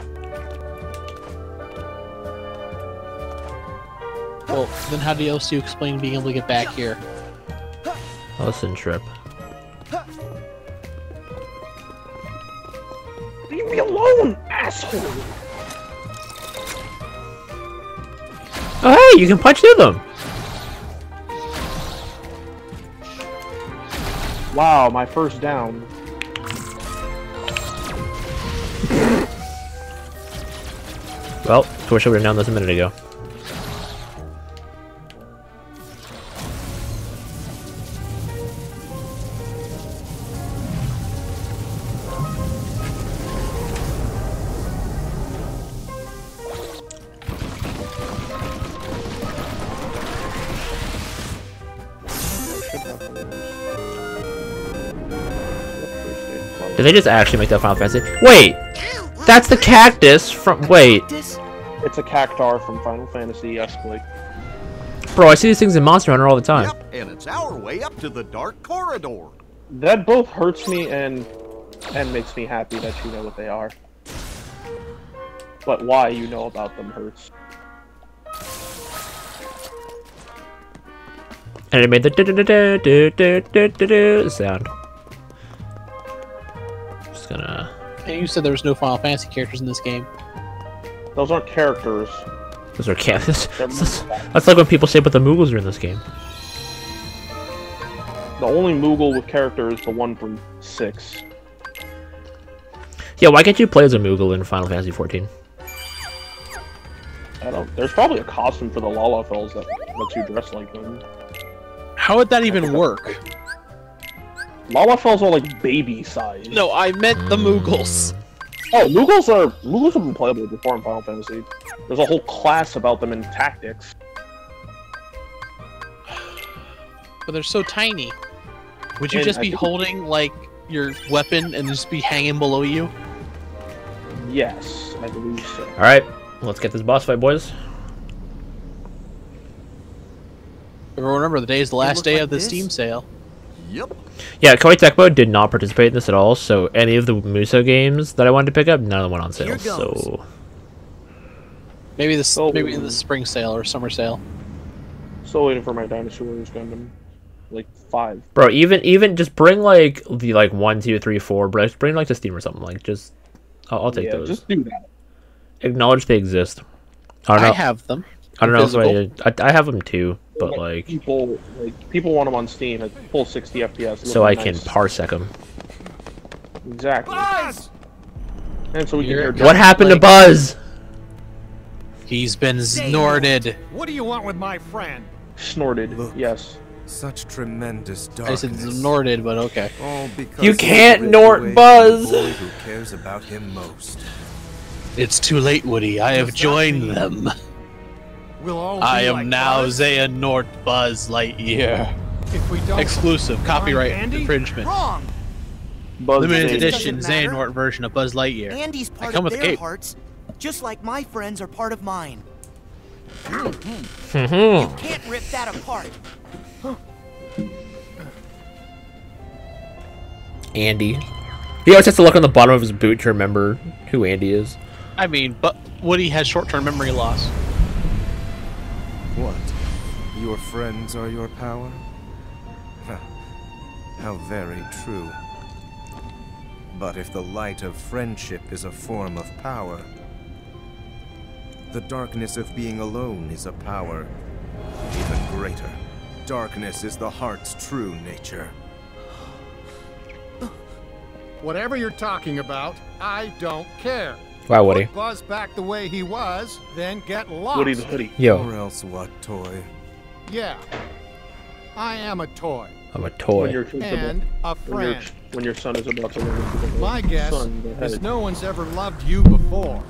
Well, then how else do you explain being able to get back here? Listen, Trip. Leave me alone, asshole! Oh, hey, you can punch through them! Wow, my first down. Well, I wish I would have known this a minute ago. Did they just actually make that Final Fantasy? Wait! That's the cactus from- wait. It's a cactar from Final Fantasy, yes, Blake. Bro, I see these things in Monster Hunter all the time. Yep, and it's our way up to the Dark Corridor. That both hurts me and makes me happy that you know what they are. But why you know about them hurts. And it made the do-do-do-do-do-do-do-do sound. Just gonna... And you said there was no Final Fantasy characters in this game. Those aren't characters. Those are cactus. That's like when people say, but the Moogles are in this game. The only Moogle with character is the one from 6. Yeah, why can't you play as a Moogle in Final Fantasy 14? I don't. There's probably a costume for the Lalafels that lets you dress like them. How would that even work? Lalafels are like baby size. No, I meant the Moogles. Oh, Moogles have been playable before in Final Fantasy. There's a whole class about them in Tactics. But they're so tiny. Would you just be holding like your weapon and just be hanging below you? Yes, I believe so. All right, let's get this boss fight, boys. Remember, the day is the last day of the Steam sale. Yep. Yeah, Koei Tecmo did not participate in this at all, so any of the Muso games that I wanted to pick up, none of them went on sale. So maybe the spring sale or summer sale. Still waiting for my Dinosaurs Gundam, like 5. Bro, even just bring like the 1, 2, 3, 4, but bring like to Steam or something. Like just, I'll take those. Just do that. Acknowledge they exist. I don't know. I have them. I don't know if I have them too, but like people want them on Steam at full 60 FPS. So I can parsec them. Exactly. Buzz! And so we can hear. What happened to Buzz? He's been snorted. What do you want with my friend? Snorted. Yes. Such tremendous darkness. I said snorted, but okay. All because you can't nort Buzz. The boy who cares about him most. It's too late, Woody. I have joined them. I am now Xehanort Buzz Lightyear. If we don't exclusive copyright infringement. Wrong. Limited edition Xehanort version of Buzz Lightyear. Andy's part I come of with their cape. hearts, just like my friends are part of mine. You can't rip that apart. Andy. He always has to look on the bottom of his boot to remember who Andy is. I mean, but Woody has short-term memory loss. What? Your friends are your power? How very true. But if the light of friendship is a form of power, the darkness of being alone is a power even greater. Darkness is the heart's true nature. Whatever you're talking about, I don't care. Why, Woody? Put Buzz back the way he was, then get lost. Woody the hoodie. Yo. Or else what, toy? Yeah. I am a toy. I'm a toy. When your kid's And about- a friend. when your son is about to learn to become My a guess son, the is head. no one's ever loved you before.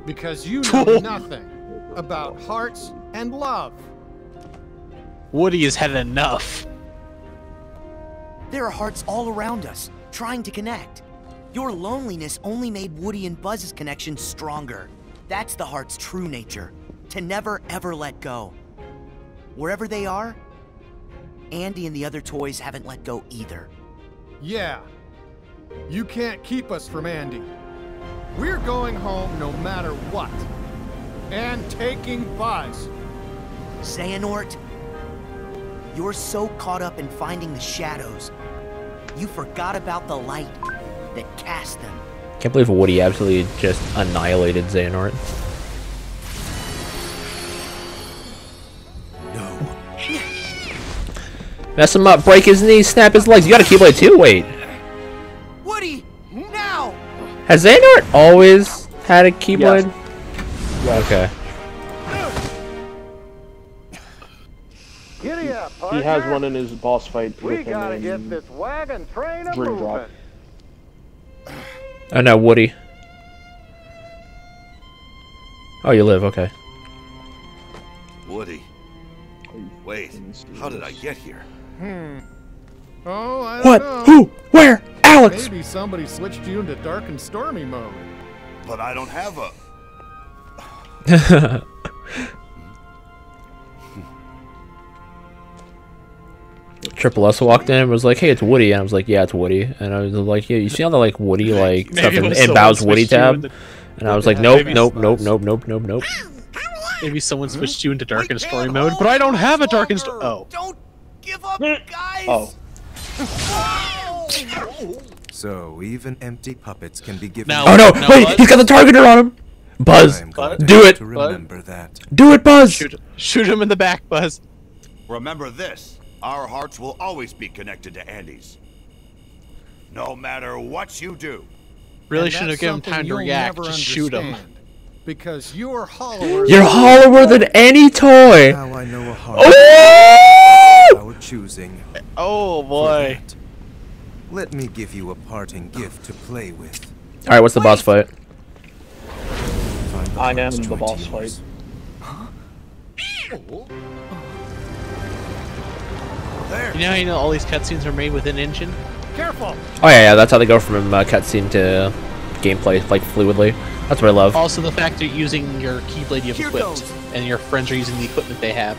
Because you know nothing about hearts and love. Woody has had enough. There are hearts all around us, trying to connect. Your loneliness only made Woody and Buzz's connection stronger. That's the heart's true nature, to never ever let go. Wherever they are, Andy and the other toys haven't let go either. Yeah. You can't keep us from Andy. We're going home no matter what. And taking Buzz. Xehanort, you're so caught up in finding the shadows, you forgot about the light that cast them. Can't believe Woody absolutely just annihilated Xehanort. Mess him up, break his knees, snap his legs. You got a Keyblade too? Wait. Woody, now! Has Xehanort always had a Keyblade? Yes. Okay. Giddy up, He partner. has one in his boss fight We with him gotta in get this wagon train a Dream moving. Drop. Oh no, Woody. Oh, you live, okay. Woody. Wait, how did I get here? Oh, I What? don't know. Who? Where? Alex! Maybe somebody switched you into dark and stormy mode. But I don't have a... Triple S walked in and was like, "Hey, it's Woody," and I was like, "Yeah, it's Woody." And I was like, "Yeah, you see all the like Woody like stuff in Bow's Woody tab?" And I was like, "Nope, nope, nope, nope, nope, nope, nope." Maybe someone switched you into dark and story mode, but I don't have a dark and story. Oh. Don't give up, guys! Oh. So even empty puppets can be given. Now- Oh no! Now, Wait, Buzz? he's got the targeter on him. Buzz, I'm going to do have it! to remember that. Do it, Buzz! Shoot him in the back, Buzz. Remember this. Our hearts will always be connected to Andy's. No matter what you do. Really And shouldn't have that's given him something time to you'll react. never Just shoot him. understand. Because you're hollower. You're hollower than any toy. Now I know a heart Oh! our choosing. Oh boy. Let me give you a parting gift to play with. All right, what's the boss fight? Find the I am heart's the joint boss yours. You know how you know all these cutscenes are made with an engine? Careful. Oh yeah, that's how they go from cutscene to gameplay, like fluidly. That's what I love. Also the fact that you're using your Keyblade you've Here equipped, goes. and your friends are using the equipment they have.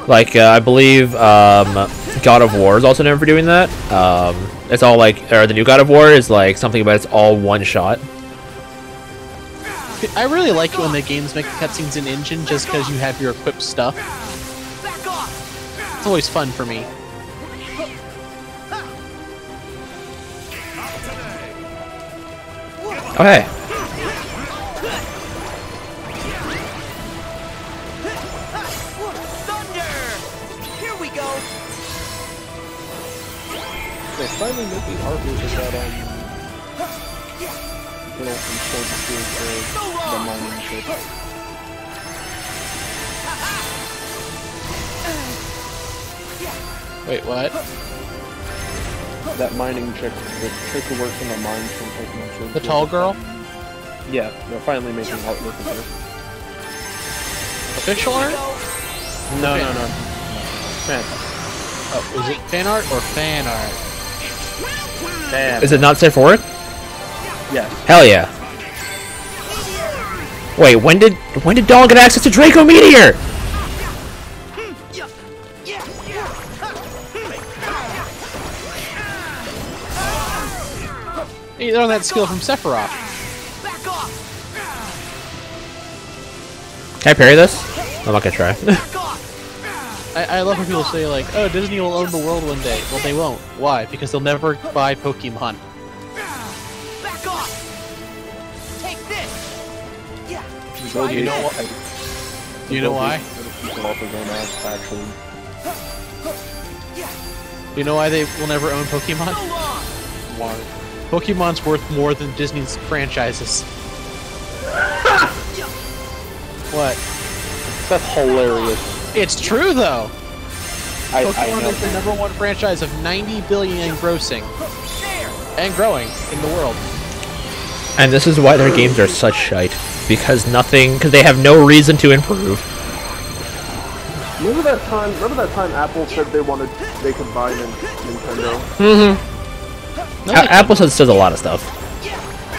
Like I believe God of War is also known for doing that. It's all like, or the new God of War is like something about it's all one shot. I really like it when the games make the cutscenes in engine just because you have your equipped stuff. It's always fun for me. Oh hey. Thunder! Here we go! They're finally making art with that little from the mining ship. Wait, what? That mining chick, the chick who works in the mines from Pokemon Sword. The tall girl? Yeah, they're finally making art with her. Official art? No, Fan. no, no. Fan. Oh, is it fan art or fan art? Fan. Is it not safe for work? Yes. Hell yeah. Wait, when did Dawn get access to Draco Meteor? Hey, they learned that skill from Sephiroth. Can I parry this? I'm not gonna try. I love when people say like, oh, Disney will own the world one day. Well, they won't. Why? Because they'll never buy Pokemon. Back off! Take this! Yeah. You know what? You know why? You know why they will never own Pokemon? Pokemon. Pokemon's worth more than Disney's franchises. What? That's hilarious. It's true though. Pokemon know. is the #1 franchise of 90 billion and grossing and growing in the world. And this is why their games are such shite, because they have no reason to improve. Remember that time Apple said they could buy Nintendo? Mm-hmm. Apple says a lot of stuff.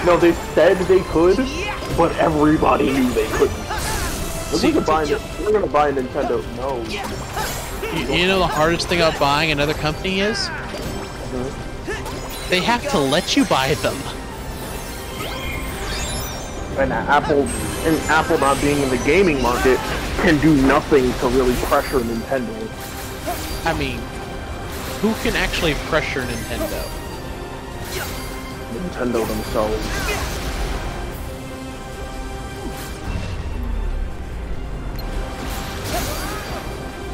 No, they said they could, but everybody knew they couldn't. We're gonna buy a Nintendo. No. You know the hardest thing about buying another company is? They have to let you buy them. And Apple not being in the gaming market can do nothing to really pressure Nintendo. I mean, who can actually pressure Nintendo? Nintendo themselves.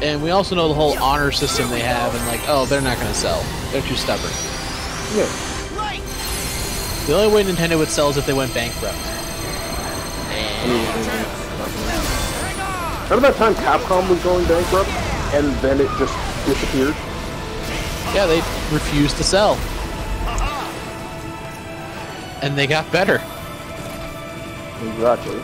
And we also know the whole honor system they have, and like, oh, they're not gonna sell. They're too stubborn. Yeah. The only way Nintendo would sell is if they went bankrupt. Remember that time Capcom was going bankrupt, and then it just disappeared? Yeah, they refused to sell. And they got better. Exactly.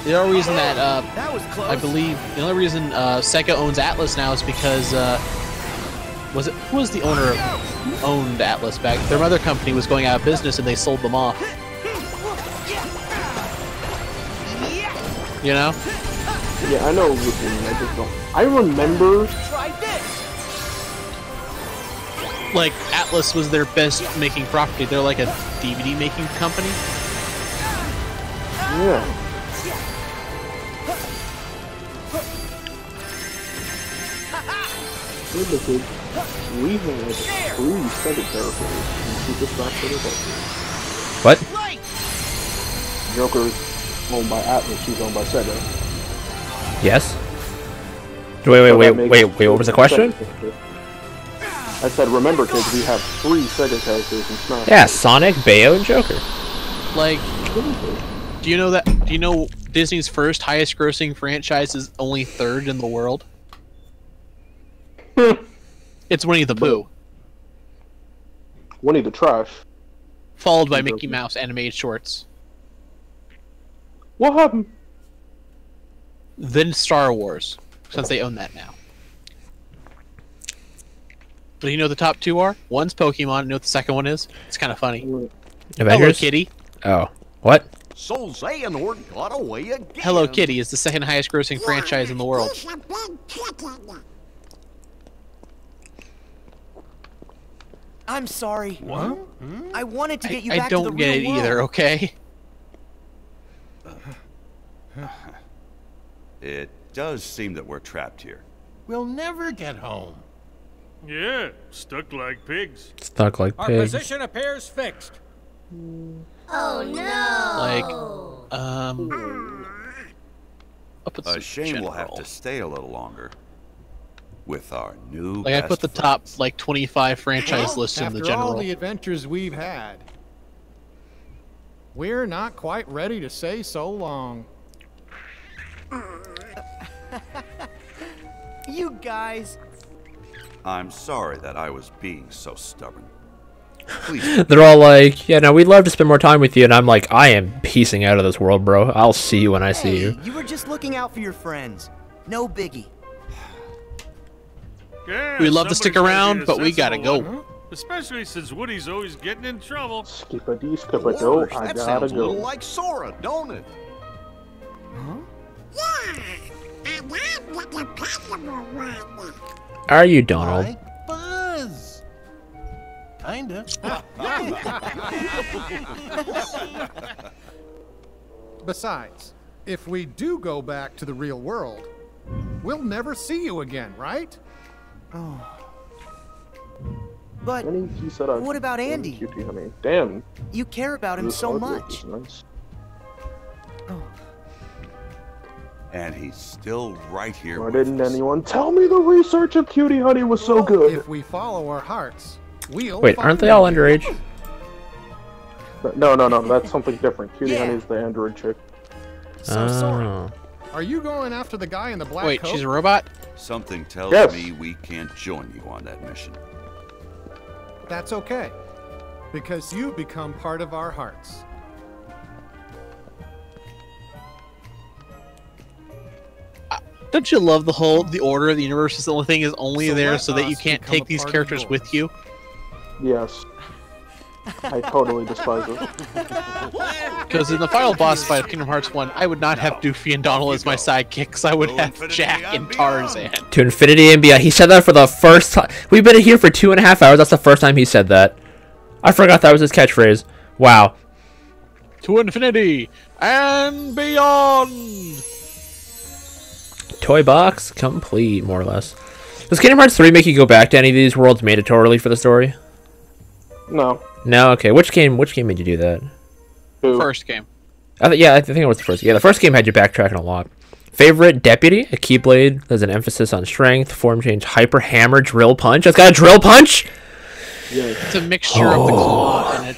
The only reason that, I believe, the only reason Sega owns Atlas now is because, who was the owner of, owned Atlas back? Their mother company was going out of business and they sold them off. You know? Yeah, I know what you mean, I just don't. I remember... Like, Atlas was their best making property. They're like a DVD making company. Yeah. We had 3 Sega characters in Super Smash Bros. What? Joker's owned by Atlas, she's owned by Sega. Yes? Wait, what was the question? I said, remember kids, we have 3 Sega characters in Smash. Yeah, Sonic, Bayo, and Joker. Like, do you know Disney's first highest grossing franchise is only 3rd in the world? It's Winnie the Pooh. Winnie the Trash. Followed by Mickey Mouse animated shorts. What happened? Then Star Wars, since they own that now. But you know what the top 2 are? One's Pokemon, you know what the second one is? It's kind of funny. Avengers? Hello Kitty. Oh. What? So Xehanort got away again. Hello Kitty is the 2nd highest grossing franchise in the world. I'm sorry. What? I wanted to get you back I to the don't get it real either, world. okay? It does seem that we're trapped here. We'll never get home. Yeah, stuck like pigs. Stuck like Our pigs. position appears fixed. Oh no! Like, I'll put A shame we'll have to stay a little longer. With our new Like, I put the top, like, 25 franchise lists in the After all general. the adventures we've had, we're not quite ready to say so long. You guys. I'm sorry that I was being so stubborn. Please. They're all like, yeah, no, we'd love to spend more time with you, and I'm like, I am piecing out of this world, bro. I'll see you when I see you. You were just looking out for your friends. No biggie. Yeah, We'd love to stick somebody's around, be a but we gotta sensible go. one. Especially since Woody's always getting in trouble. Skippity, skippity, I That gotta sounds a little go. like Sora, don't it? Yeah, and I'm the dependable one. Are you, Donald? Buzz. Kinda. Besides, if we do go back to the real world, we'll never see you again, right? But He said what about Andy? Cutie, honey. Damn. You care about him This so artwork much. is nice. And he's still right here. Why with didn't us. anyone tell me the research of Cutie Honey was so good? If we follow our hearts, We'll Wait, aren't they all underage? No, that's something different. Cutie Honey's the android chick. So, Sora, are you going after the guy in the black Wait, coat? she's a robot? Something tells me we can't join you on that mission. That's okay, because you become part of our hearts. Don't you love the order of the universe is the only thing is only there so that you can't take these characters with you? Yes. I totally despise it. Because in the final boss fight of Kingdom Hearts 1, I would not have Doofy and Donald as my sidekicks. I would have Jack and Tarzan. To infinity and beyond. He said that for the first time. We've been here for 2.5 hours. That's the first time he said that. I forgot that was his catchphrase. Wow. To infinity and beyond. Toy box complete, more or less. Does Kingdom Hearts 3 make you go back to any of these worlds mandatorily for the story? No. No. Okay. Which game made you do that? First game. Yeah, I think it was the first. Yeah, the first game had you backtracking a lot. Favorite deputy? A Keyblade. There's an emphasis on strength. Form change. Hyper hammer. Drill punch. It's got a drill punch. Yeah. It's a mixture of the claw and it.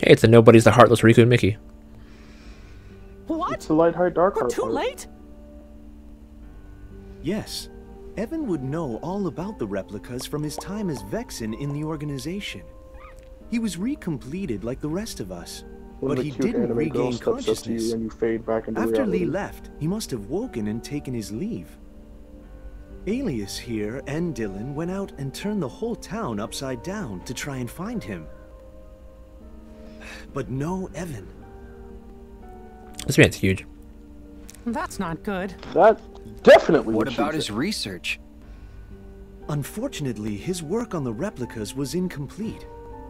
Hey, it's a nobody's the heartless Riku and Mickey. What? It's the light heart, dark heart. Too late? Yes. Evan would know all about the replicas from his time as Vexen in the organization. He was recompleted like the rest of us, but he didn't regain consciousness. And you fade back into After reality. Lee left, he must have woken and taken his leave. Alias here and Dylan went out and turned the whole town upside down to try and find him. But no Evan. This man's huge. That's not good. That definitely. What about his research? Unfortunately, his work on the replicas was incomplete.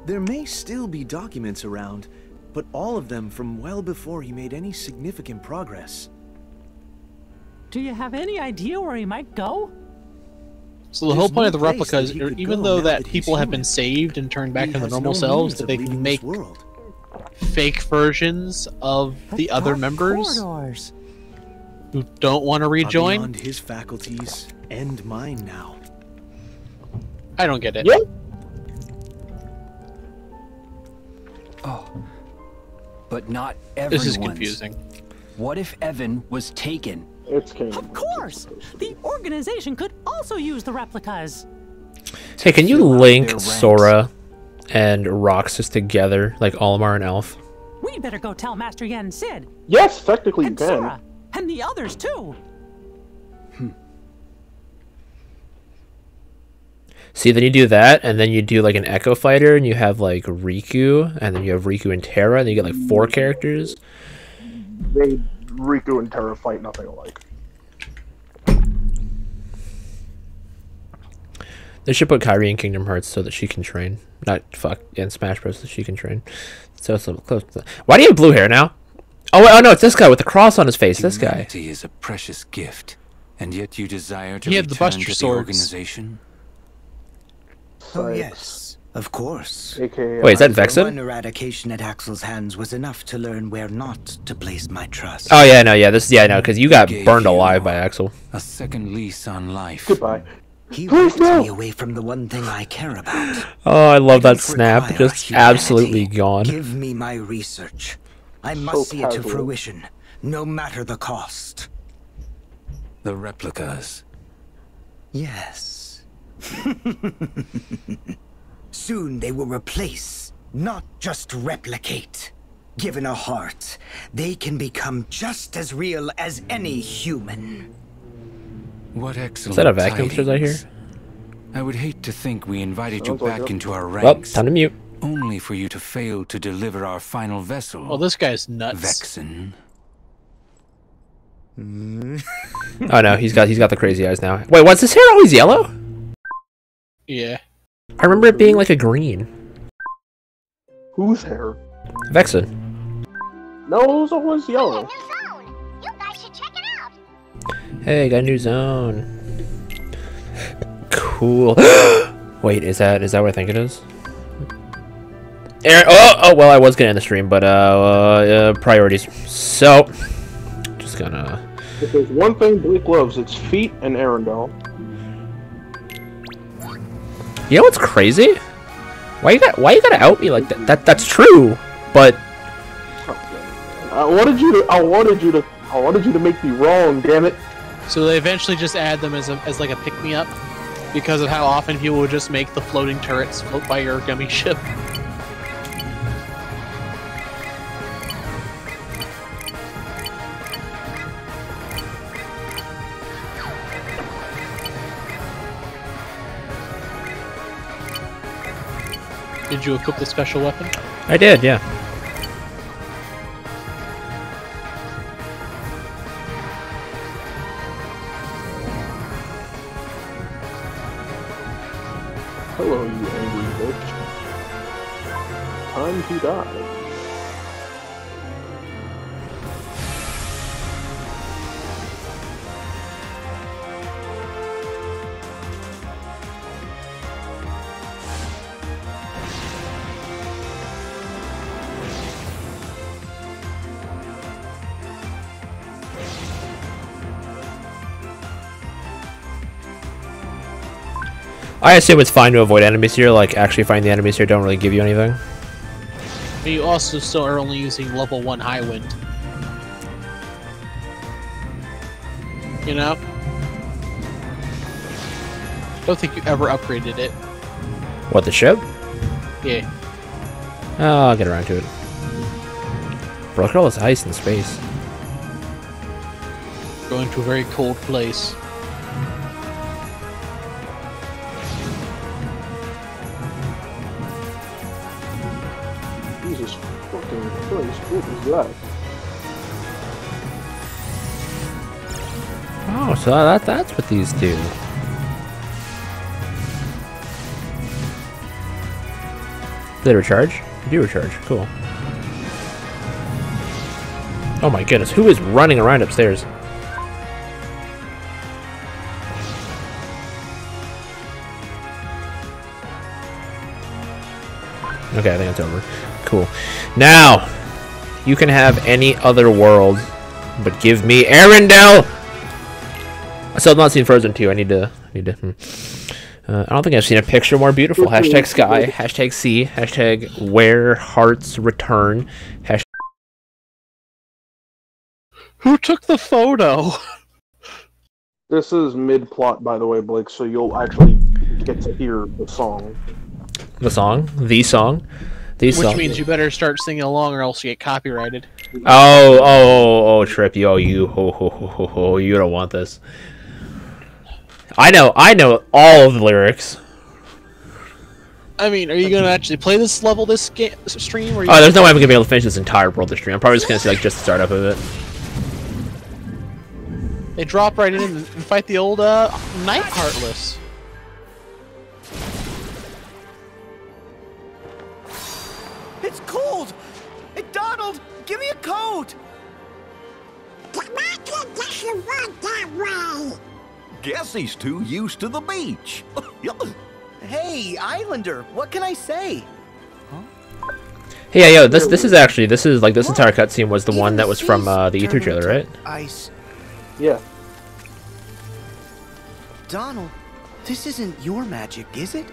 There may still be documents around, but all of them from well before he made any significant progress. Do you have any idea where he might go? So the whole point of the replicas, even though that people have been saved and turned back into normal selves, that they can make fake versions of the other members who don't want to rejoin. Beyond his faculties and mine now. I don't get it. Yeah. Oh, but not everyone's. This is confusing. What if Evan was taken? It's Of course! The organization could also use the replicas. Hey, can you link Sora and Roxas together, like Olimar and Elf? We better go tell Master Yen and Sid. Yes, technically you And can. Sora. And the others too. See, then you do that, and then you do like an Echo Fighter, and you have like Riku, and then you have Riku and Terra, and then you get like 4 characters. Riku and Terra fight nothing alike. They should put Kairi in Kingdom Hearts so that she can train. Not in Smash Bros. So she can train. So it's close. Why do you have blue hair now? Oh no, it's this guy with the cross on his face. This guy. Humanity is a precious gift, and yet you desire to He had the return Buster to the Swords. organization. Oh yes, of course. AKA, Wait, is that Vexen? One eradication at Axel's hands was enough to learn where not to place my trust. Oh yeah, no, yeah, because you got burned alive by Axel. A second lease on life. Goodbye. He ripped me away from the one thing I care about. Oh, I love that snap. Just absolutely gone. Give me my research. I must see it to fruition, no matter the cost. The replicas. Yes. Soon they will replace, not just replicate. Given a heart, they can become just as real as any human. What excellent Is that a vacuum tidings. I hear? I would hate to think we invited you back into our Well, ranks. time to mute. Only for you to fail to deliver our final vessel. Well, this guy's nuts. Vexen. Oh no, he's got the crazy eyes now. Wait, was his hair always yellow? Yeah. I remember it being like a green. Whose hair? Vexen. No, it was always yellow. Hey, got a new zone. Cool. Wait, is that what I think it is? Aaron, well, I was gonna end the stream, but priorities. So, gonna... If there's one thing Blake loves, it's feet and Arendelle. You know what's crazy? Why you gotta out me like that? That's true, but I wanted you to make me wrong, damn it. So they eventually just add them as like a pick-me-up because of how often people would just make the floating turrets float by your gummy ship. Did you equip the special weapon? I did, yeah. Hello, you angry bitch. Time to die. I assume it's fine to avoid enemies here, like actually find the enemies here don't really give you anything. But you also still are only using level 1 high wind. You know? Don't think you ever upgraded it. What, the ship? Yeah. Oh, I'll get around to it. Bro, look at all this ice in space. Going to a very cold place. Jesus fucking Christ, what was that? Oh, so that's what these do. Do they recharge? They do recharge. Cool. Oh my goodness, who is running around upstairs? Okay, I think it's over. Cool. Now, you can have any other world, but give me Arendelle! I still have not seen Frozen 2. I need to. I don't think I've seen a picture more beautiful. Hashtag sky. Hashtag sea. Hashtag where hearts return. Hashtag. Who took the photo? This is mid-plot, by the way, Blake, so you'll actually get to hear the song. The song? The song? Which means you better start singing along or else you get copyrighted. Oh, Trip, yo, you don't want this. I know all of the lyrics. I mean, are you gonna actually play this level this stream? Or there's no way I'm gonna be able to finish this entire world this stream. I'm probably just gonna see like just the startup of it. They drop right in and fight the old Knight Heartless. It's cold! Hey, Donald! Give me a coat! Commander doesn't want that way! Guess he's too used to the beach. Hey, Islander, what can I say? Hey, yo, this is actually this entire cutscene was the one that was from the E3 trailer, right? Ice. Yeah. Donald, this isn't your magic, is it?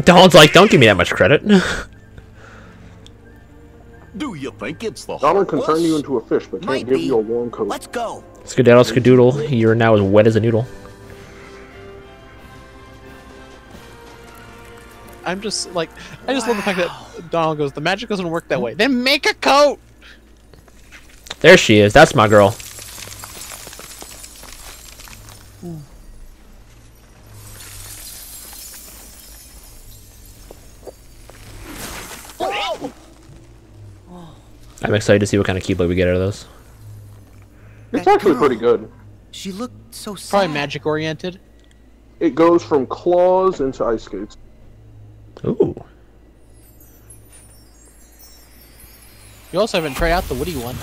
Donald's like, don't give me that much credit. Do you think it's the Donald can turn you into a fish, but can't give you a warm coat. Let's go. Skedaddle, skadoodle, you're now as wet as a noodle. I'm just like, I just love the fact that Donald goes, the magic doesn't work that way. Then make a coat! There she is. That's my girl. I'm excited to see what kind of keyblade we get out of this. It's actually pretty good. She looked so sad. Probably magic oriented. It goes from claws into ice skates. Ooh. You also haven't tried out the Woody one.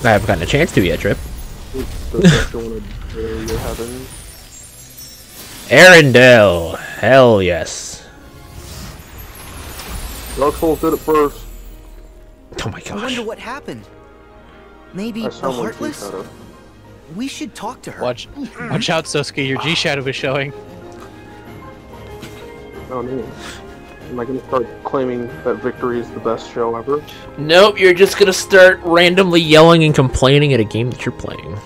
I haven't gotten a chance to yet, Trip. Arendelle. Hell yes. Dark Souls did it first. Oh my gosh. I wonder what happened. Maybe I the Heartless? We should talk to her. Watch out, Sosuke. Your G shadow is showing. Oh no. Am I gonna start claiming that Victory is the best show ever? Nope, you're just gonna start randomly yelling and complaining at a game that you're playing.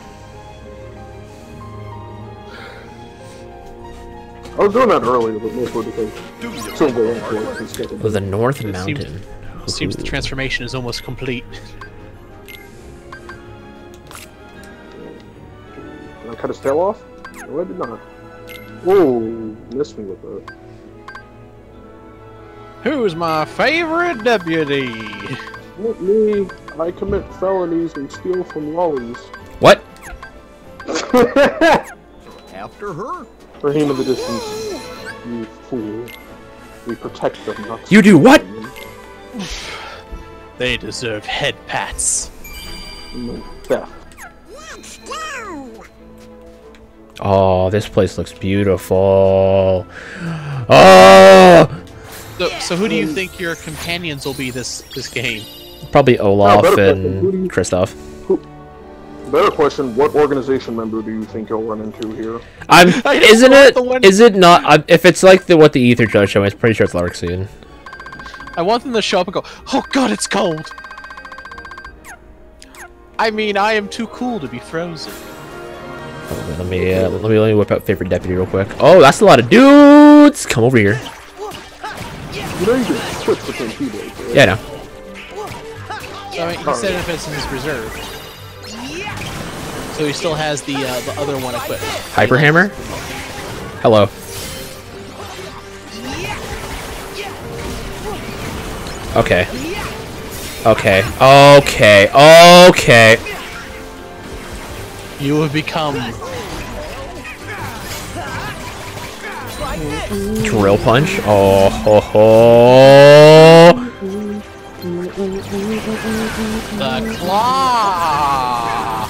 I was doing that earlier, but mostly because Silver Was the North Mountain. Seems the transformation is almost complete. Can I cut his tail off? No, I did not. Whoa, missed me with that. Who's my favorite deputy? Not me. I commit felonies and steal from lollies. What? After her? Raheem in the distance. You fool. We protect them, not You do what? They deserve head pats. No theft. Oh, this place looks beautiful. Oh! So who do you think your companions will be this game? Probably Olaf and Kristoff. Better question, what organization member do you think you'll run into here? Is it not? If it's like what the Ether Judge show, I'm pretty sure it's Larxene. I want them to show up and go, oh god, it's cold! I mean, I am too cool to be frozen. Let me whip out favorite deputy real quick. Oh, that's a lot of dudes! Come over here. You know you can switch between keyboards, right? Yeah, I know. So, I mean, he said if it's in his reserve. So he still has the other one equipped. Hyper Hammer? Hello. Okay. Okay. You have become... Drill Punch? Oh, ho, ho. The Claw!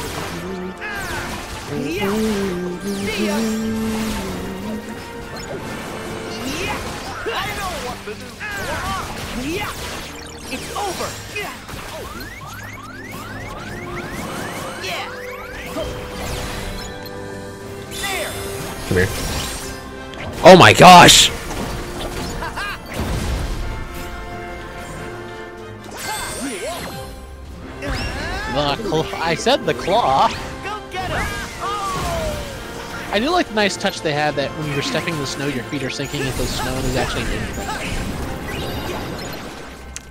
It's over. Come here. Oh my gosh! I said the Claw. I do like the nice touch they had that when you're stepping in the snow, your feet are sinking into the snow and is actually in.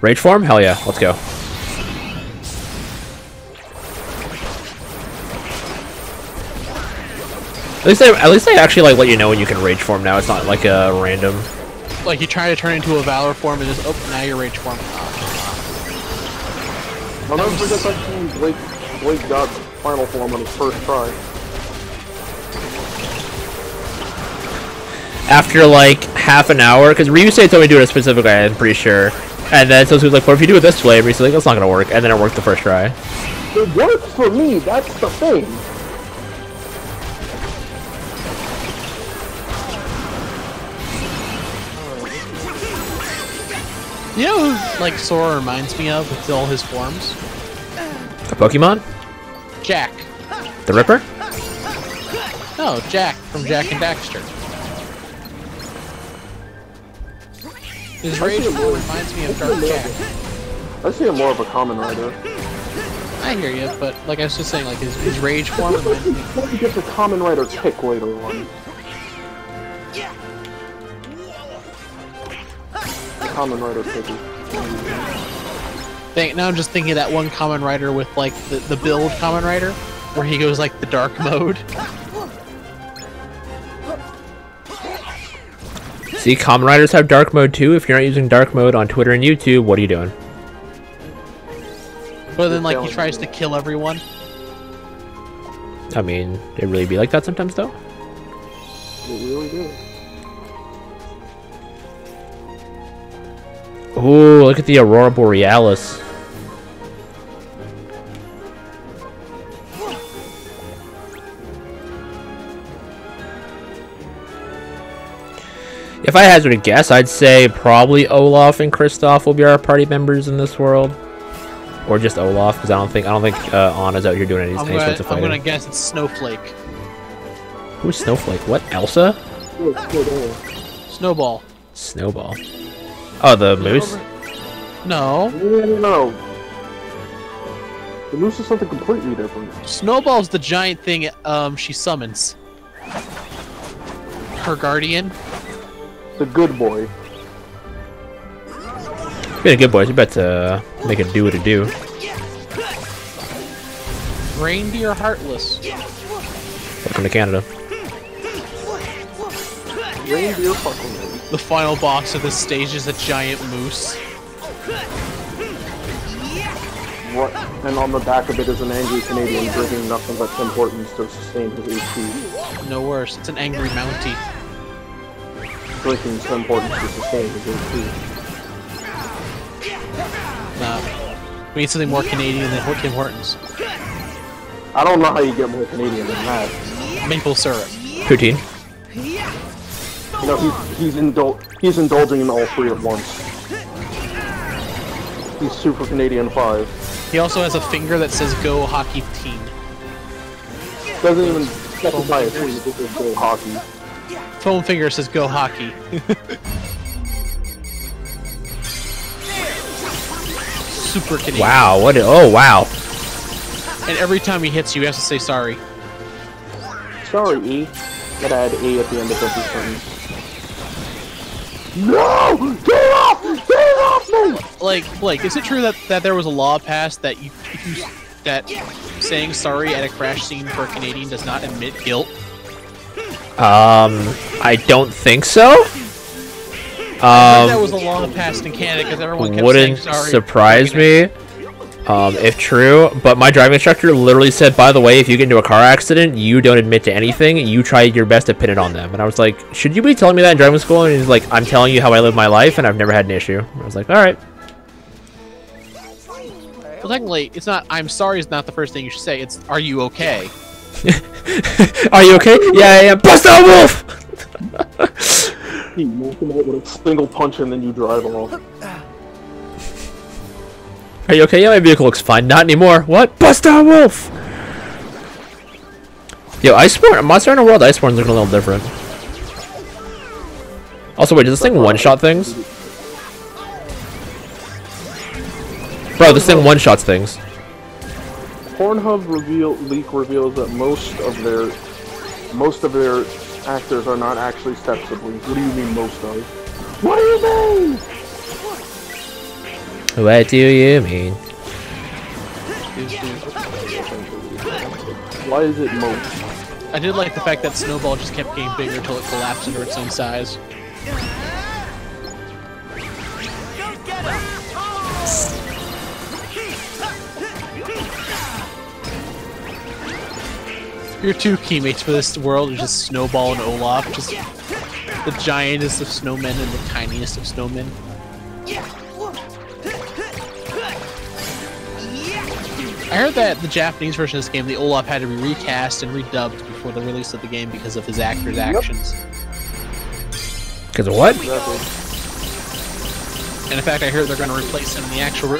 Rage form? Hell yeah, let's go. At least they actually like let you know when you can rage form now. It's not like a random. Like you try to turn into a Valor form and just now you're rage form. I'll never forget that time Blake got final form on his first try. After like half an hour, because Ryusei told me to do it a specific way, I'm pretty sure. And then so he was like, "What if you do it this way?" And Ryusei's like, "That's not gonna work." And then it worked the first try. It worked for me. That's the thing. You know who, like, Sora reminds me of with all his forms? A Pokemon? Jack. The Ripper? No, Jack from Jak and Daxter. His rage form reminds me of Dark Jack. I see him more of a Kamen Rider. I hear you, but like I was just saying, like his rage form reminds me. He gets a Kamen Rider kick later on. Kamen Rider picky. Now I'm just thinking of that one Kamen Rider with like the build Kamen Rider, where he goes like the dark mode. See, Kamen Riders have dark mode too. If you're not using dark mode on Twitter and YouTube, what are you doing? But then like he tries to kill everyone. I mean, it really be like that sometimes though? It really do. Ooh, look at the Aurora Borealis. If I hazard a guess, I'd say probably Olaf and Kristoff will be our party members in this world. or just Olaf, because I don't think Anna's out here doing any sorts of fighting. I'm gonna guess it's Snowflake. Who's Snowflake? What? Elsa? Snowball. Snowball. Oh, the moose? No. No. The moose is something completely different. Snowball's the giant thing she summons. Her guardian. The good boy. Being a good boy, you bet to make it do what it do. Reindeer Heartless. Welcome to Canada. Reindeer fucking. The final boss of this stage is a giant moose. What? And on the back of it is an angry Canadian drinking nothing but Tim Hortons to sustain his HP. No worse, it's an angry Mountie. Drinking Tim Hortons to sustain his HP. Nah. We need something more Canadian than Tim Hortons. I don't know how you get more Canadian than that. Maple syrup. Poutine. You know, he's indulging in all three at once. He's Super Canadian 5. He also has a finger that says "Go Hockey Team." Doesn't even specify a team, it just says "Go Hockey." Foam finger says "Go Hockey." Super Canadian. Wow! Oh wow! And every time he hits you, he has to say sorry. Sorry, E. Gotta add E at the end of every sentence. No! Get off! Get off me! Like, Blake, is it true that there was a law passed that that saying sorry at a crash scene for a Canadian does not admit guilt? I don't think so. I heard that was a law passed in Canada because everyone kept saying sorry. Wouldn't surprise me. If true, but my driving instructor literally said, by the way, if you get into a car accident, you don't admit to anything, you try your best to pin it on them. And I was like, should you be telling me that in driving school? And he's like, I'm telling you how I live my life, and I've never had an issue. I was like, alright. Well, technically, it's not, I'm sorry is not the first thing you should say, it's, are you okay? Are you okay? Yeah, I am. Bust out, Wolf! He knocked him out with a single punch and then you drive off. Are you okay? Yeah, my vehicle looks fine. Not anymore. What? Bust out, Wolf! Yo, Iceborne, Monster Hunter World Iceborne's looking a little different. Also, wait, does this thing one-shot things? Bro, this thing one-shots things. Pornhub leak reveals that most of their actors are not actually step siblings. What do you mean most of? What do you mean? What do you mean? Why is it most? I did like the fact that Snowball just kept getting bigger until it collapsed under its own size. Your two teammates for this world are just Snowball and Olaf, just the giantest of snowmen and the tiniest of snowmen. I heard that the Japanese version of this game, the Olaf had to be recast and redubbed before the release of the game because of his actor's actions. Because of what? And in fact, I heard they're going to replace him in the actual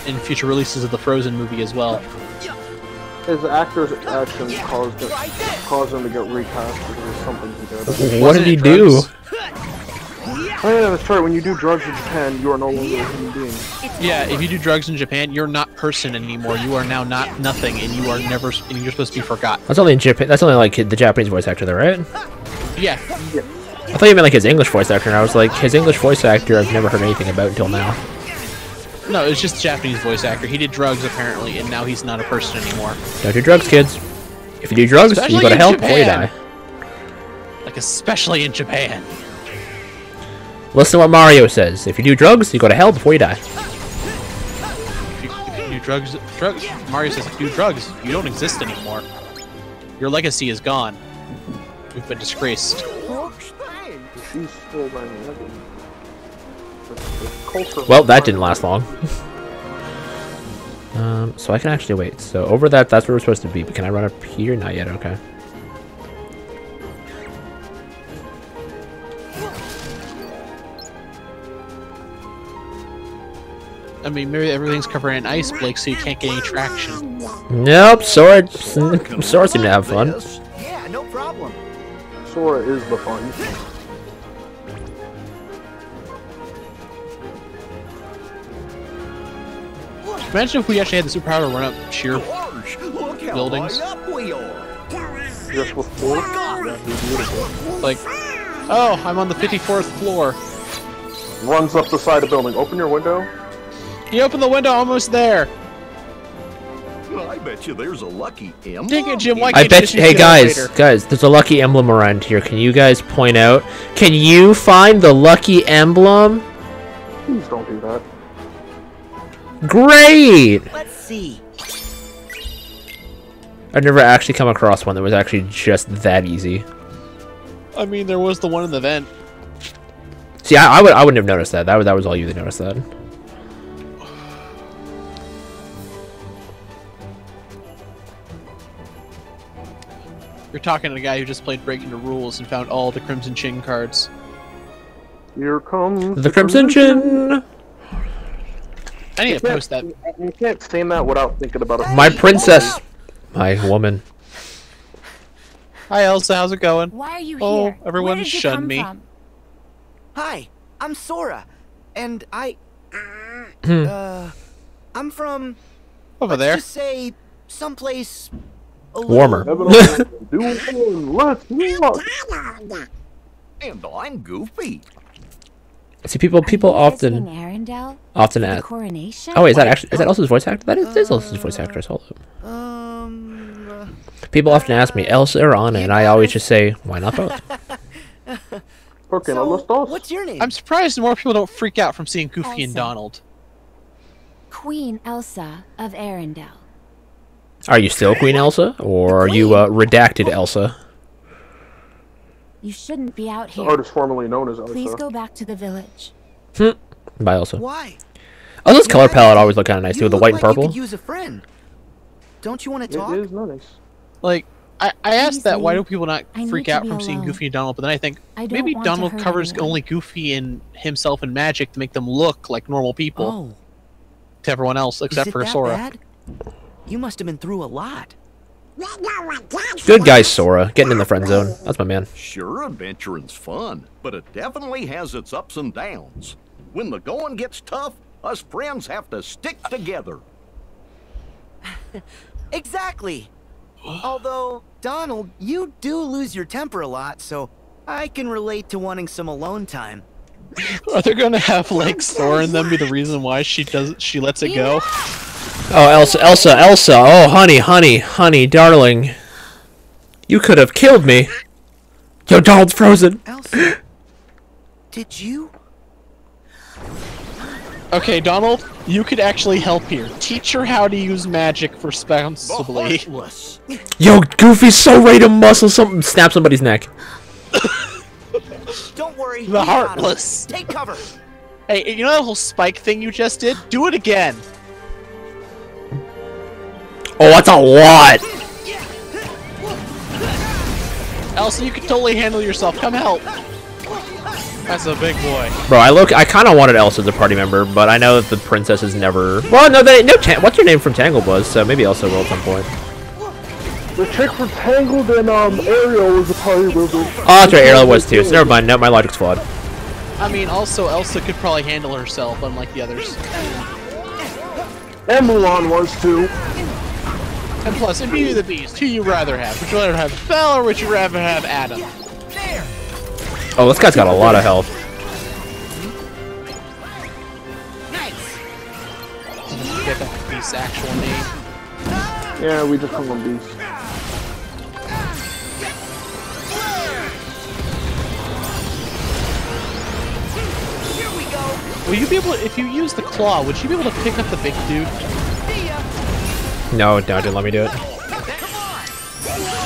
in future releases of the Frozen movie as well. His actor's actions caused him to get recast because of something he did. What did he do? Oh yeah, that's right. When you do drugs in Japan, you are no longer a human being. Yeah, if you do drugs in Japan, you're not person anymore. You are now not nothing, and you are never. And you're supposed to be forgotten. That's only in Japan. That's only like the Japanese voice actor, though, right? Yeah. I thought you meant like his English voice actor, and I was like, his English voice actor, I've never heard anything about until now. No, it's just Japanese voice actor. He did drugs apparently, and now he's not a person anymore. Don't do drugs, kids. If you do drugs, Especially you go to hell Japan. before you die. Like especially in Japan. Listen to what Mario says. If you do drugs, you go to hell before you die. If you do drugs. Mario says, if you do drugs, you don't exist anymore. Your legacy is gone. You've been disgraced. Well, that didn't last long. So I can actually wait. So over that's where we're supposed to be. But can I run up here? Not yet. Okay. I mean, maybe everything's covered in ice, Blake, so you can't get any traction. Nope, Sora seemed to have fun. Yeah, no problem. Sora is the fun. Imagine if we actually had the superpower to run up sheer buildings. Just with 4? Like, oh, I'm on the 54th floor. Runs up the side of the building. Open your window. You open the window, almost there. I bet you there's a lucky emblem. Take it, Jim. Why I can't bet just you, use hey the guys, elevator? there's a lucky emblem around here. Can you guys point out? Can you find the lucky emblem? Please don't do that. Great! Let's see. I've never actually come across one that was actually just that easy. I mean, there was the one in the vent. See, I wouldn't have noticed that. That was all you that noticed that. You're talking to a guy who just played Breaking the Rules and found all the Crimson Chin cards. Here comes the Crimson Chin. I need to post that. You can't say that without thinking about it. My princess. My woman. Hi, Elsa. How's it going? Why are you Oh, here? everyone Where did you shunned come me. from? Hi, I'm Sora, and I'm from Over there. Just say someplace Warmer. And I'm Goofy. See, people often Arendelle? ask. Coronation? Oh, wait, is that Elsa's voice actor? That is Elsa's voice actress. Hold up. People often ask me, Elsa or Anna, and I always just say, why not both? What's your name? I'm surprised more people don't freak out from seeing Goofy and Donald. Queen Elsa of Arendelle. Are you still Queen Elsa, or are you redacted Elsa? You shouldn't be out The here. artist formerly known as Elsa. Please go back to the village. Bye, Elsa. Why? Elsa's color palette always looked kind of nice, too, with the white and You purple. could use a friend. Don't you want to talk? It is nice. Like, I asked that, why do people not I freak need to out be from seeing alone. Goofy and Donald? But then I think I don't maybe want to Donald hurt covers anyone. only Goofy and himself in magic to make them look like normal people. Oh. To everyone else, except Is it for that Sora. bad? You must have been through a lot. Good guy, Sora. Getting in the friend zone. That's my man. Sure, adventuring's fun, but it definitely has its ups and downs. When the going gets tough, us friends have to stick together. Exactly. Although, Donald, you do lose your temper a lot, so I can relate to wanting some alone time. Are they gonna have like Sora and them be the reason why she lets it go? Oh, Elsa. Oh, honey, darling. You could have killed me. Yo, Donald's frozen. Elsa, did you? Okay, Donald, you could actually help here. Teach her how to use magic responsibly. Yo, Goofy's so ready to muscle something, snap somebody's neck. Don't worry. The Heartless. Take cover. Hey, you know that whole spike thing you just did? Do it again. Oh, that's a lot. Elsa, you can totally handle yourself. Come help. That's a big boy. Bro, I kind of wanted Elsa as a party member, but I know that the princess has never. Well, no, what's your name from Tangled was, so maybe Elsa will at some point. The chick from Tangled and Ariel was a party member. Oh, that's right, Ariel was too. So never mind. No, my logic's flawed. I mean, also Elsa could probably handle herself, unlike the others. And Mulan was too. And plus, in Beauty and the Beast, who you rather have? Would you rather have Belle or would you rather have Adam? Oh, this guy's got a lot of health. Get that Beast's actual name. Yeah, we just call him Beast. Will you be able to, if you use the claw, would you be able to pick up the big dude? No, didn't let me do it.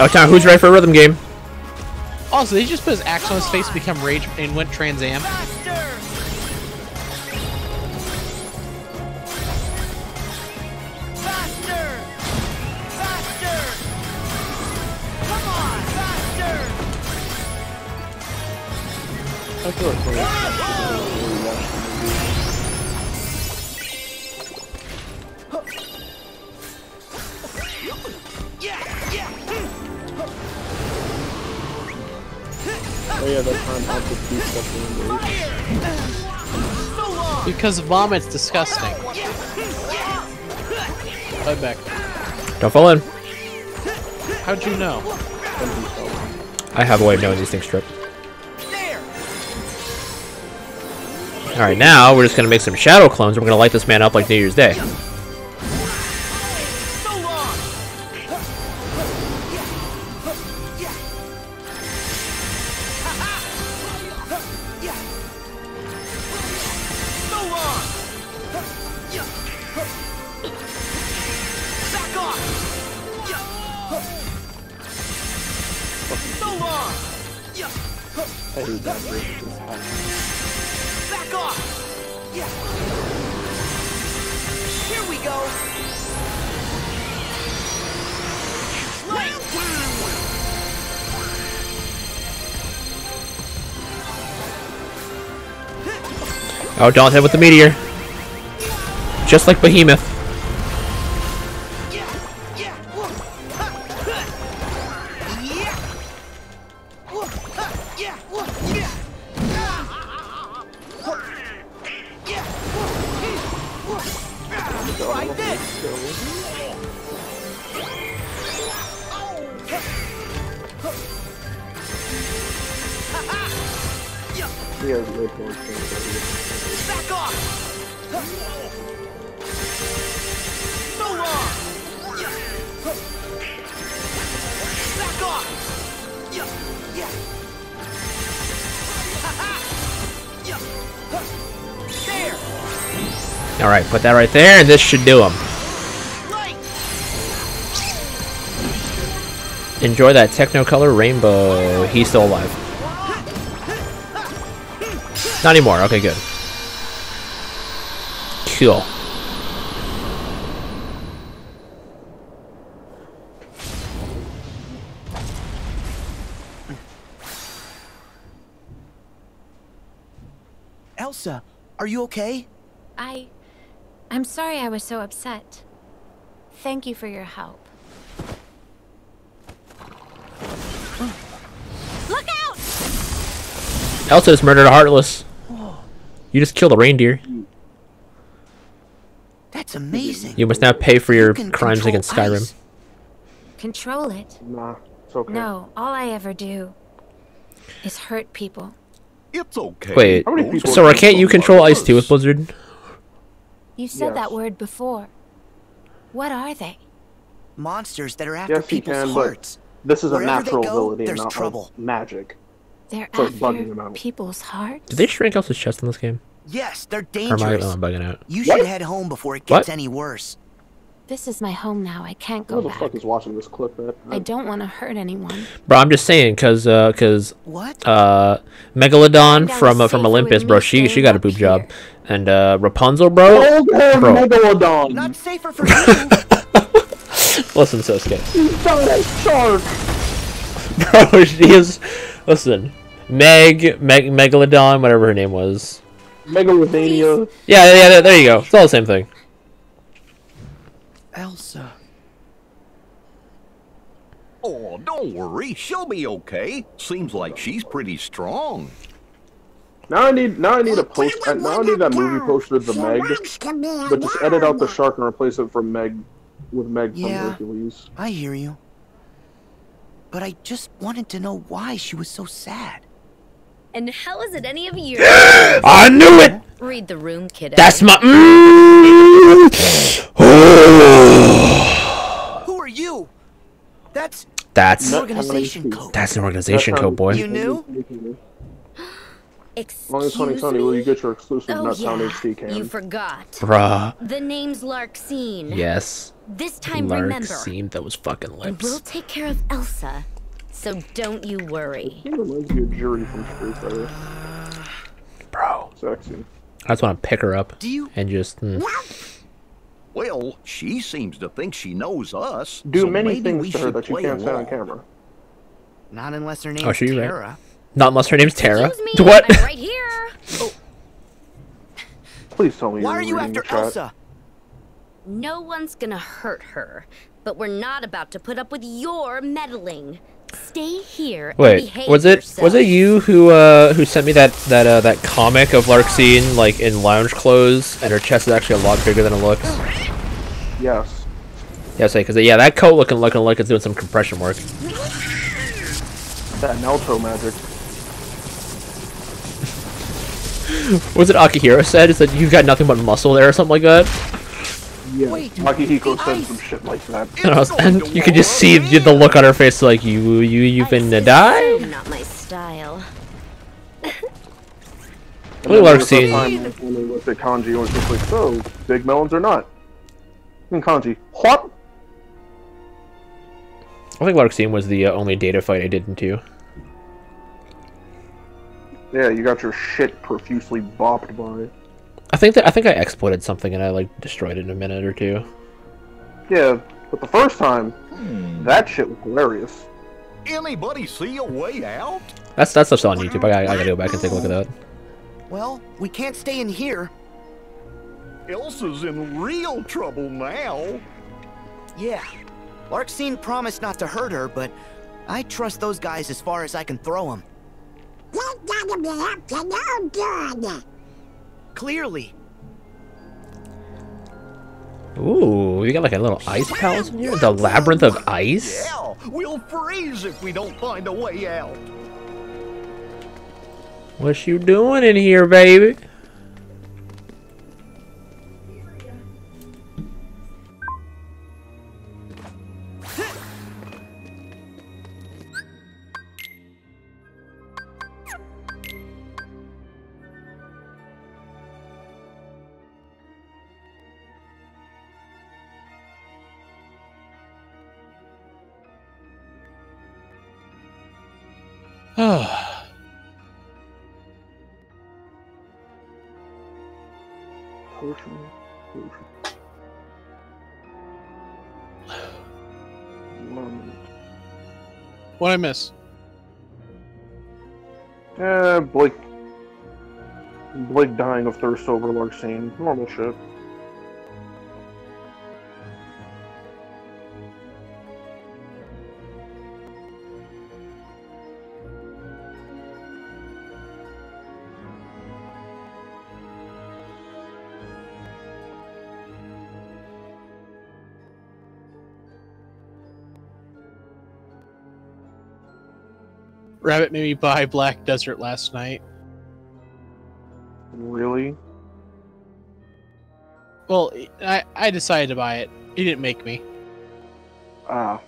Oh, Tom, who's ready for a rhythm game? Also, did he just put his axe on his face and become Rage and went Trans Am? yeah, that time Elsa beat something. Because vomit's disgusting. Right back. Don't fall in. How'd you know? I have a way of knowing these things trip. Alright, now we're just gonna make some shadow clones and we're gonna light this man up like New Year's Day. Back off! Here we go! Oh, don't hit with the meteor. Just like Behemoth. Back off! So long! Back off! There! Alright, put that right there, and this should do him. Enjoy that Technicolor rainbow. He's still alive. Not anymore. Okay, good. Cool. Elsa, are you okay? I'm sorry I was so upset. Thank you for your help. Look out! Elsa just murdered a Heartless. You just killed a reindeer. That's amazing. You must now pay for your crimes against Skyrim. Ice. Control it? Nah, it's okay. No, all I ever do is hurt people. It's okay. Wait, Sora, can't you control ice too with Blizzard? You said that word before. What are they? Monsters that are after Yes, he people's can, hearts. but this is a Wherever they natural go, ability, there's not trouble. like magic. They're So it's bugging after him out. people's hearts? Did they shrink Elsa's chest in this game? Yes, they're Or am dangerous. I bugging out? You should head home before it What? gets any worse. This is my home now. I can't Who go the back. fuck is watching this clip, man? I don't want to hurt anyone. Bro, I'm just saying, cause What? Megalodon from Olympus, bro, she got a boob job, and Rapunzel, bro, Megalodon. Not safer for you. Listen, Sosuke. He's got a shark. Bro, she is. Listen, Megalodon, whatever her name was. Megalovania. Yeah, there you go. It's all the same thing. Elsa. Oh, don't worry. She'll be okay. Seems like she's pretty strong. Now I need a post. Now I need that movie poster of the Meg, but just edit out the shark and replace it from Meg with Meg from Yeah, Hercules. I hear you. But I just wanted to know why she was so sad. And how is it any of you? I knew it. Read the room, kiddo. That's my. Who are you? That's That's an organization code. That's an organization code, boy. You knew? Long as 2020, will you get your exclusive Oh, Nutsound yeah. HD can? You forgot. Bruh. The name's Larkseen. Yes. This time, remember. Larkseen, that was fucking And lips. we'll take care of Elsa. So don't you worry. He reminds me of Jury from Street Fighter. Bro. Sexy. I just want to pick her up and just. Well, she seems to think she knows us. Do so many maybe things we to her should that you play can't say on along. camera. Not unless her name's Oh, sure, you're Tara. right. Not unless her name's Tara. Excuse me, What? I'm right here. Please tell me Why you're are you reading after the chat. Elsa? No one's gonna hurt her. But we're not about to put up with your meddling. Stay here. And Wait, behave was it yourself. you who sent me that comic of Larxene like in lounge clothes and her chest is actually a lot bigger than it looks? Yes. Yeah, say because yeah, that coat looking like it's doing some compression work. That Naruto magic. Was it Akihiro said? Is that you've got nothing but muscle there or something like that? Yeah, Akihiko said some shit like that. And you could just see the look on her face, like you finna die. Not my style. Look at Larxene. When we looked at Kanji, it was just like, so big melons or not? And Kanji, what? I think Larxene was the only data fight I didn't do. Yeah, you got your shit profusely bopped by. I think I exploited something and I like destroyed it in a minute or two. Yeah, but the first time, that shit was hilarious. Anybody see a way out? That's stuff's on YouTube. I gotta go back and take a look at that. Well, we can't stay in here. Elsa's in real trouble now. Yeah. Larxene promised not to hurt her, but I trust those guys as far as I can throw them. You're gonna be up to no good. Clearly. Ooh, you got like a little ice palace in here? The labyrinth of ice? Yeah, we'll freeze if we don't find a way out. What you doing in here, baby? What'd I miss? Blake dying of thirst over Larxene. Normal shit. Rabbit made me buy Black Desert last night. Really? Well, I decided to buy it. He didn't make me. Ah.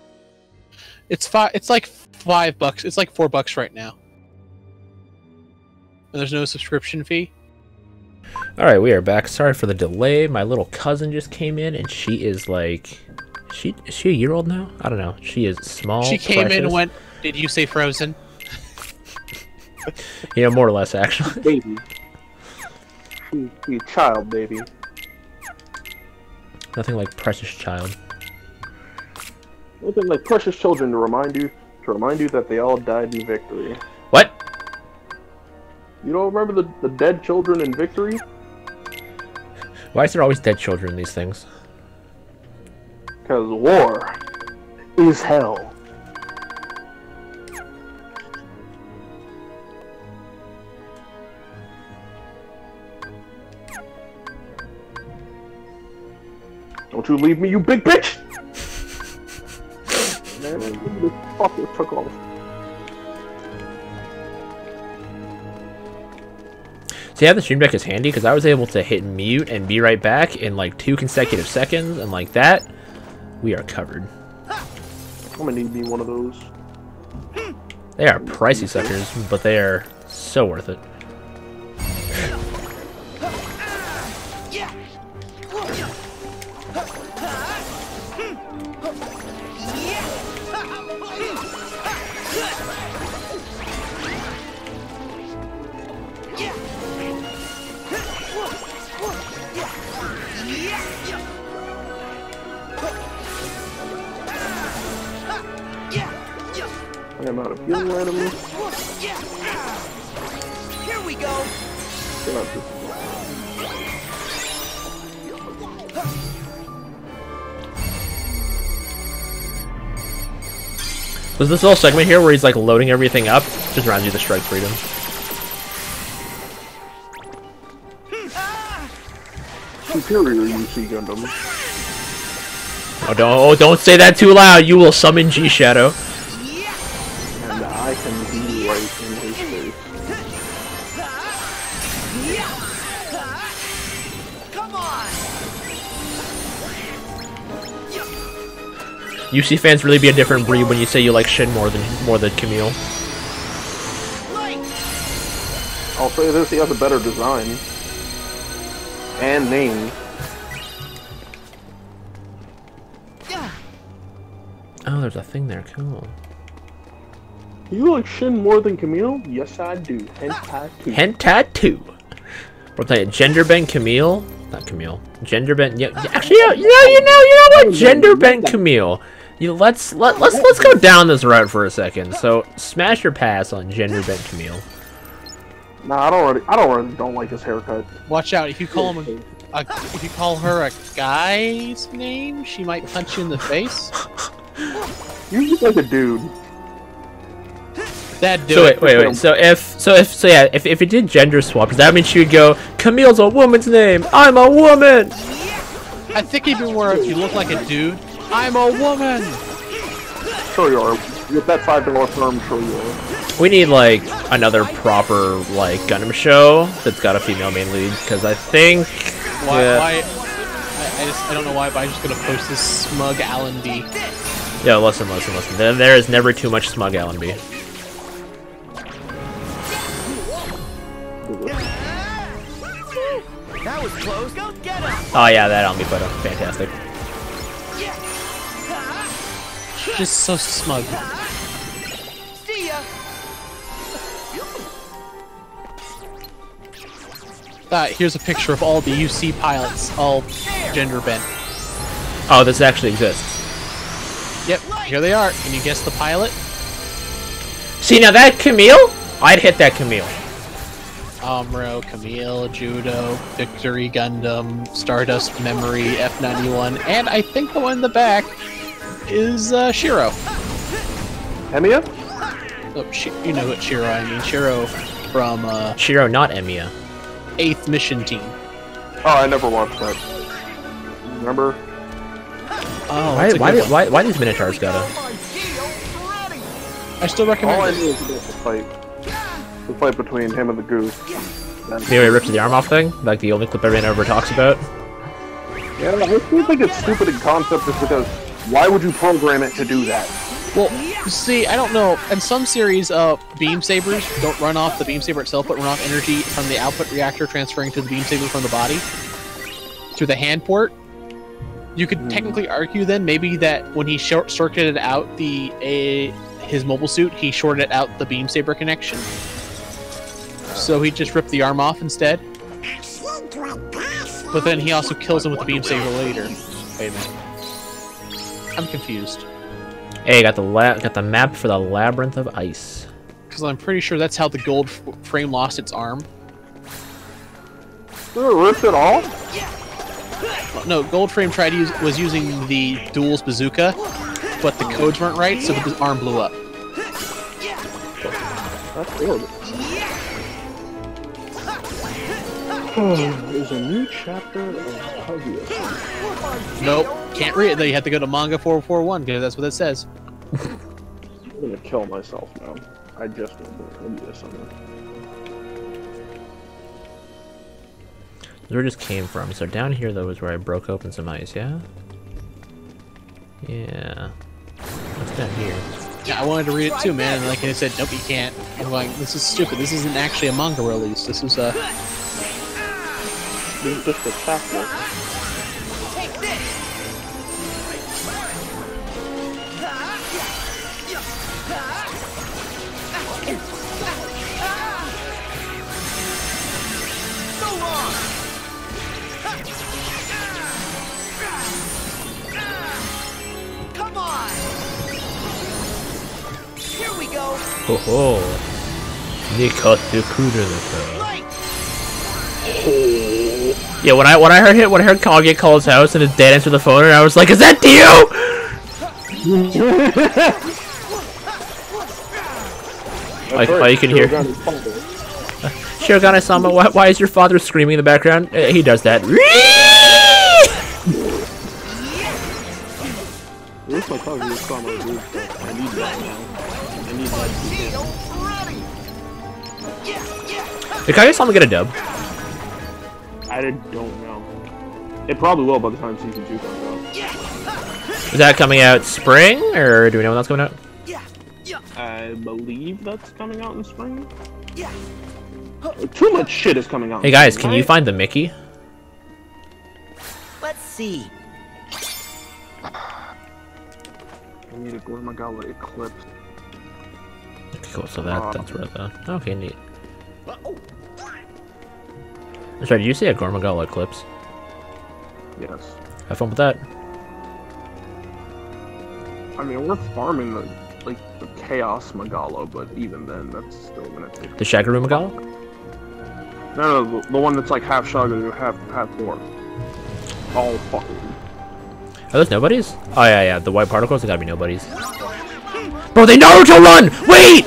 It's like $5. It's like $4 right now. And there's no subscription fee. Alright, we are back. Sorry for the delay. My little cousin just came in and she is like... Is she a year old now? I don't know. She is small, She came precious. in and went, did you say Frozen? Yeah, more or less, actually. Baby. She's a child, baby. Nothing like precious child. Nothing like precious children to remind you that they all died in victory. What? You don't remember the dead children in victory? Why is there always dead children in these things? Because war is hell. Don't you leave me, you big bitch! Man, this fucker took off. See, yeah, the stream deck is handy because I was able to hit mute and be right back in like 2 consecutive seconds, and like that, we are covered. I'm gonna need me one of those. They are pricey suckers, but they are so worth it. I am out of healing randomly. Here we go. Get out this. There's this little segment here where he's like loading everything up. Just reminds you of the Strike Freedom. Superior UC Gundam. Oh, don't say that too loud. You will summon G Shadow. And I can be right in his face. Come on. UC fans really be a different breed when you say you like Shin more than Camille. I'll say this: he has a better design and name. Oh, there's a thing there. Cool. You like Shin more than Camille? Yes, I do. Hentai 2. Hentai 2. We're playing Gender Bend Camille. Not Camille. Gender Bend. Yeah, actually, you know what? Gender Bend Camille. Let's go down this route for a second. So smash your pass on Gender Bend Camille. Nah, I don't like his haircut. Watch out! If you call him if you call her a guy's name, she might punch you in the face. You look like a dude. That dude. So wait. So if it did gender swap, does that mean she would go, Camille's a woman's name. I'm a woman. I think even more if you look like a dude. I'm a woman. Sure you are. With that $5 firm, sure you are. We need like another proper like Gundam show that's got a female main lead, because I think. Why? I don't know why, but I'm just gonna post this smug Allenby. Yeah, listen. There is never too much smug Allenby. That was close. Go get him. Oh yeah, that Allenby photo, fantastic. Just so smug. See ya. Here's a picture of all the UC pilots, all gender bent. Oh, this actually exists. Yep, here they are. Can you guess the pilot? See, now that Camille, I'd hit that Camille. Amuro, Camille, Judo, Victory Gundam, Stardust Memory, F91, and I think the one in the back is Shiro. Emiya? Oh, you know what Shiro I mean. Shiro from Shiro, not Emiya. 8th Mission Team. Oh, I never watched that. Remember? Oh, why these minotaurs gotta? I still recommend. All I knew was about the fight. The fight between him and the goose. Maybe he rips the arm off thing, like the only clip everyone ever talks about. Yeah, I still think it's stupid in concept just because why would you program it to do that? Well, see, I don't know. In some series, beam sabers don't run off the beam saber itself, but run off energy from the output reactor transferring to the beam saber from the body through the hand port. You could technically argue then maybe that when he short-circuited out his mobile suit, he shorted out the beam saber connection. So he just ripped the arm off instead. But then he also kills him with the beam saber later. Wait a minute. I'm confused. Hey, got the map for the Labyrinth of Ice. Because I'm pretty sure that's how the gold frame lost its arm. Did it rip it off? No, Goldframe was using the Duel's bazooka, but the codes weren't right, so the arm blew up. That's horrible. There's a new chapter of Kaguya. Nope, can't read it. You have to go to Manga 441 because that's what it says. I'm gonna kill myself now. I just want to do something. Where it just came from. So down here though is where I broke open some ice, yeah? Yeah. What's down here? Yeah, I wanted to read it too, man, and like I said, nope, you can't. I'm like, this is stupid. This isn't actually a manga release. This is a... This is just a chapter. Take this. So long. Come on. Here we go. Ho ho. Nikatu Kudalaka. Yeah, when I heard Kage call his house and his dad answered the phone and I was like, is that Dio? Oh, you can hear. Shirogane-sama, why is your father screaming in the background? He does that. Where's my car? I need that now. I need that. Did Kaguya-sama get a dub? I don't know. It probably will by the time season 2 comes out. Is that coming out spring, or do we know when that's coming out? I believe that's coming out in spring. Too much shit is coming out. Hey guys, can you find the Mickey? Let's see. I need a Gormagala Eclipse. Okay, cool, so that's where the... Okay, neat. Sorry, did you say a Gormagala Eclipse? Yes. Have fun with that. I mean, we're farming the Chaos Magala, but even then, that's still gonna take... The Shagaru Magala? No, the one that's like half Shagaru, half Dwarf. All fucking... Are those nobodies? Oh yeah, the white particles, they gotta be nobodies. Bro, they Naruto run! Wait!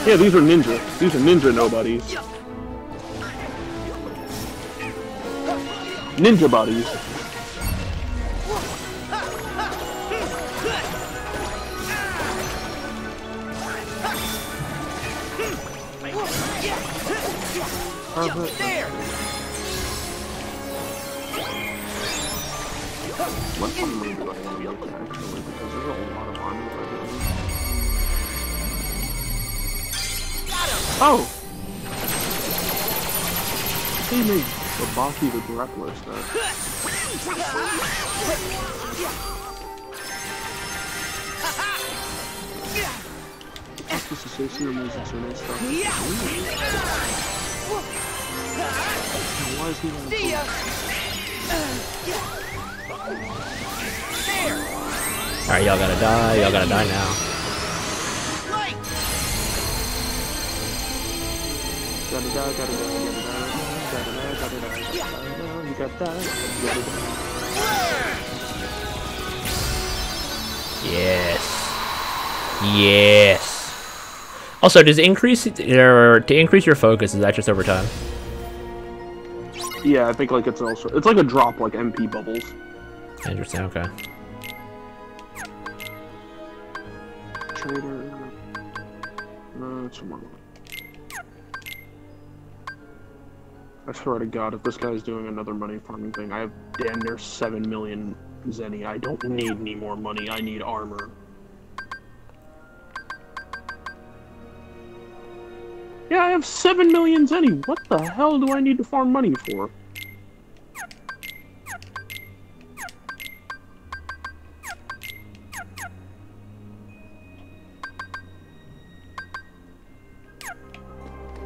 Yeah, these are ninja. These are ninja nobodies. Ninja bodies. There. What armor do I want to look at, actually? Because there's a lot of armor I didn't. Oh! He made the Baki the Grappler stuff. What's this associated moves and certain stuff? Why is he on the Alright, y'all gotta die. Y'all gotta die now. Gotta die, gotta die, gotta die, you gotta die. Yes. Yes. Also, does increase to increase your focus? Is that just over time? Yeah, I think like it's like a drop like MP bubbles. Interesting. Okay. Trader. No, it's more. I swear to God, if this guy's doing another money farming thing, I have damn near 7 million Zenny. I don't need any more money. I need armor. Yeah, I have 7 million Zenny. What the hell do I need to farm money for?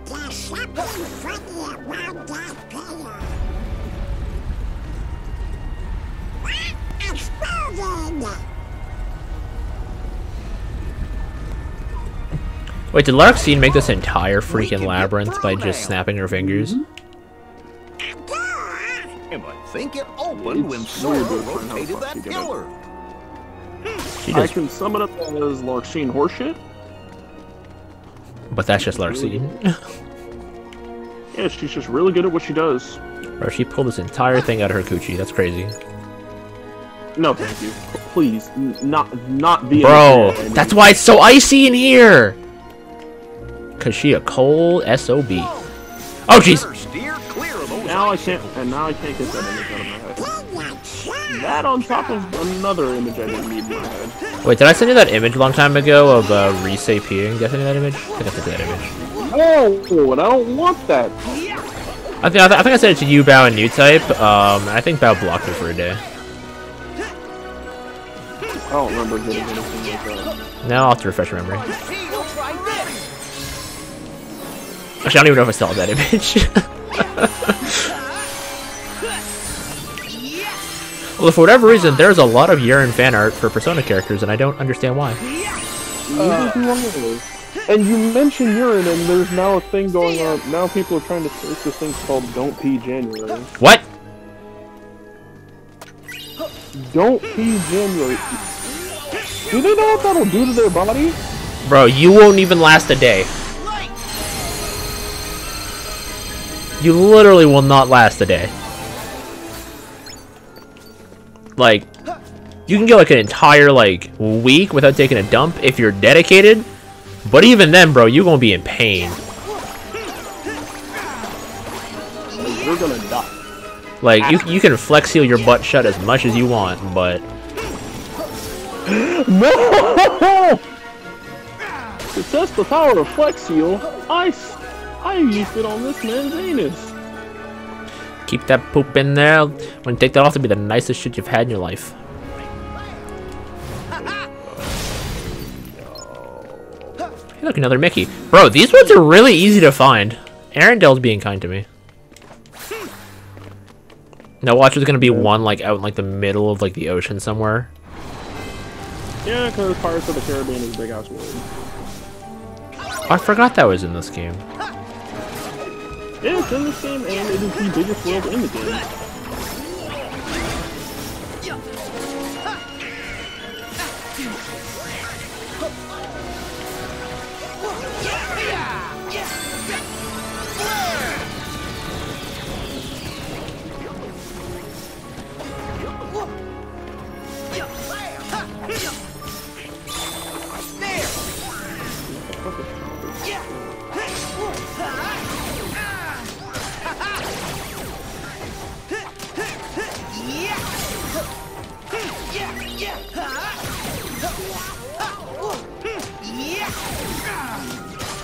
There's something funny about that pillar. Exploding! Wait, did Larxene make this entire freaking labyrinth by just snapping her fingers? And I think it opened when Sora rotated that pillar. I can sum it up as Larxene horseshit. But that's just Larxene. Yeah, she's just really good at what she does. Bro, she pulled this entire thing out of her coochie. That's crazy. No, thank you. Please, not the. Bro, that's why it's so icy in here. Cause she a cold SOB. Oh jeez. Now I can't get that image out of my head. That on top of another image I didn't need in my head. Wait, did I send you that image a long time ago of Rise peeing? Did I send you that image? I think I sent you that image. No, I don't want that. I think I sent it to you, Bao, and New Type. I think Bao blocked it for a day. I don't remember getting anything like that. Now I'll have to refresh my memory. Actually, I don't even know if I still have that image. Well, for whatever reason, there's a lot of Urine fan art for Persona characters, and I don't understand why. And you mentioned urine, and there's now a thing going on. Now people are trying to search this thing called Don't Pee January. What? Don't Pee January. Do they know what that'll do to their body? Bro, you won't even last a day. You literally will not last a day. Like, you can go like an entire like week without taking a dump if you're dedicated. But even then, bro, you're gonna be in pain. You're gonna die. Like, you can flex heal your butt shut as much as you want, but... No! To test the power of Flex Heal, I used it on this man's anus. Keep that poop in there. When you take that off, it'll be the nicest shit you've had in your life. Hey, look, another Mickey. Bro, these ones are really easy to find. Arundel's being kind to me. Now watch, there's gonna be one like out in like the middle of like the ocean somewhere. Yeah, because Pirates of the Caribbean is a big ass world. I forgot that was in this game. Yeah, it's in this game, and it is the biggest world in the game.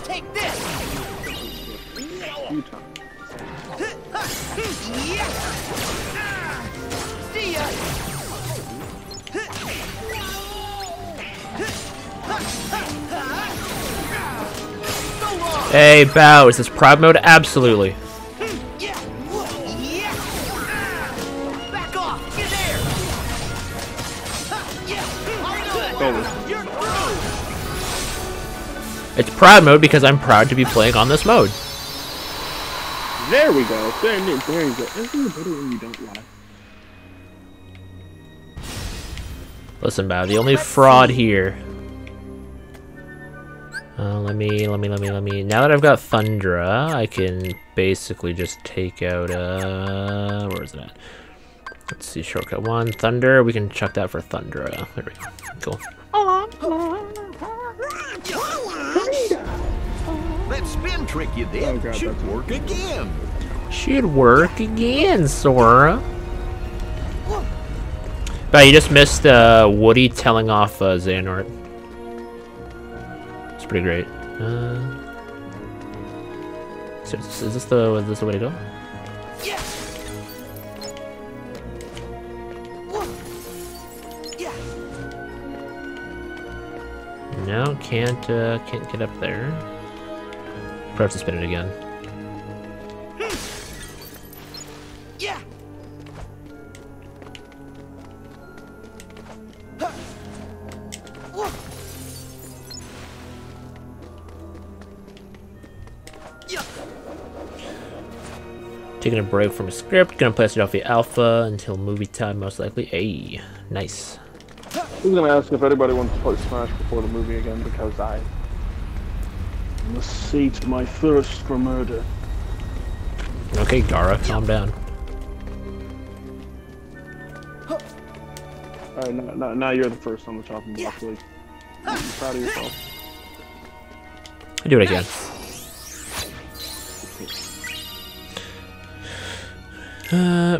Take this. See ya. Hey, Bow, is this Prime mode? Absolutely. Back off. Get there. It's Proud mode because I'm proud to be playing on this mode. There we go. There you go. Isn't it better when you don't lie? Listen, Bow, the only fraud here. Let me. Now that I've got Thundra, I can basically just take out, where is it at? Let's see, shortcut 1, Thunder. We can chuck that for Thundra. There we go. Cool. That spin trick you did should work again. Should work again, Sora. But you just missed Woody telling off Xehanort. It's pretty great. So is this the way to go? No, can't get up there. Perhaps to spin it again. Yeah. Taking a break from a script, gonna play Philadelphia Alpha until movie time, most likely. Hey, nice. I was gonna ask if anybody wants to play Smash before the movie again because I must sate my thirst for murder. Okay, Gara, calm down. Alright, now you're the first on the chopping block, please. I'm proud of yourself. I do it again.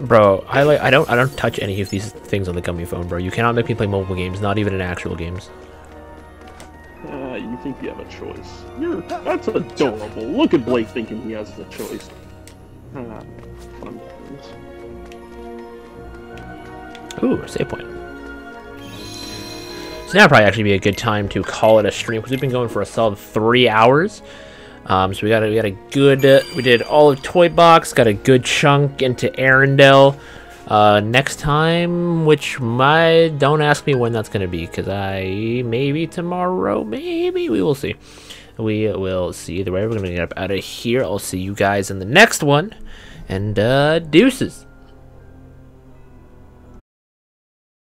Bro, I don't touch any of these things on the gummy phone, bro. You cannot make me play mobile games, not even in actual games. You think you have a choice. That's adorable. Look at Blake thinking he has a choice. Ooh, save point. So now would probably actually be a good time to call it a stream because we've been going for a solid 3 hours. So we got a good. We did all of Toy Box, got a good chunk into Arundel. Next time, don't ask me when that's gonna be, because maybe tomorrow, maybe we will see. We will see. Either way, we're gonna get up out of here. I'll see you guys in the next one, and deuces.